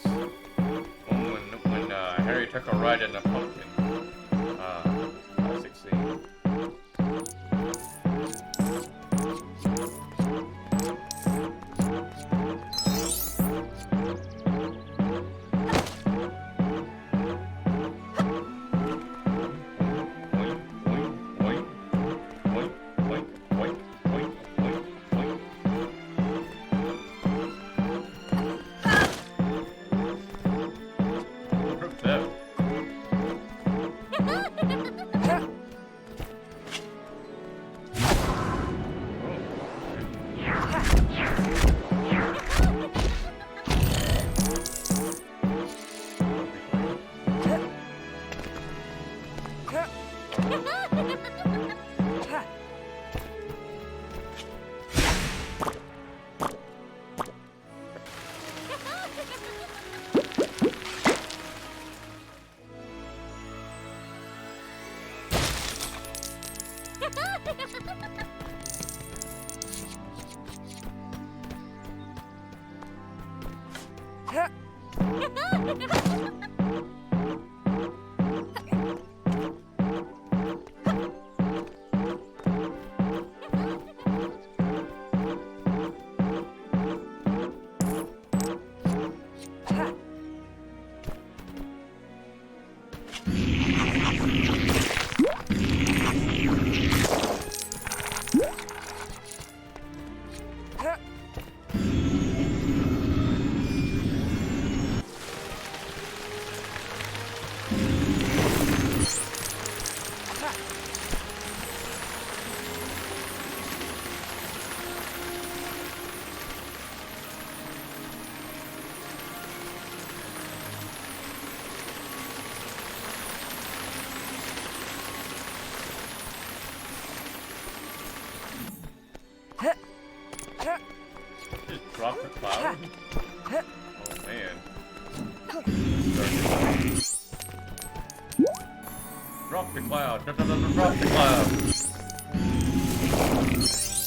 When Harry took a ride in a pumpkin. 16. Just drop the cloud? Oh man. Drop the cloud. Drop the cloud.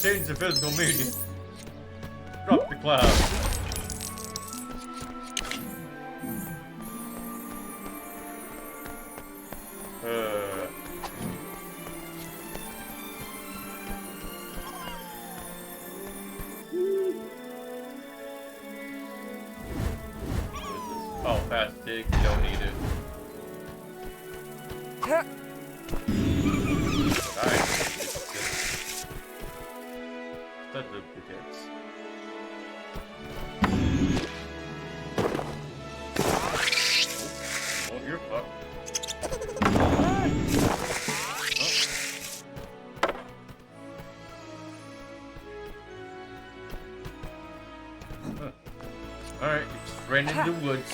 Change the physical medium. Drop the cloud. Oh, fast dig, don't need it. Nice. That duplicates. Oh, you're fucked. Alright, just ran into the woods.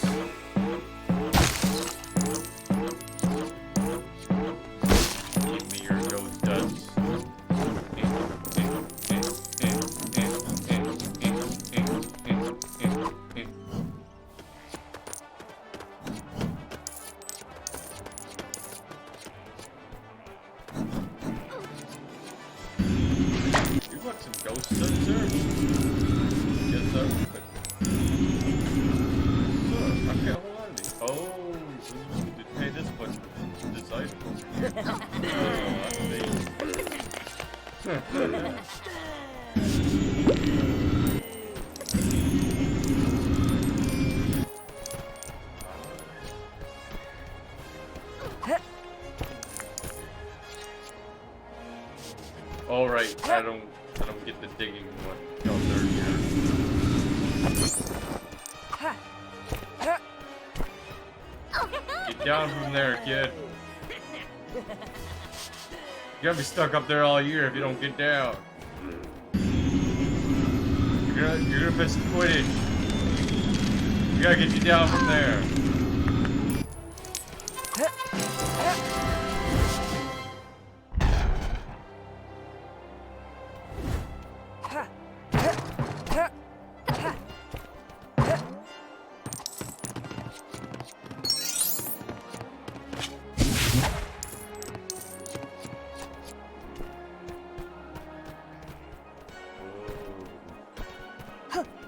Give me your ghost dust. You got some ghost dust, sir? Yes, sir. Okay, hold on. Oh, so you need to pay this much for this item. All right, I don't get the digging one. No, third here. Get down from there, kid. You're gonna be stuck up there all year if you don't get down. You're gonna miss Quidditch. We gotta get you down from there.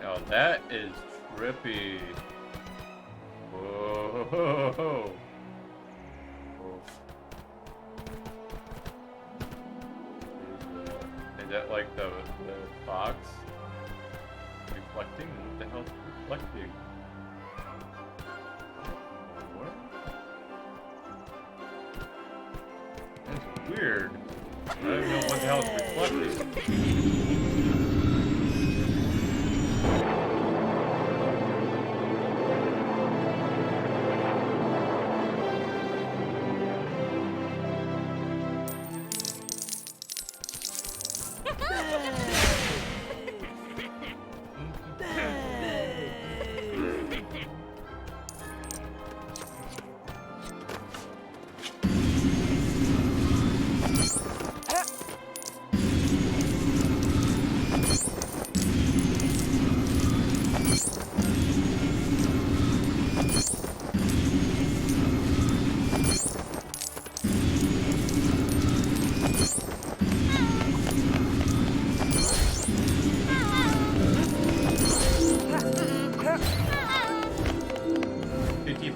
Now that is trippy. Whoa. Is that like the box reflecting? What the hell is reflecting? What? That's weird. I don't even know what the hell is reflecting.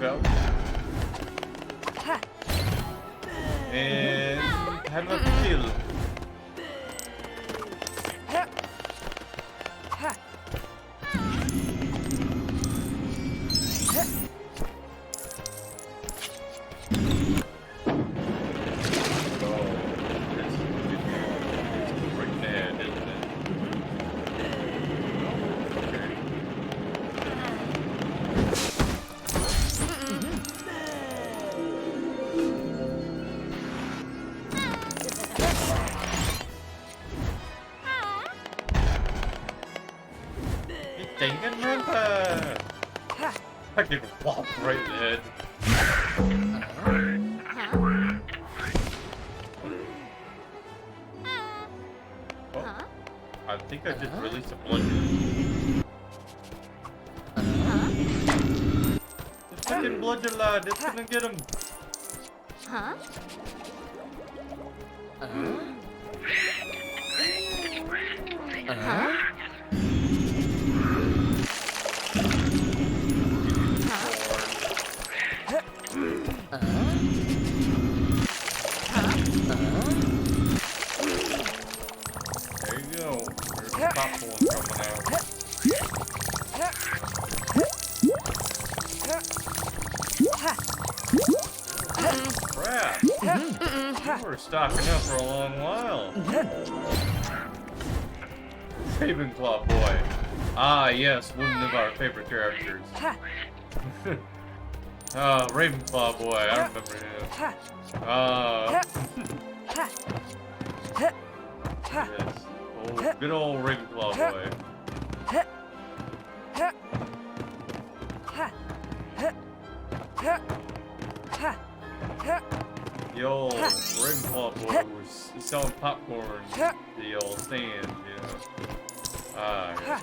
fell. And have a kill. Dang it, Rampa! I can walk right in the head. Oh, I think I just released a bludgeon. The fucking bludgeon lad, it's gonna get him. Huh? There you go. There's the popcorn coming out. Crap! You were stocking up for a long while. Ravenclaw boy. Ah, yes, one of our favorite characters. Ah, Ravenclaw boy, I remember him. Yes. Oh, good old Ravenclaw boy. The old Ravenclaw boy was selling popcorn at the old stand, you know. Ah,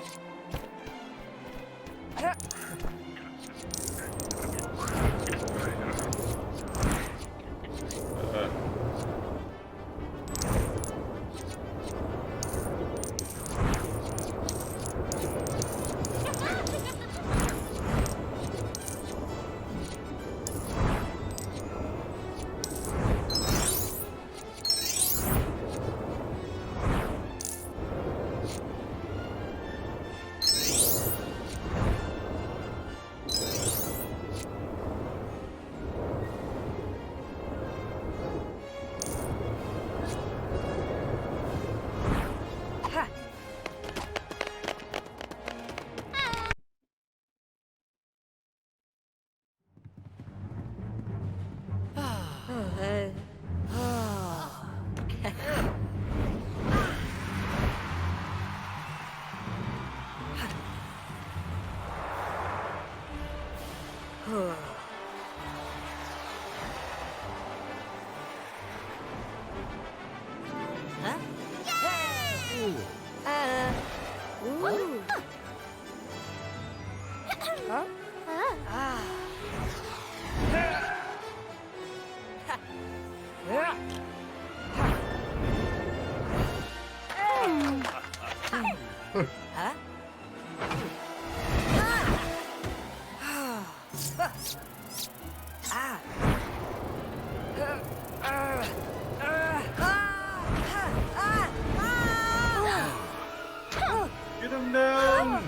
Get him down!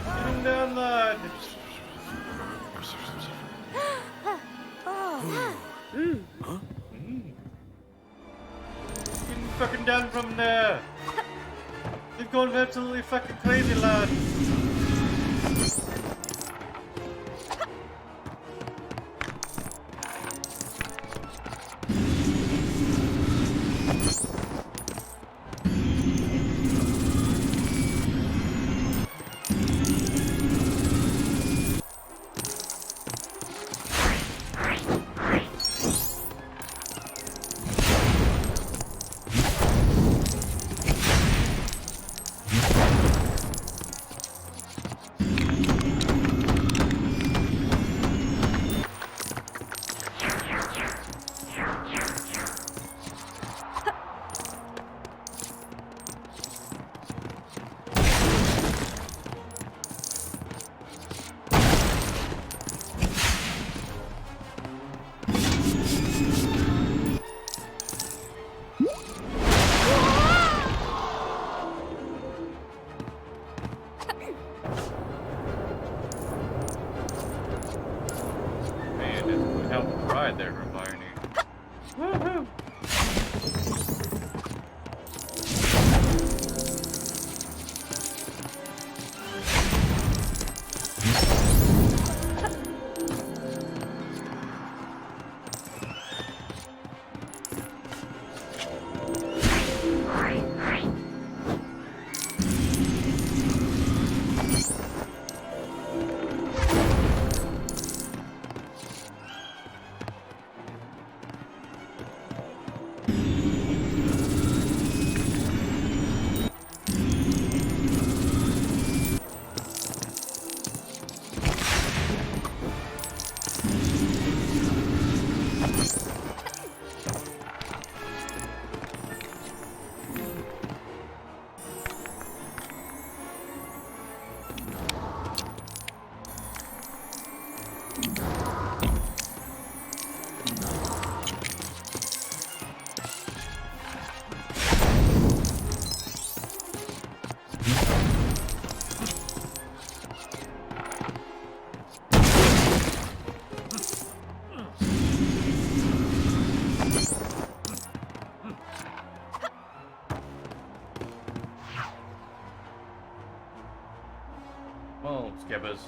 Get him down, lad! Get him fucking down from there! You're going absolutely fucking crazy, lad! count the pride there, Hermione. Woohoo! Well, Skibbers.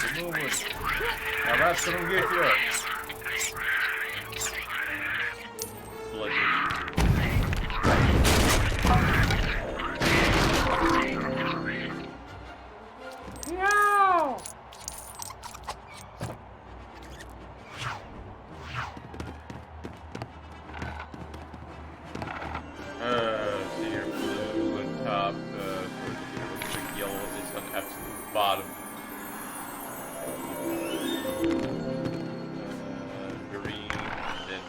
Keep moving. Now that's gonna get you. See here, blue on top, looks like yellow is on the absolute bottom. Green, and then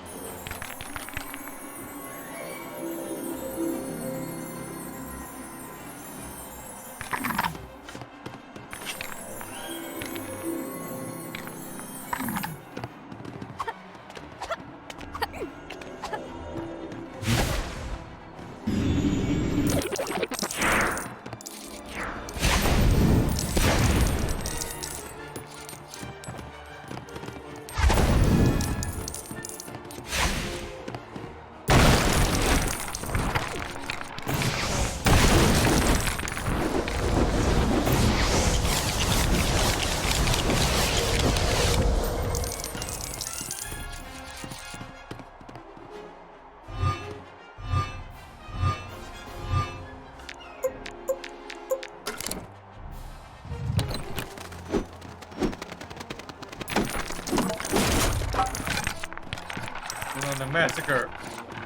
on the massacre.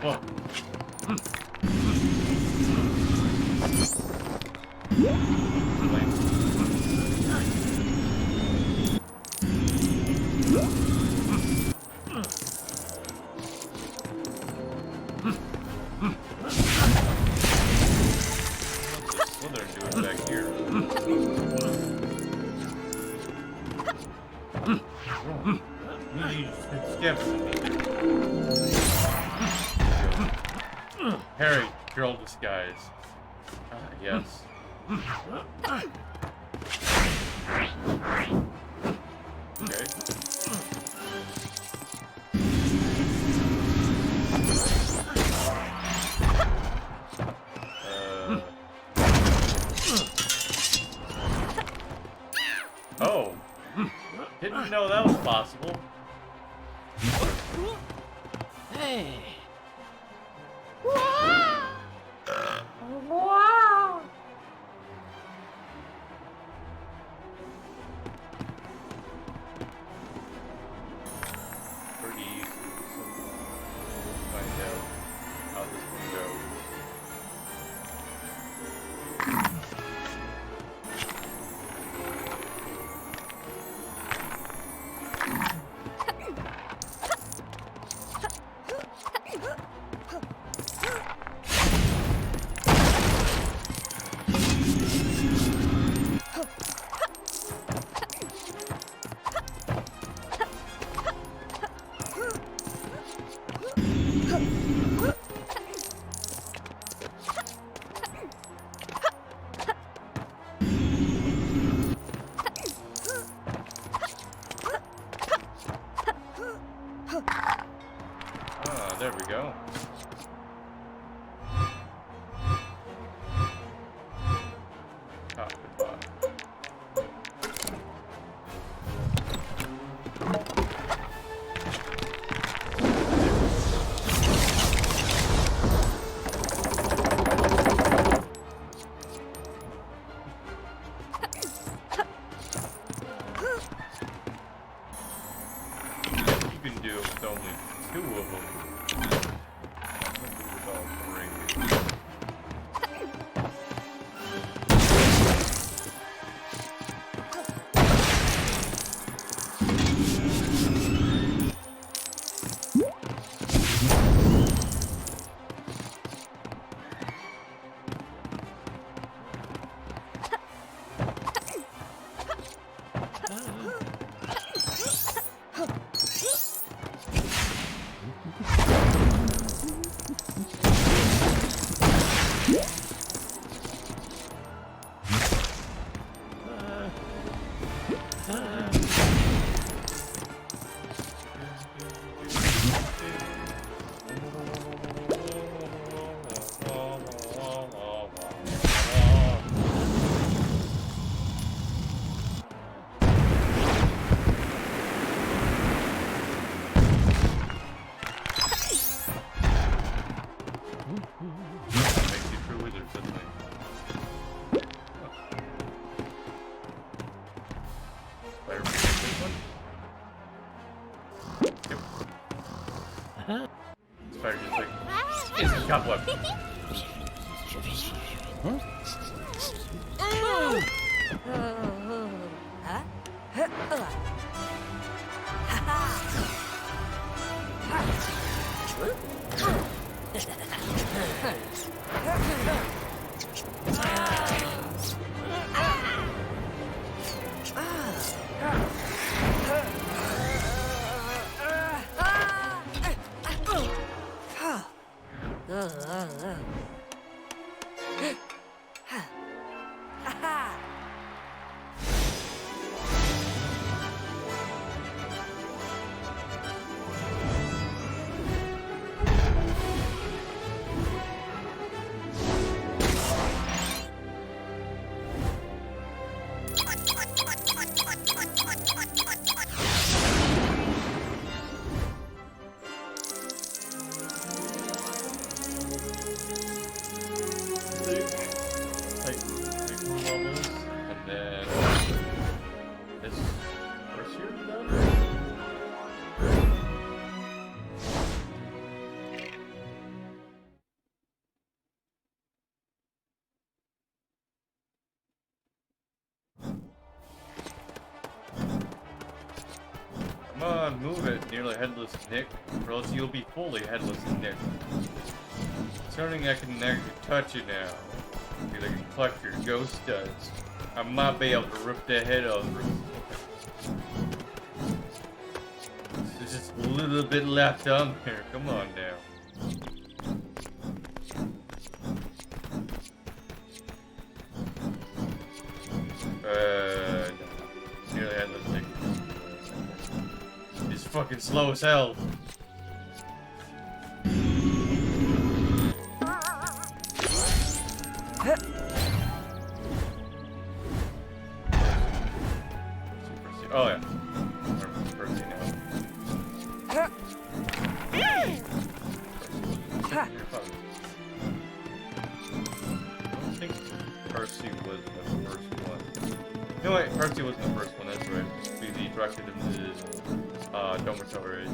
Whoa. What they're doing back here? Harry, girl disguise. Yes. Okay. Oh. Didn't know that was possible. Hey. Pretty easy. So we'll find out how this one goes. Ah, there we go. Ah, goodbye. You can do it with only 2 of them. I'm gonna do it with all 3. Makes you true wizards, doesn't it? Better pick this one. Yep. Spider just like is a cobweb. Take 2 levels, and then this first here done. Come on, move it, nearly headless Nick, or else you'll be fully headless Nick. Turning I can actually touch it now. See, they can collect your ghost studs. I might be able to rip their head off. There's just a little bit left on there. Come on now. No. Nearly headless Nick. It's fucking slow as hell. Oh yeah. Percy now. I don't think Percy was the first one. No wait, Percy wasn't the first one, that's right. We directed him to his dormitory.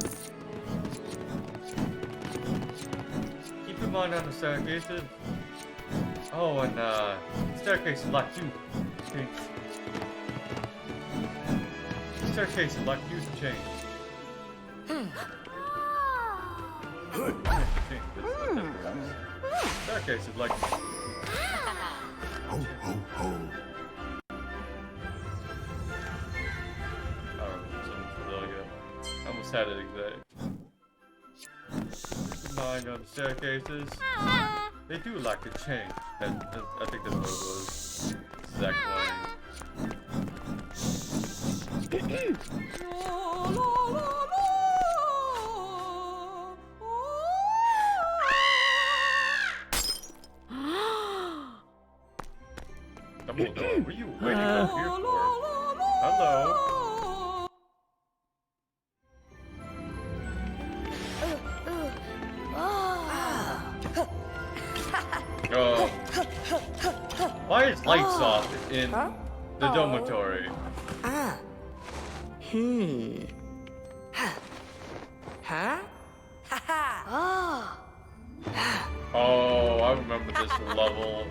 Keep in mind on the staircases. Oh, and staircase is locked too. Okay. Staircase is locked, use the chain. Staircase is like. Ho, ho, ho. I almost had it exact. Keep in mind on the staircases. They do like to change. I think that's what it was. Exact line. Dumbledore, what are you waiting up here for? Hello. Oh. Why is lights off in the dormitory? Huh? Oh, I remember this level.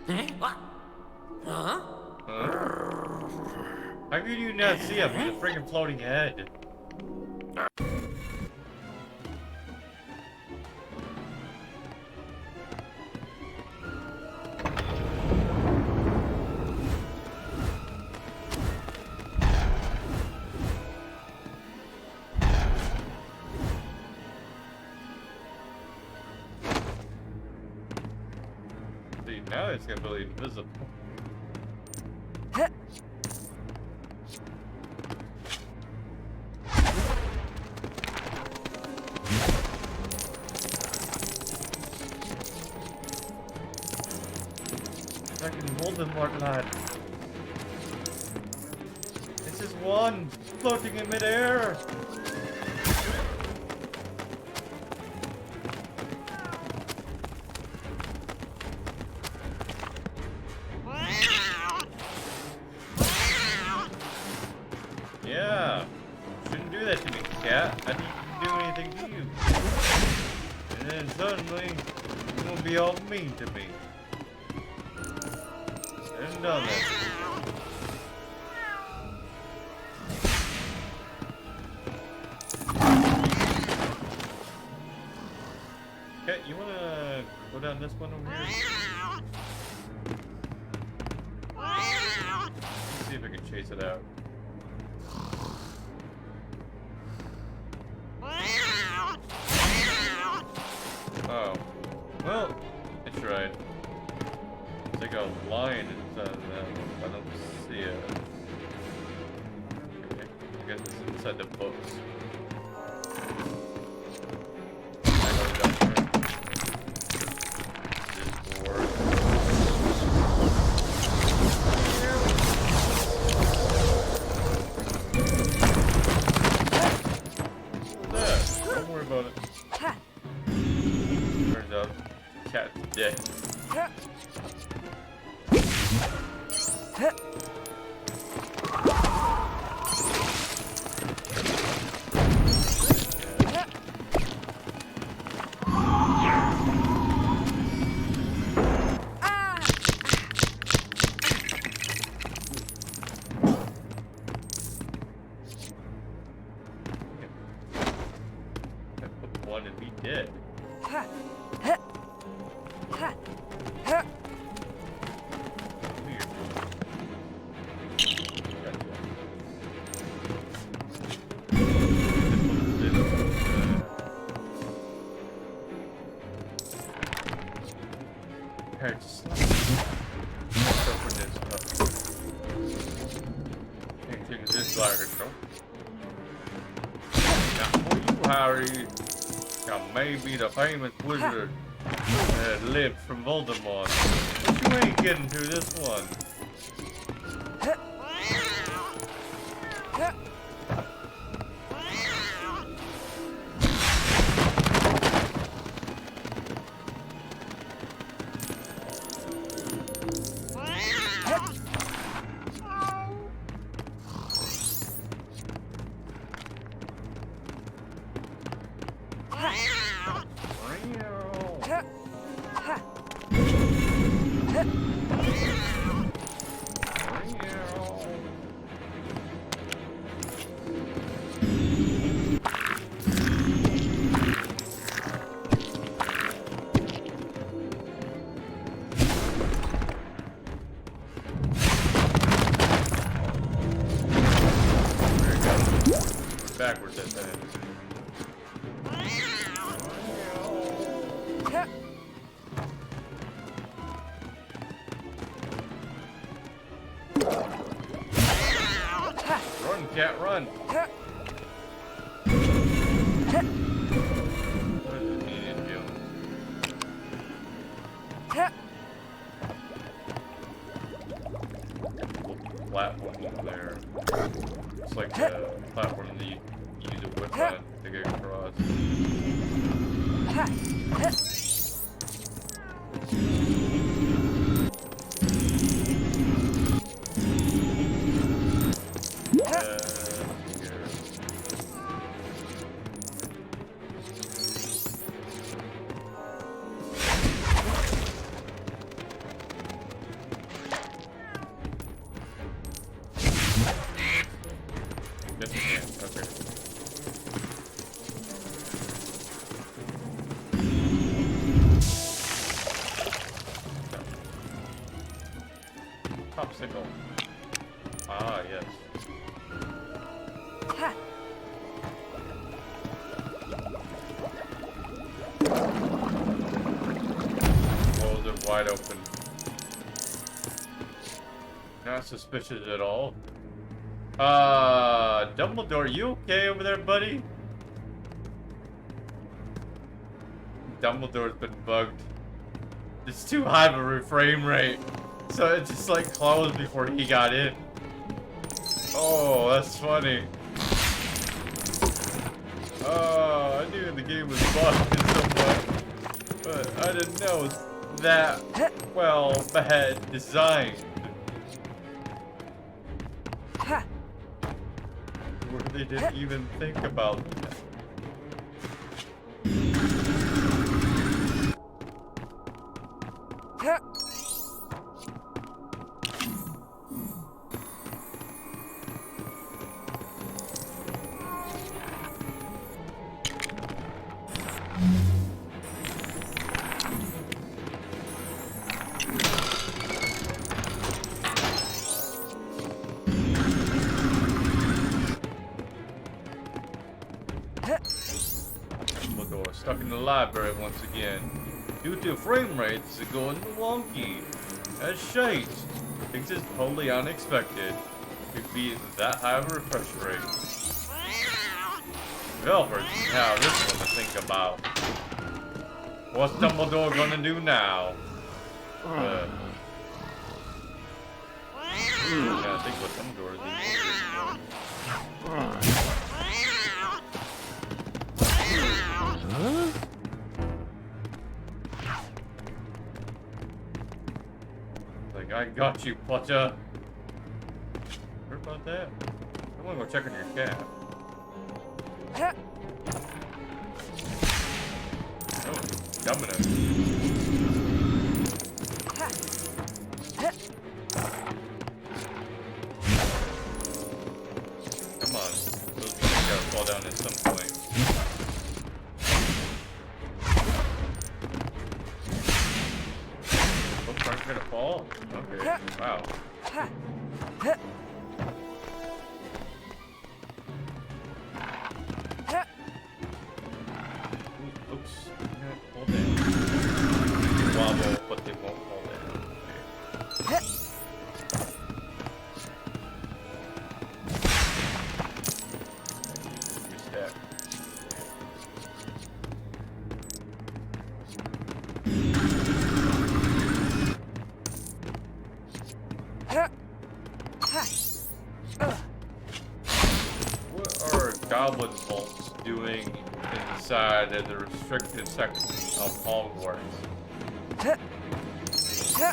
This one. Huh? How could you not see him? He's a freaking floating head. See, now it's gonna be invisible. Fucking Voldemort lad. This is one floating in midair. Yeah. Shouldn't do that to me, cat. I didn't do anything to you. And then suddenly, you're gonna be all mean to me. And done it. Okay, you wanna go down this one over here? Let's see if I can chase it out. Oh. Well, I tried. It's like a lion inside of that. I don't see it. Okay. I guess it's inside the books. I know down there. This board. Yeah, don't worry about it. Turns out, cat's dead. One and be dead. Weird. Hurts. Open this up. Can't take this longer, so. Now, for you, Harry, now maybe the famous wizard that lived from Voldemort. But you ain't getting through this one. Backwards at that. cat, run. Ha. What does it mean in jail? Ha. Platform over there. It's like a platform that you use a whip on to get across. Ha. Ha. Here. Yes, you can. Okay. Popsicle. Ah, yes. Ha. Walls are wide open. Not suspicious at all. Dumbledore, you okay over there, buddy? Dumbledore's been bugged. It's too high of a frame rate. So it just like closed before he got in. Oh, that's funny. Oh, I knew the game was bugged so much. But I didn't know it was that, well, bad designed. Ha. Where they didn't even think about that. Ha. Dumbledore stuck in the library once again. Due to frame rates going wonky. As shite. Things is totally unexpected. Could be that high of a refresh rate. Developers have this one to think about. What's Dumbledore gonna do now? Yeah, I think what Dumbledore is doing. Huh? Like, I got you, Potter. Heard about that? I'm gonna go check on your cat. Ha. Oh, Domino. Ha. Ha. Come on. Those things gotta fall down at some point. Those aren't gonna fall? Okay. Wow. Ha. Ha. Ha. Oops. Hold down. Wobble, but they won't fall down. Okay. Ha. Reset. Ha. Ha. What are goblin bolts doing inside of the restricted section of Hogwarts? Ha. Ha.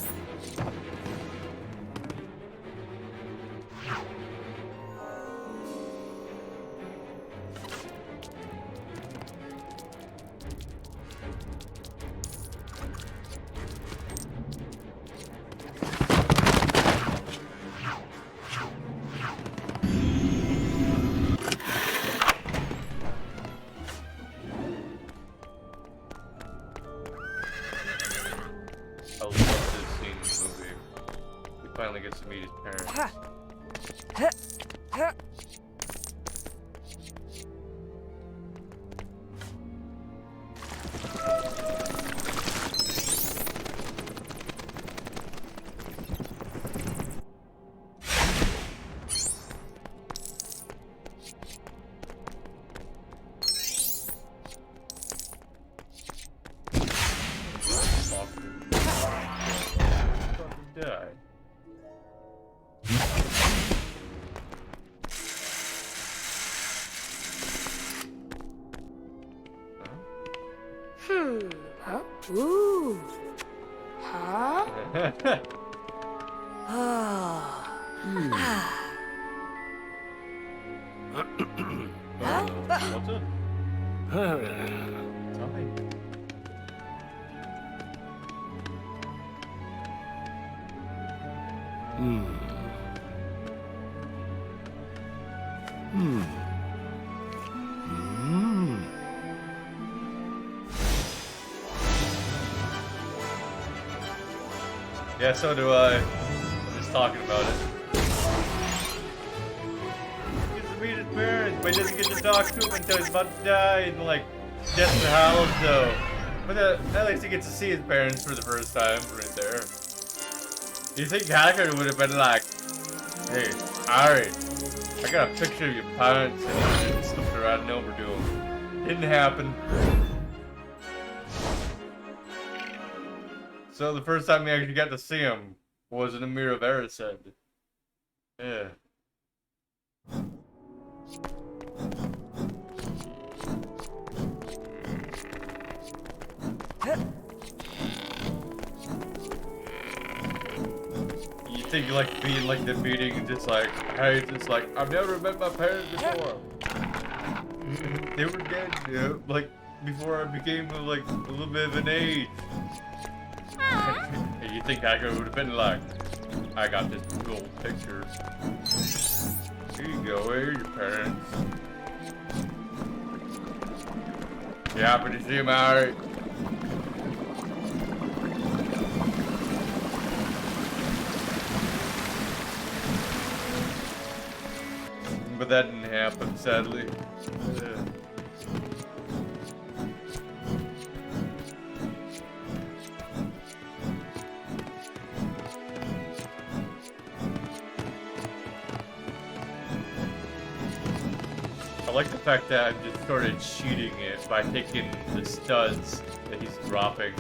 I love this scene in the movie. We finally get to meet his parents. Ha. Ha. Ha. Ooh. Huh? Oh. What's it? Tell me. Yeah, so do I. I'm just talking about it. He gets to meet his parents, but he doesn't get to talk to him until he's about to die in, like, Desperate Hallows, though. But at least he gets to see his parents for the first time right there. You think Haggard would have been like, hey, Ari, I got a picture of your parents, and he just slipped around over to him. Didn't happen. So the first time we actually got to see him was in the Mirror of Erised. Yeah. You think like being like the meeting and just like, hey, just like, I've never met my parents before. They were dead, like before I became like a little bit of an age. Hey, you think Haggard would have been like, I got this gold picture. Here you go, here are your parents. You happy to see him, Harry? But that didn't happen, sadly. Yeah. I like the fact that I've just started cheating it by taking the studs that he's dropping.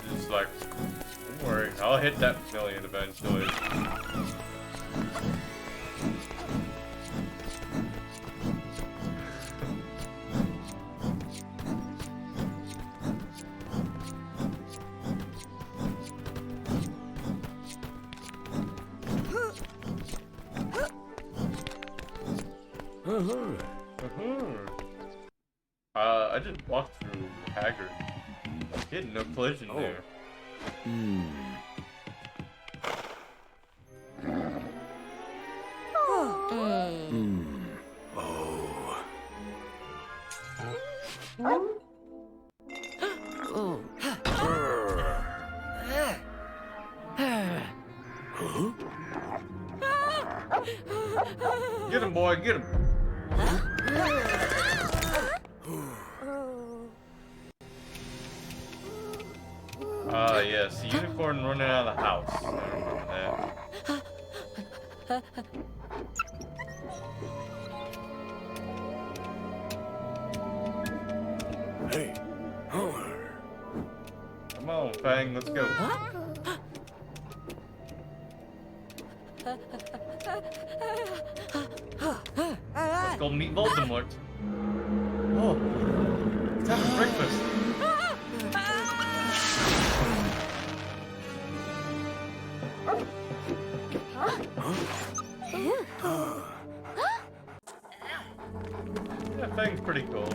Just like, don't worry, I'll hit that million eventually. I just walked through Haggard. He had no collision there. Get him, boy, get him. Yes, the unicorn running out of the house. I remember that. Hey. Come on, Fang, let's go. Let's go meet Voldemort. Oh, it's having breakfast. Yeah, Fang's pretty cool.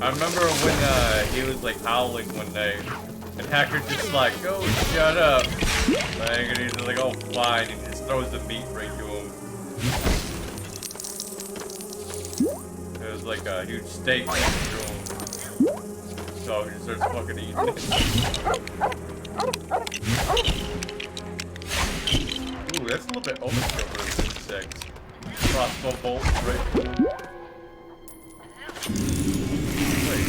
I remember when he was like howling one day, and Haggard just like, oh, shut up. Fang, and he's just like, oh, fine, and he just throws the meat right to him. It was like a huge steak next to him. So he just starts fucking eating it. Ooh, that's a little bit overkill for this insect. Crossbow bolt right. Wait,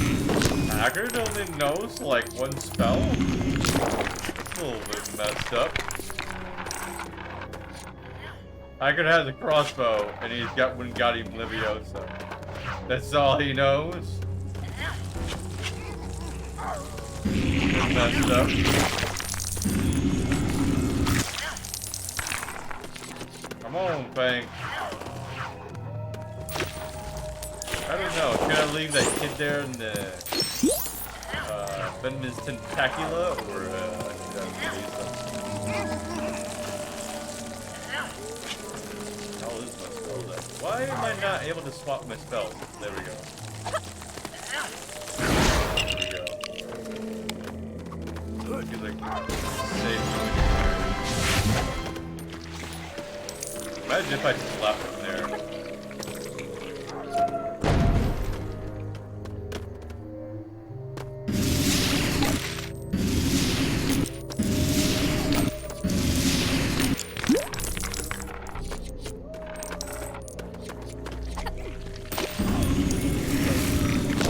Haggard only knows like one spell? That's a little bit messed up. Haggard has a crossbow, and he's got Wingardium Leviosa. That's all he knows. That's messed up. Come on, Fang. I don't know. Should I leave that kid there in the Benjamin's Tentacula, or should I release him? How is my spell then? Why am I not able to swap my spells? There we go. There we go. He's like safe. Imagine if I just left him there.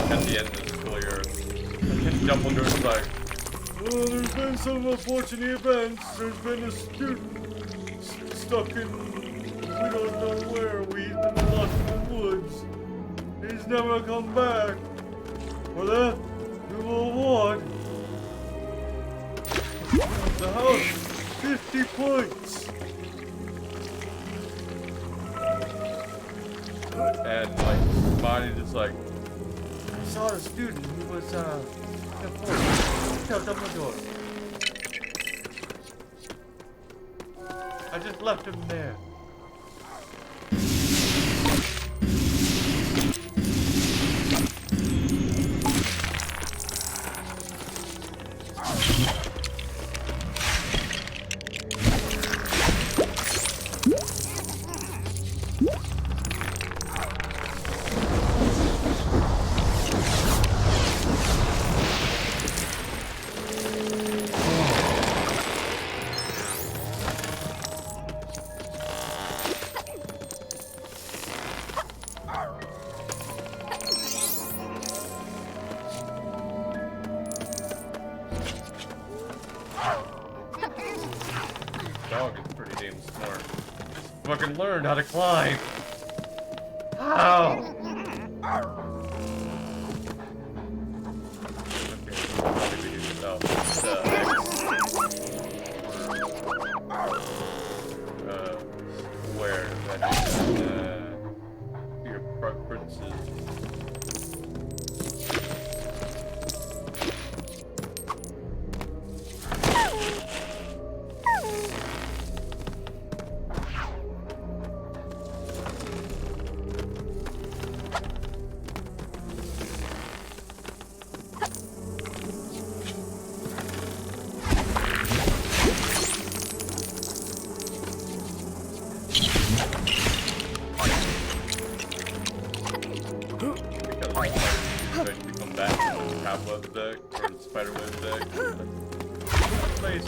At the end of the school year, Dumbledore's like, oh, there's been some unfortunate events. There's been a student stuck in, we don't know where. We've been lost in the woods. He's never come back. For that, you will want the house 50 points. And like, Bonnie just like, I saw the student. He was tell Dumbledore. I just left him there. Dog is pretty damn smart. Fucking learned how to climb. How? Okay, what do we do? Oh, where that is your preferences. Eventually come back to the cobweb deck or the spiderweb deck. Place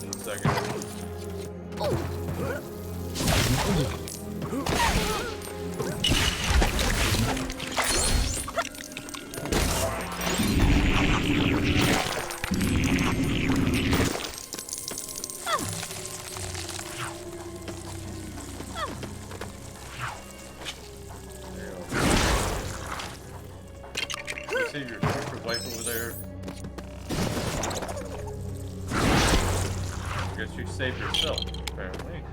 in a second. Save your super wife over there. I guess you saved yourself, apparently.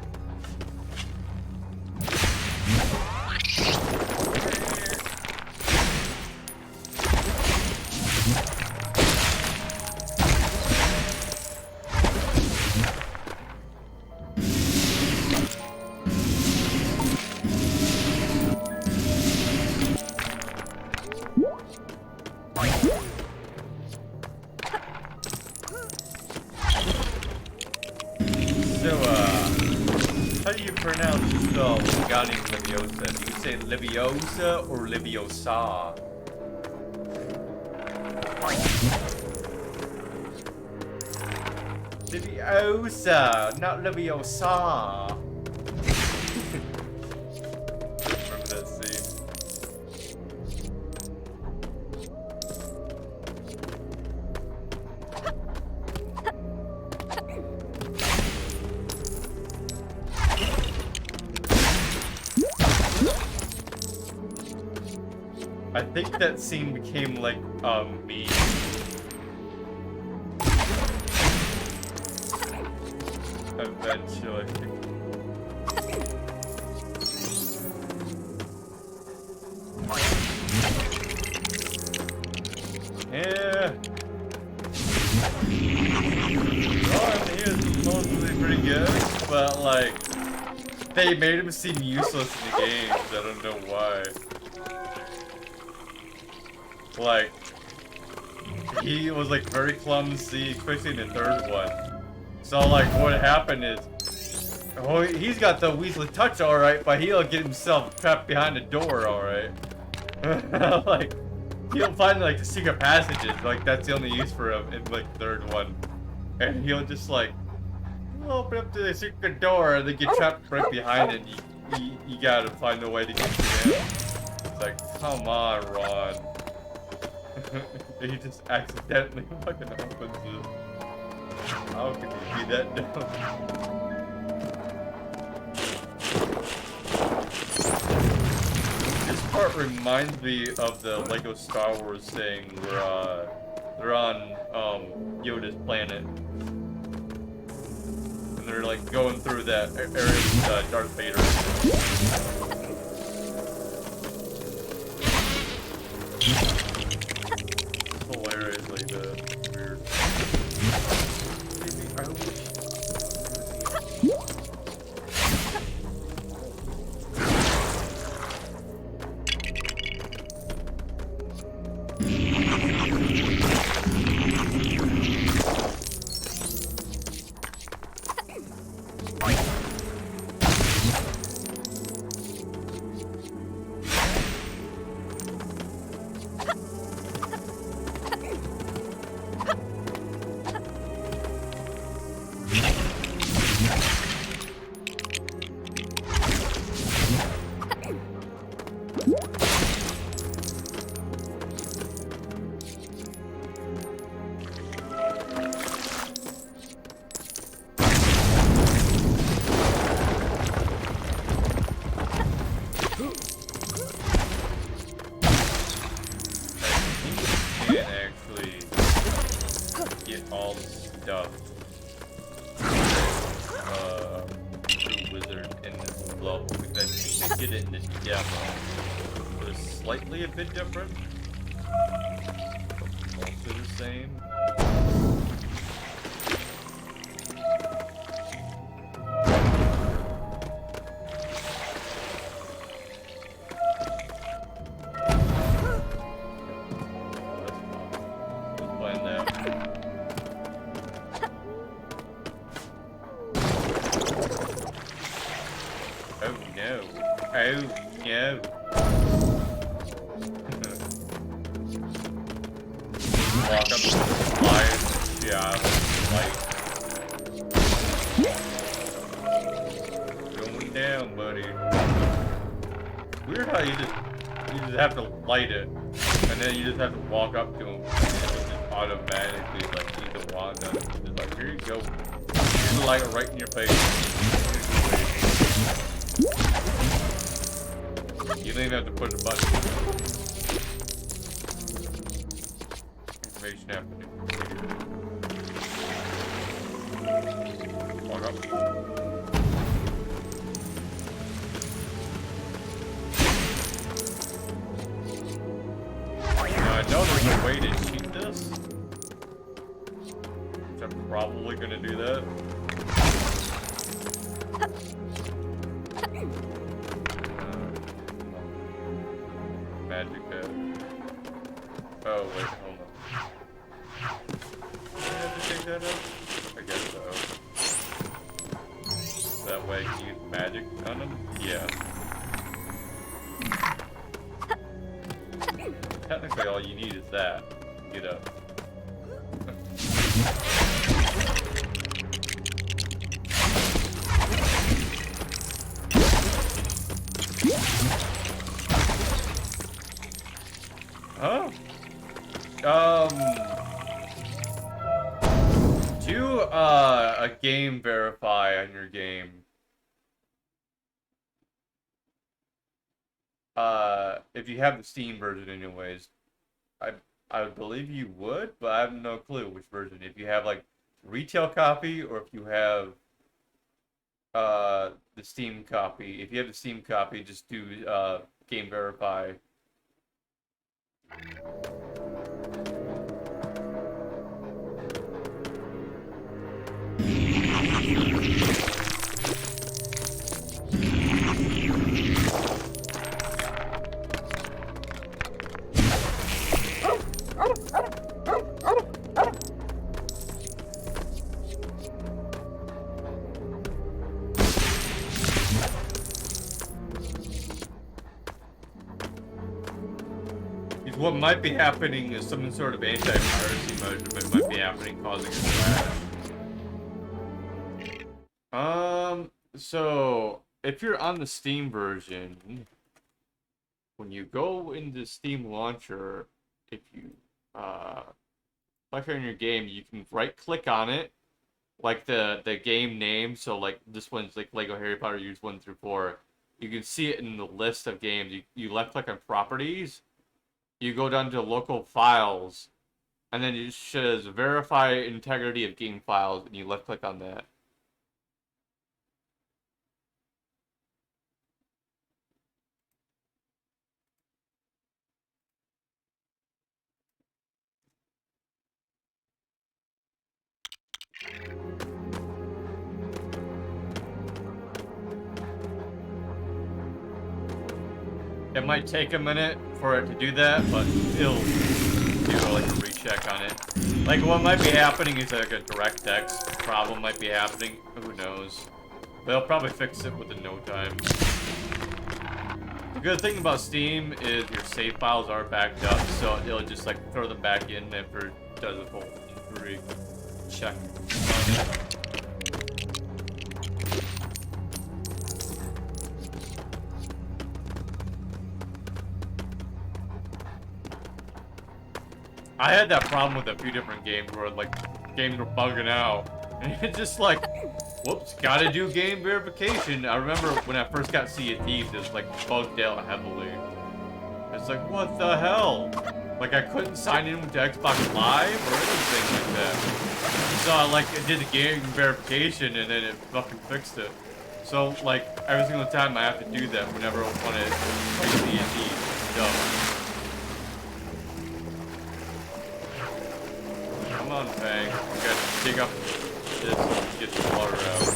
So, how do you pronounce the spell Wingardium Leviosa? Do you say Leviosa or Leviosa? Leviosa, not Leviosa. Remember that scene? I think that scene became like a meme. Eventually. They made him seem useless in the games. I don't know why. Like, he was like very clumsy, especially in the third one. So like, what happened is, oh, he's got the Weasley touch all right, but he'll get himself trapped behind the door all right. Like, he'll find like the secret passages. Like that's the only use for him in like the third one, and he'll just like open up to the secret door and then get trapped right behind it. And you gotta find a way to get to him. It's like, come on, Ron. He just accidentally fucking opens it. How could he be that dumb? This part reminds me of the Lego Star Wars thing where they're on Yoda's planet. And they're like going through that area with Darth Vader. Hilariously weird. A bit different. Also the same. Let's find that. Oh no. Oh no. Walk up to the fire, yeah, like going down, buddy. Weird how you just have to light it, and then you just have to walk up to him, and it just automatically like use the wand on it. Just like, here you go, here's the light right in your face. You don't even have to push the button. Happening. Walk up. Now I know there's a way to cheat this, which I'm probably gonna do that. Magic head. Oh wait, hold on. That up? I guess so. That way you can use magic on them? Yeah. Technically all you need is that. Get up. Huh? Do a game verify on your game. If you have the Steam version anyways. I believe you would, but I have no clue which version. If you have like retail copy or if you have the Steam copy. If you have the Steam copy, just do game verify. what might be happening is some sort of anti-piracy measurement might be happening, causing a crash. So if you're on the Steam version, when you go into Steam Launcher, if you click on your game, you can right-click on it, like the game name. So like this one's like Lego Harry Potter Years 1 through 4. You can see it in the list of games. You left-click on Properties. You go down to Local Files, and then it says Verify Integrity of Game Files, and you left-click on that. It might take a minute for it to do that, but it'll do like a recheck on it. Like what might be happening is like a DirectX problem might be happening. Who knows? They'll probably fix it within no time. The good thing about Steam is your save files are backed up, so it'll just like throw them back in after it does a full check on it. I had that problem with a few different games where like games were bugging out, and it's just like, whoops, gotta do game verification. I remember when I first got Sea of Thieves, it was like bugged out heavily. It's like, what the hell? Like I couldn't sign in with Xbox Live or anything like that. So I like did the game verification and then it fucking fixed it. So like every single time I have to do that whenever I want to play Sea of Thieves. Dumb. Come on, Fang. We gotta dig up this and get the water out.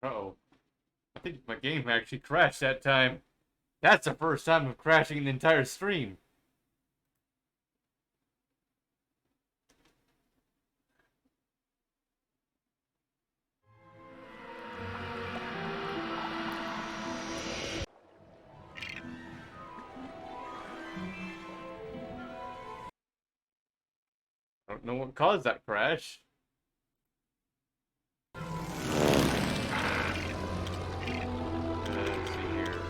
Uh-oh. I think my game actually crashed that time. That's the first time of crashing the entire stream. I don't know what caused that crash. Let's see here.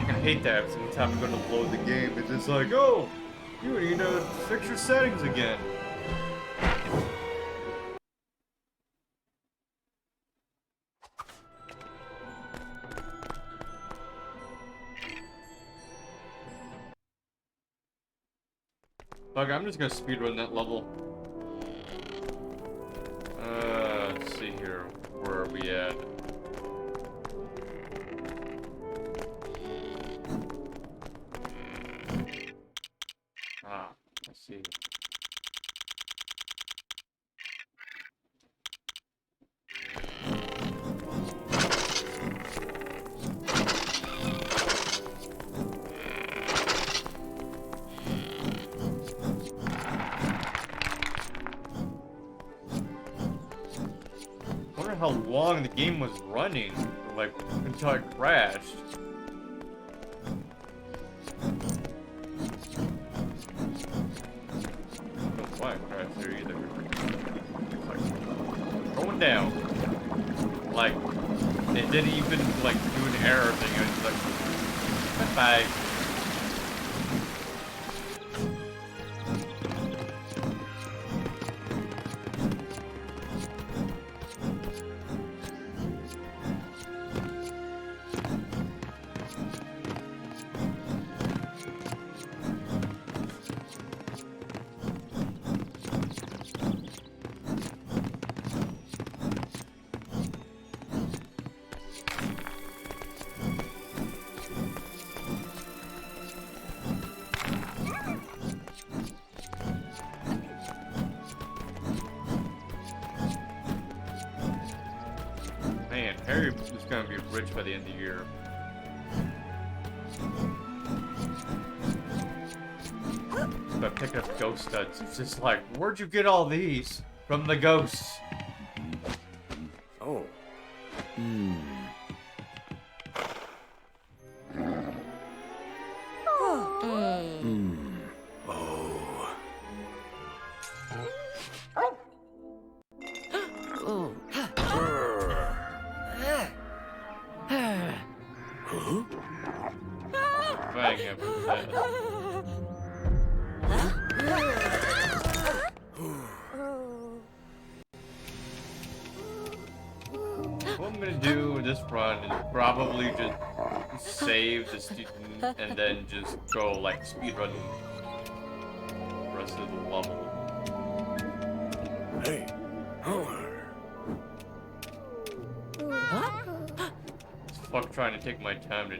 I hate that every single time I'm going to load the game. It's just like, oh, you need to fix your settings again. Fuck, I'm just gonna speedrun that level. Let's see here. Where are we at? Let's see. how long the game was running, like, until it crashed. I don't know why it crashed there either. It's like, going down. Like, it didn't even, like, do an error thing. It was like, bye-bye. Man, Harry is gonna be rich by the end of the year. But picking up ghost studs, it's just like, where'd you get all these? From the ghosts. Oh. Bang up with that. What I'm gonna do in this run is probably just save the student and then just go like speedrun the rest of the level. Hey. Fuck trying to take my time to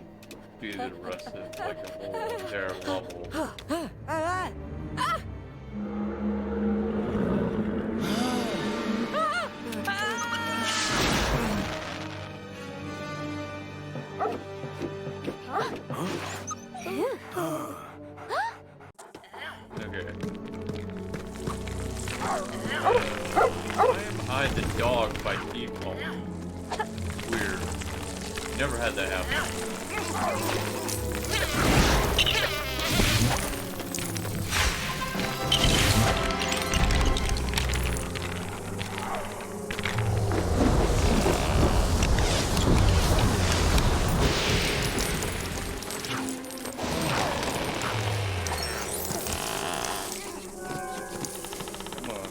do the rest of like the whole entire level. Okay. Why am I the dog by default? Weird. Never had that happen. Come on.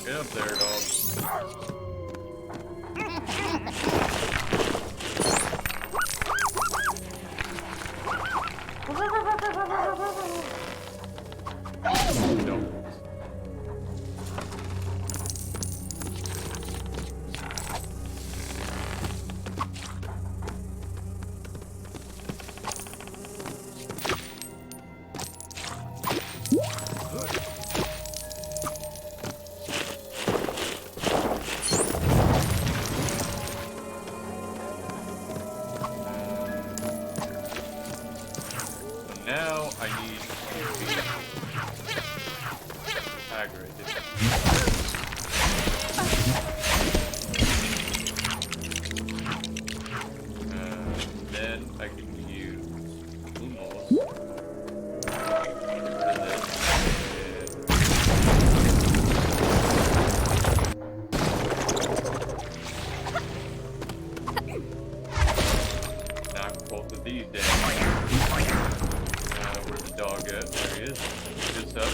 Get up there, dog. No. Now I need to be aggravated. Then I can use Lumos. Knock both of these down. Where's the dog at? There he is. Just up.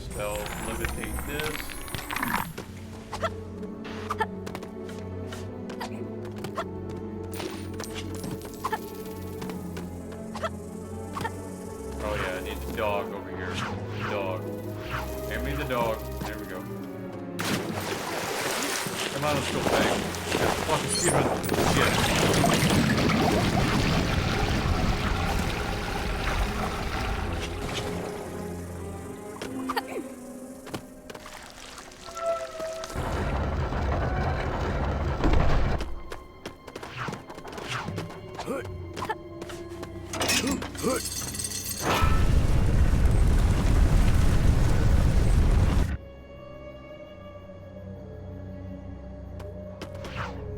Spell levitate this. Oh yeah, I need the dog over here. The dog. Hand me the dog. There we go. Come on, let's go bang. Fucking speedrun. Shit.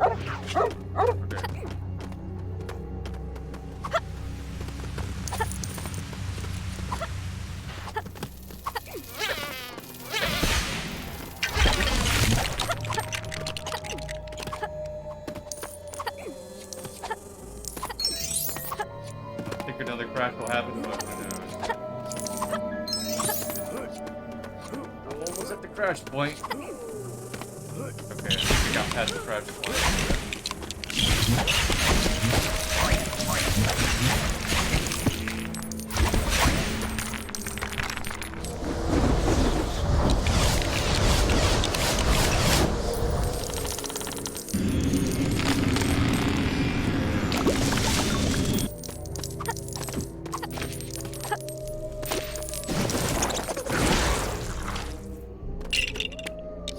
Okay. I think another crash will happen, but who knows? I'm almost at the crash point. Okay, I think we got past the crash point.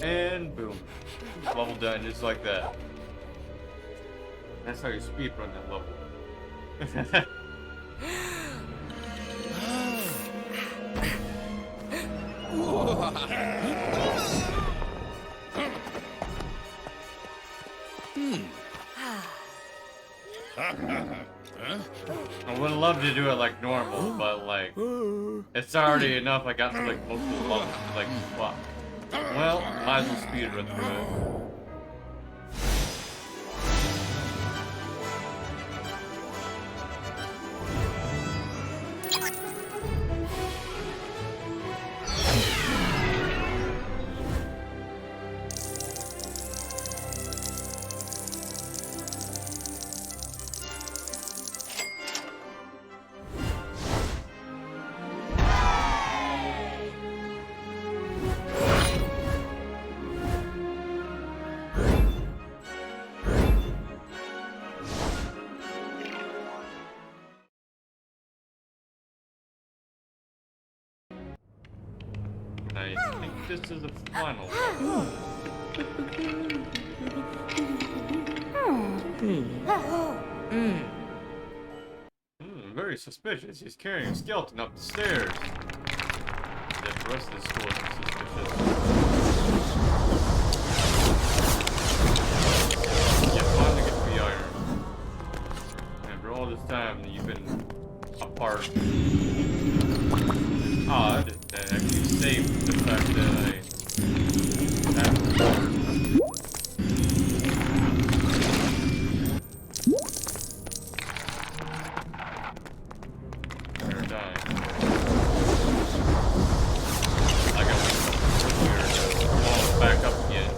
And boom. Level done just like that. That's how you speedrun that level. I would love to do it like normal, but like it's already enough. I got to like most of the levels. Like, fuck. Well, might as well speedrun through it. I think this is the final one. Very suspicious. He's carrying a skeleton up the stairs. The rest of the store is suspicious. Yeah, finally get the iron. After all this time that you've been apart. Oh, that actually saved the fact that I had They're dying. I got to wall back up again.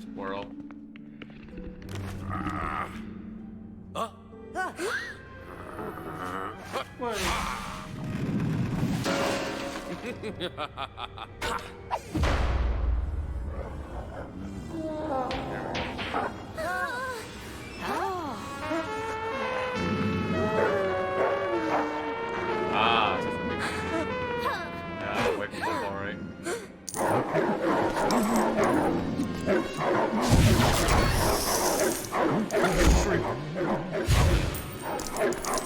Squirrel. What? Ah, it's a big yeah, wait for them, alright.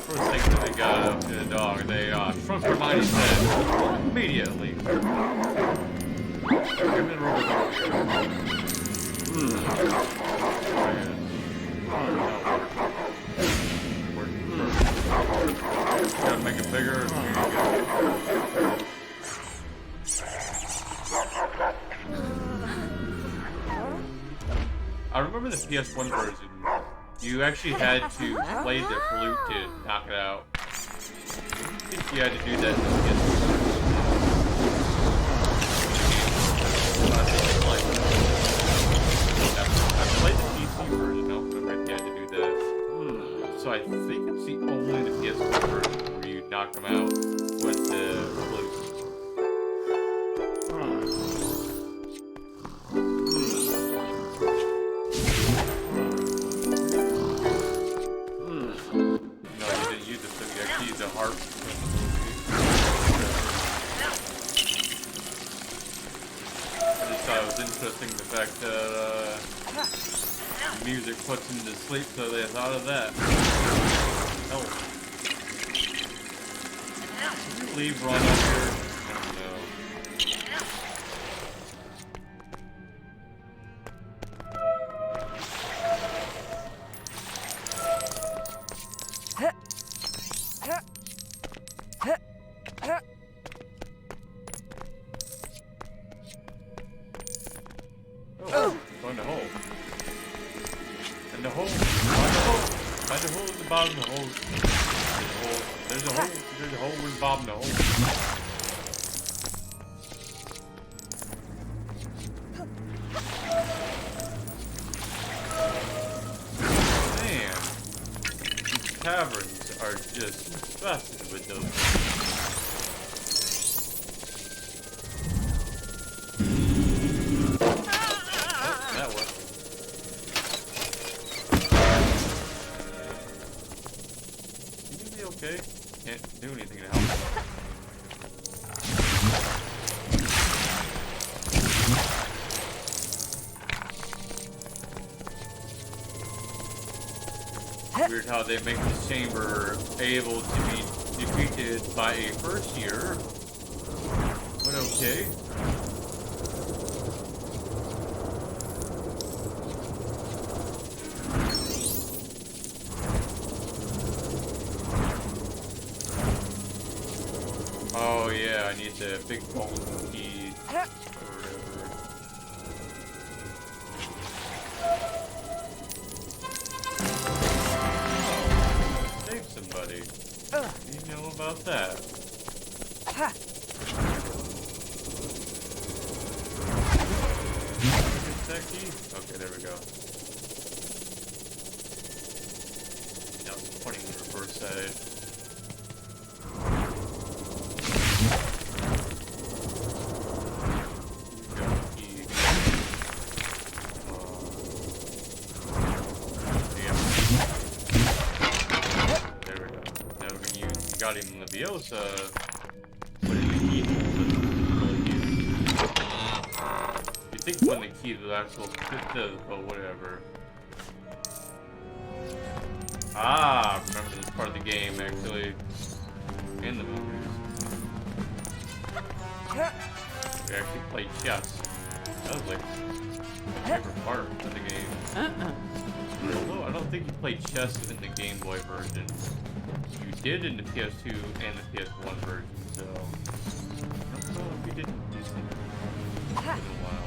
First thing that they got up to the dog, they shrunk their mighty head immediately. Give me the roll dog. Gotta make it bigger. I remember the PS1 version. You actually had to play the flute to knock it out. I think you had to do that in the PS1 version. I played the PC version. I don't remember if you had to do that. So I think it's the only the PS1 version where you knock them out with the flute. No, you didn't use the flute. You music puts them to sleep, so they thought of that. Hell. Can you leave Ron up here? I don't know. Oh, find a hole. And the hole. Find the hole. Find the hole at the bottom of the hole. There's a hole. There's a hole. Where's the bottom of the hole? Man, these caverns are just infested with those things. That one. You be okay? Can't do anything to help. Weird how they make this chamber able to be defeated by a first year. But okay. Oh yeah, I need the big golden key or whatever. Save somebody. You know about that. Get that key? Okay, there we go. Now it's pointing in the reverse side. Got him Leviosa. Put in the key You think when the key to the actual does, but whatever. Ah, remember this part of the game actually. In the movies. We actually played chess. That was like my favorite part of the game. Although I don't think you played chess in the Game Boy version. You did in the PS2 and the PS1 version, so I don't know if you didn't do something in a while.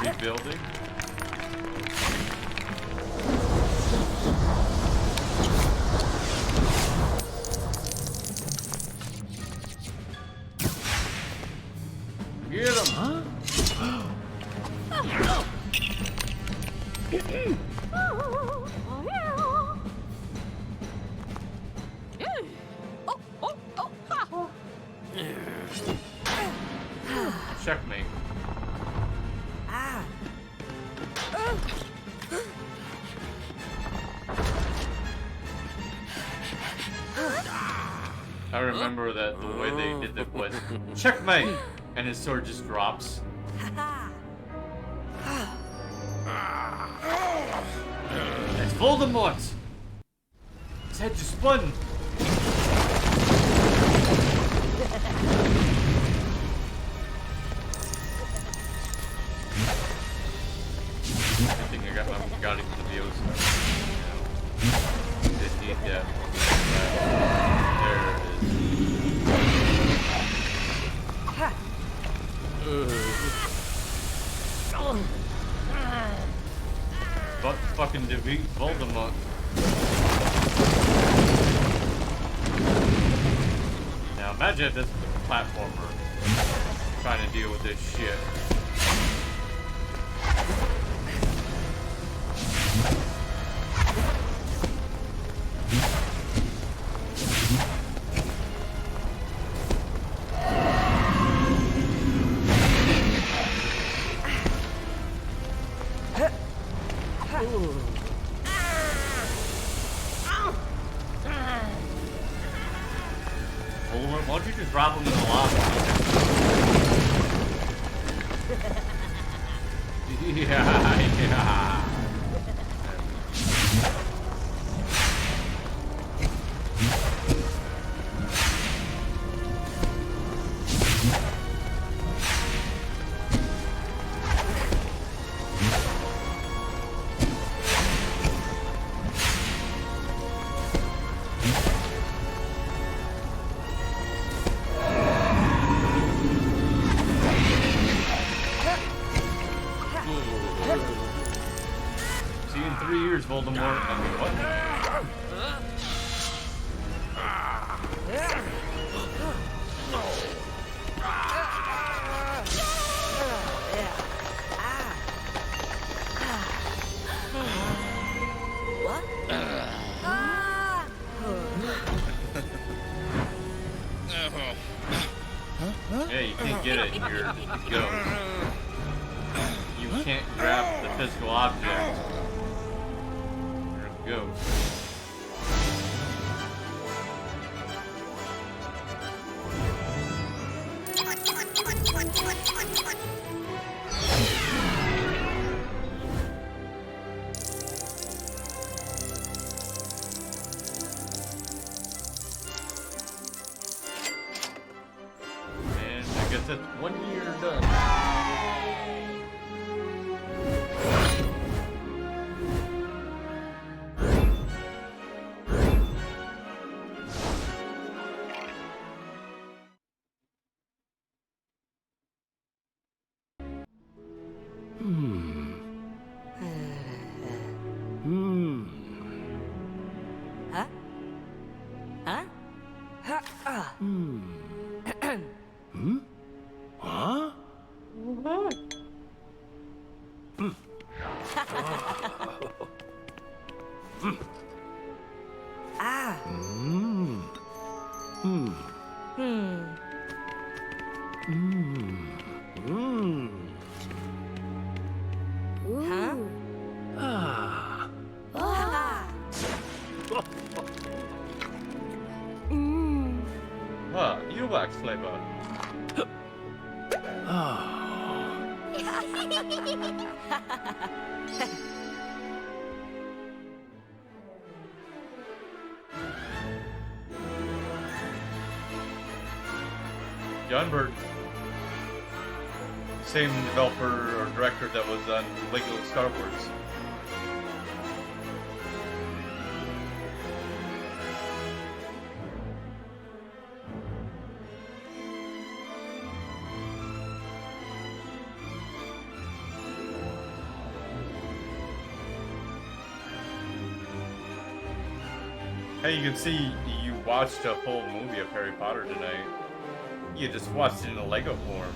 Rebuilding. Get him! Huh? Checkmate. I remember that the way they did it was checkmate, and his sword just drops. It's Voldemort. head just spun. I think I got my Guardians of the Ocean. Didn't need that. There it is. But fucking defeat Voldemort. Now imagine if this was a platformer trying to deal with this shit. Voldemort, why don't you just drop him in the lava? Yeah. See you in 3 years, Voldemort. I mean, what? Yeah, you can't get it. You're a ghost. You can't grab the physical object. You're a ghost. And I guess that's 1 year done. Huh? Huh? Huh? Huh? Ah. Hmm. Hmm. Hmm. Hmm. Huh? Ah. Ah. Mm. Huh, earwax flavor. Ah. John Bird. Same developer or director that was on Lego Star Wars. Hey, you can see you watched a full movie of Harry Potter tonight. You just watched it in a Lego form.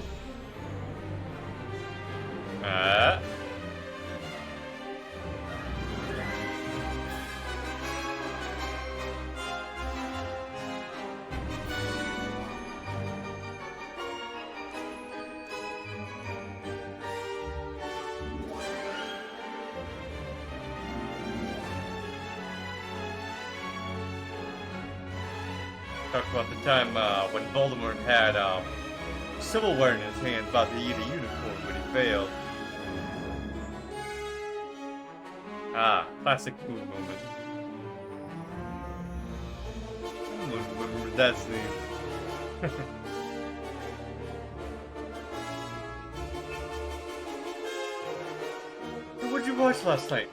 Talk about the time when Voldemort had silverware in his hand, about to eat a unicorn when he failed. Ah, classic food moment. that scene. What'd you watch last night?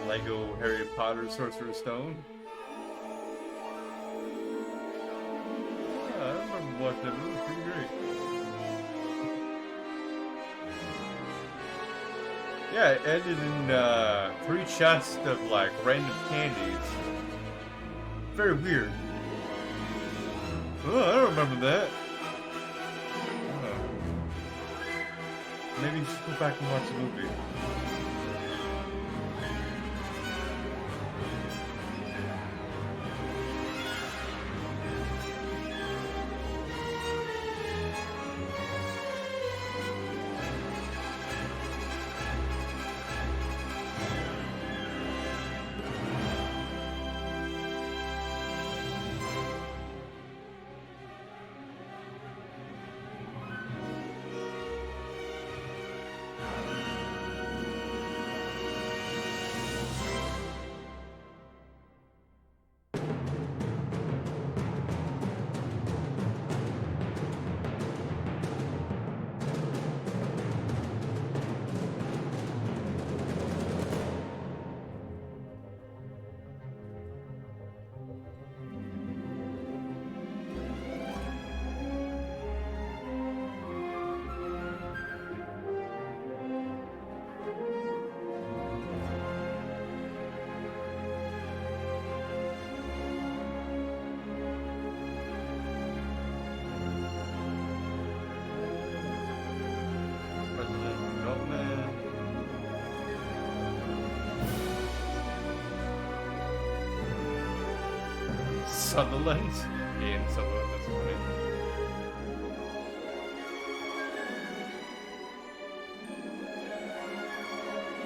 Lego Harry Potter Sorcerer's Stone? Yeah, I remember watching it. It was pretty great. Yeah, it ended in 3 chests of like random candies. Very weird. Oh, I don't remember that. Maybe you should go back and watch the movie. Sutherland? Ian Sutherland, that's funny.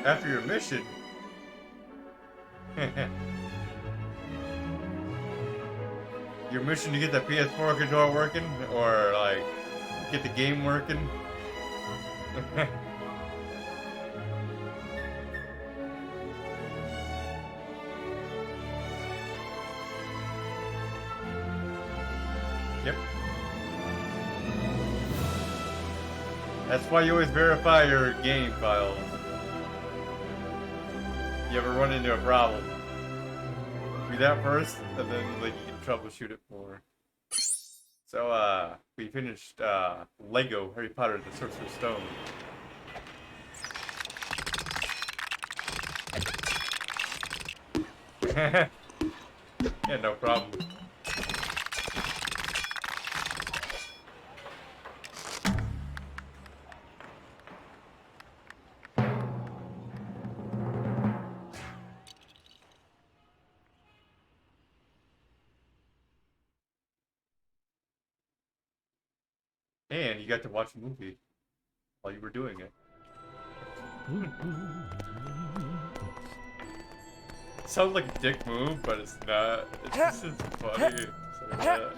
After your mission? Your mission to get the PS4 controller working? Or, like, get the game working? Yep. That's why you always verify your game files. You ever run into a problem? Do that first, and then like you can troubleshoot it more. So we finished Lego Harry Potter the Sorcerer's Stone. Yeah, no problem. And you got to watch a movie while you were doing it. It sounds like a dick move, but it's not. It's just it's funny. So,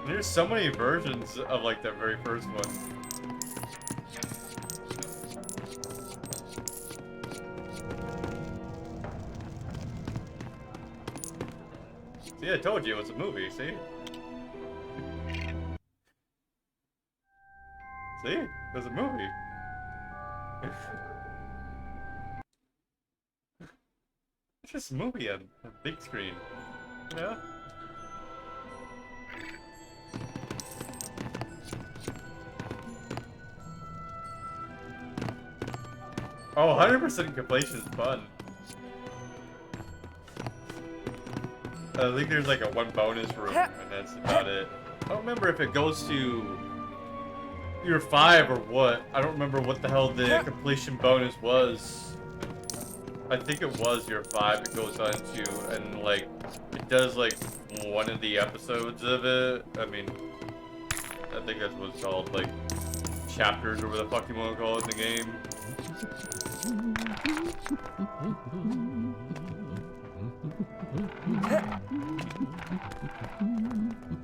There's so many versions of like that very first one. See, I told you it was a movie, see? See? It was a movie. It's just a movie on a big screen. You know? Oh, 100% completion is fun. I think there's like a 1 bonus room, and that's about it. I don't remember if it goes to year 5 or what. I don't remember what the hell the completion bonus was. I think it was year 5 it goes on to, and like, it does like one of the episodes of it. I mean, I think that's what it's called, like, chapters or whatever the fuck you want to call it in the game.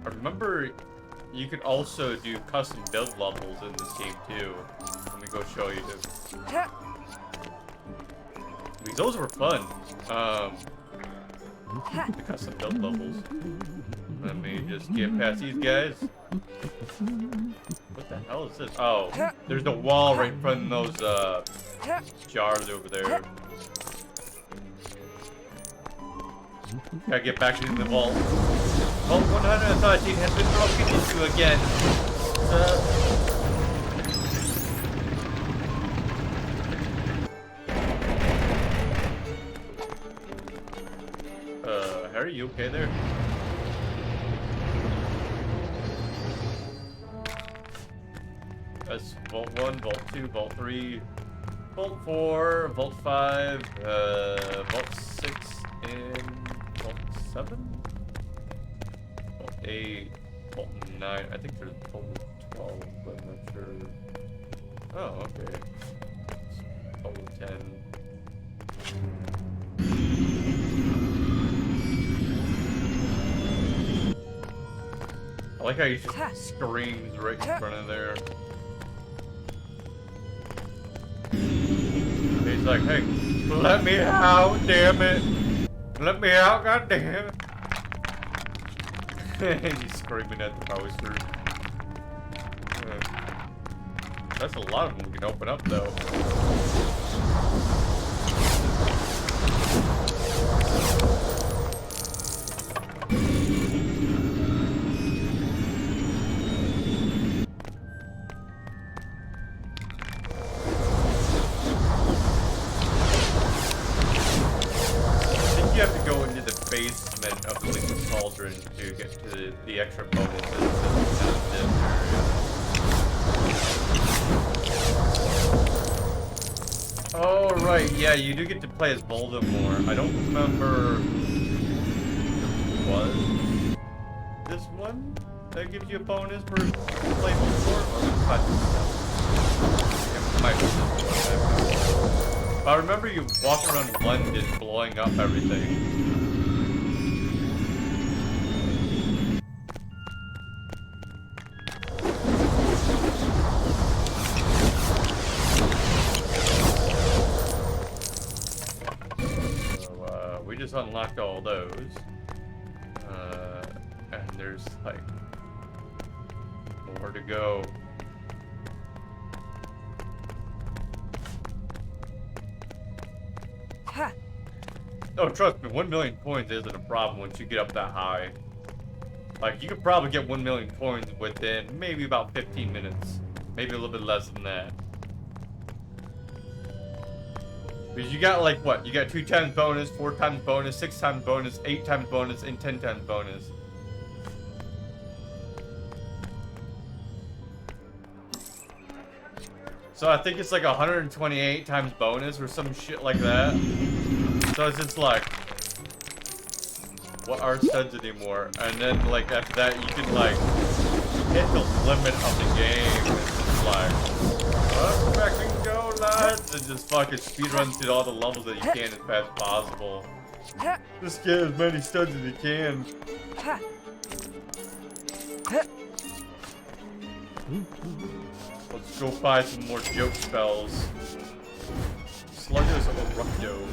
I remember you could also do custom build levels in this game too. Let me go show you. Because those were fun. The custom build levels. Let me just get past these guys. What the hell is this? Oh, there's a wall right in front of those jars over there. Gotta get back into the vault. Vault 113 has been broken into again. Harry, you okay there? That's Vault 1, Vault 2, Vault 3, Vault 4, Vault 5, Vault 6, and Vault 7? Vault 8, Vault 9, I think there's total 12, but I'm not sure. Oh, okay. Total 10. I like how he just screams right in front of there. He's like, hey, let me out, damn it. Let me out, goddamn it. He's screaming at the posters. That's a lot of them we can open up, though. You have to go into the basement of the Liquid Cauldron to get to the extra bonuses in this area. Oh, right, yeah, you do get to play as Voldemort. I don't remember if it was this one that gives you a bonus for playing Voldemort, or it might be this one. I remember you walking around London blowing up everything. So, we just unlocked all those. And there's, like, more to go. Oh, trust me, 1 million coins isn't a problem once you get up that high. Like, you could probably get 1 million coins within maybe about 15 minutes. Maybe a little bit less than that. Because you got, like, what? You got 2 times bonus, 4 times bonus, 6 times bonus, 8 times bonus, and 10 times bonus. So I think it's like 128 times bonus or some shit like that. So it's just like, what are studs anymore? And then like after that you can like hit the limit of the game. And it's just like, let's fucking go lads! And just fucking speedrun through all the levels that you can as fast as possible. Just get as many studs as you can. Let's go buy some more joke spells. Slugger's Eructo.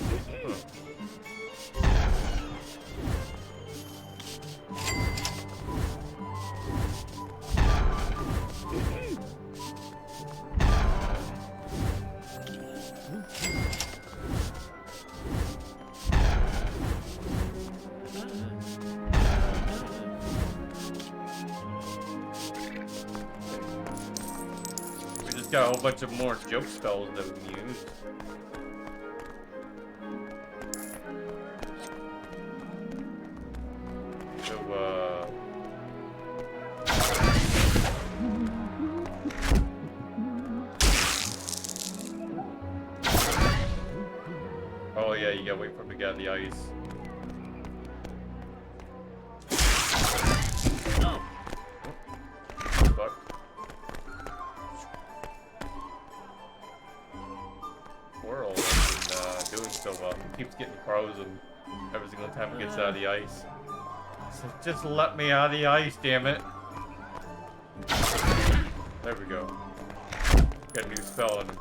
Got a whole bunch of more joke spells that we can use. So, oh yeah, you gotta wait for him to get on the ice. Fuck. World and doing so well. He keeps getting frozen every single time he gets out of the ice. So just let me out of the ice, damn it. There we go. Got a new spell on him.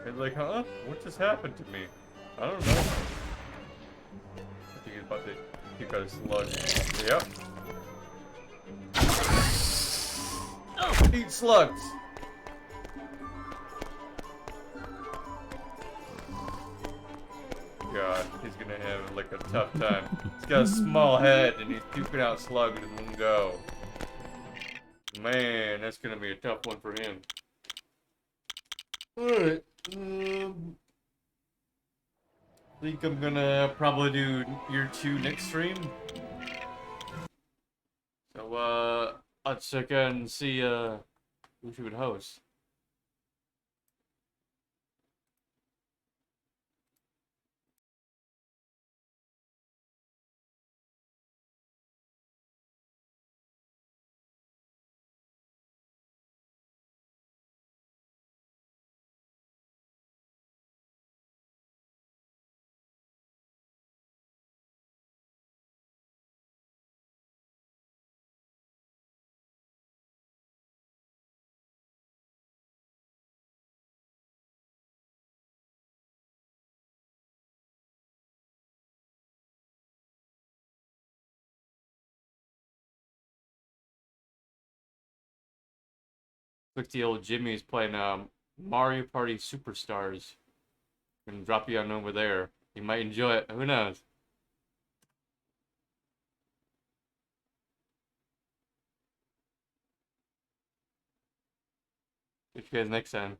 He's like, huh? What just happened to me? I don't know. I think he's about to kick out a slug. Yep. Eat slugs! God, he's gonna have like a tough time. He's got a small head and he's puking out slugs in one go. Man, that's gonna be a tough one for him. Alright, think I'm gonna probably do year 2 next stream. So, I'll check out and see, who she would host. Look, the old Jimmy's playing Mario Party Superstars. Gonna drop you on over there. You might enjoy it. Who knows? See you guys next time.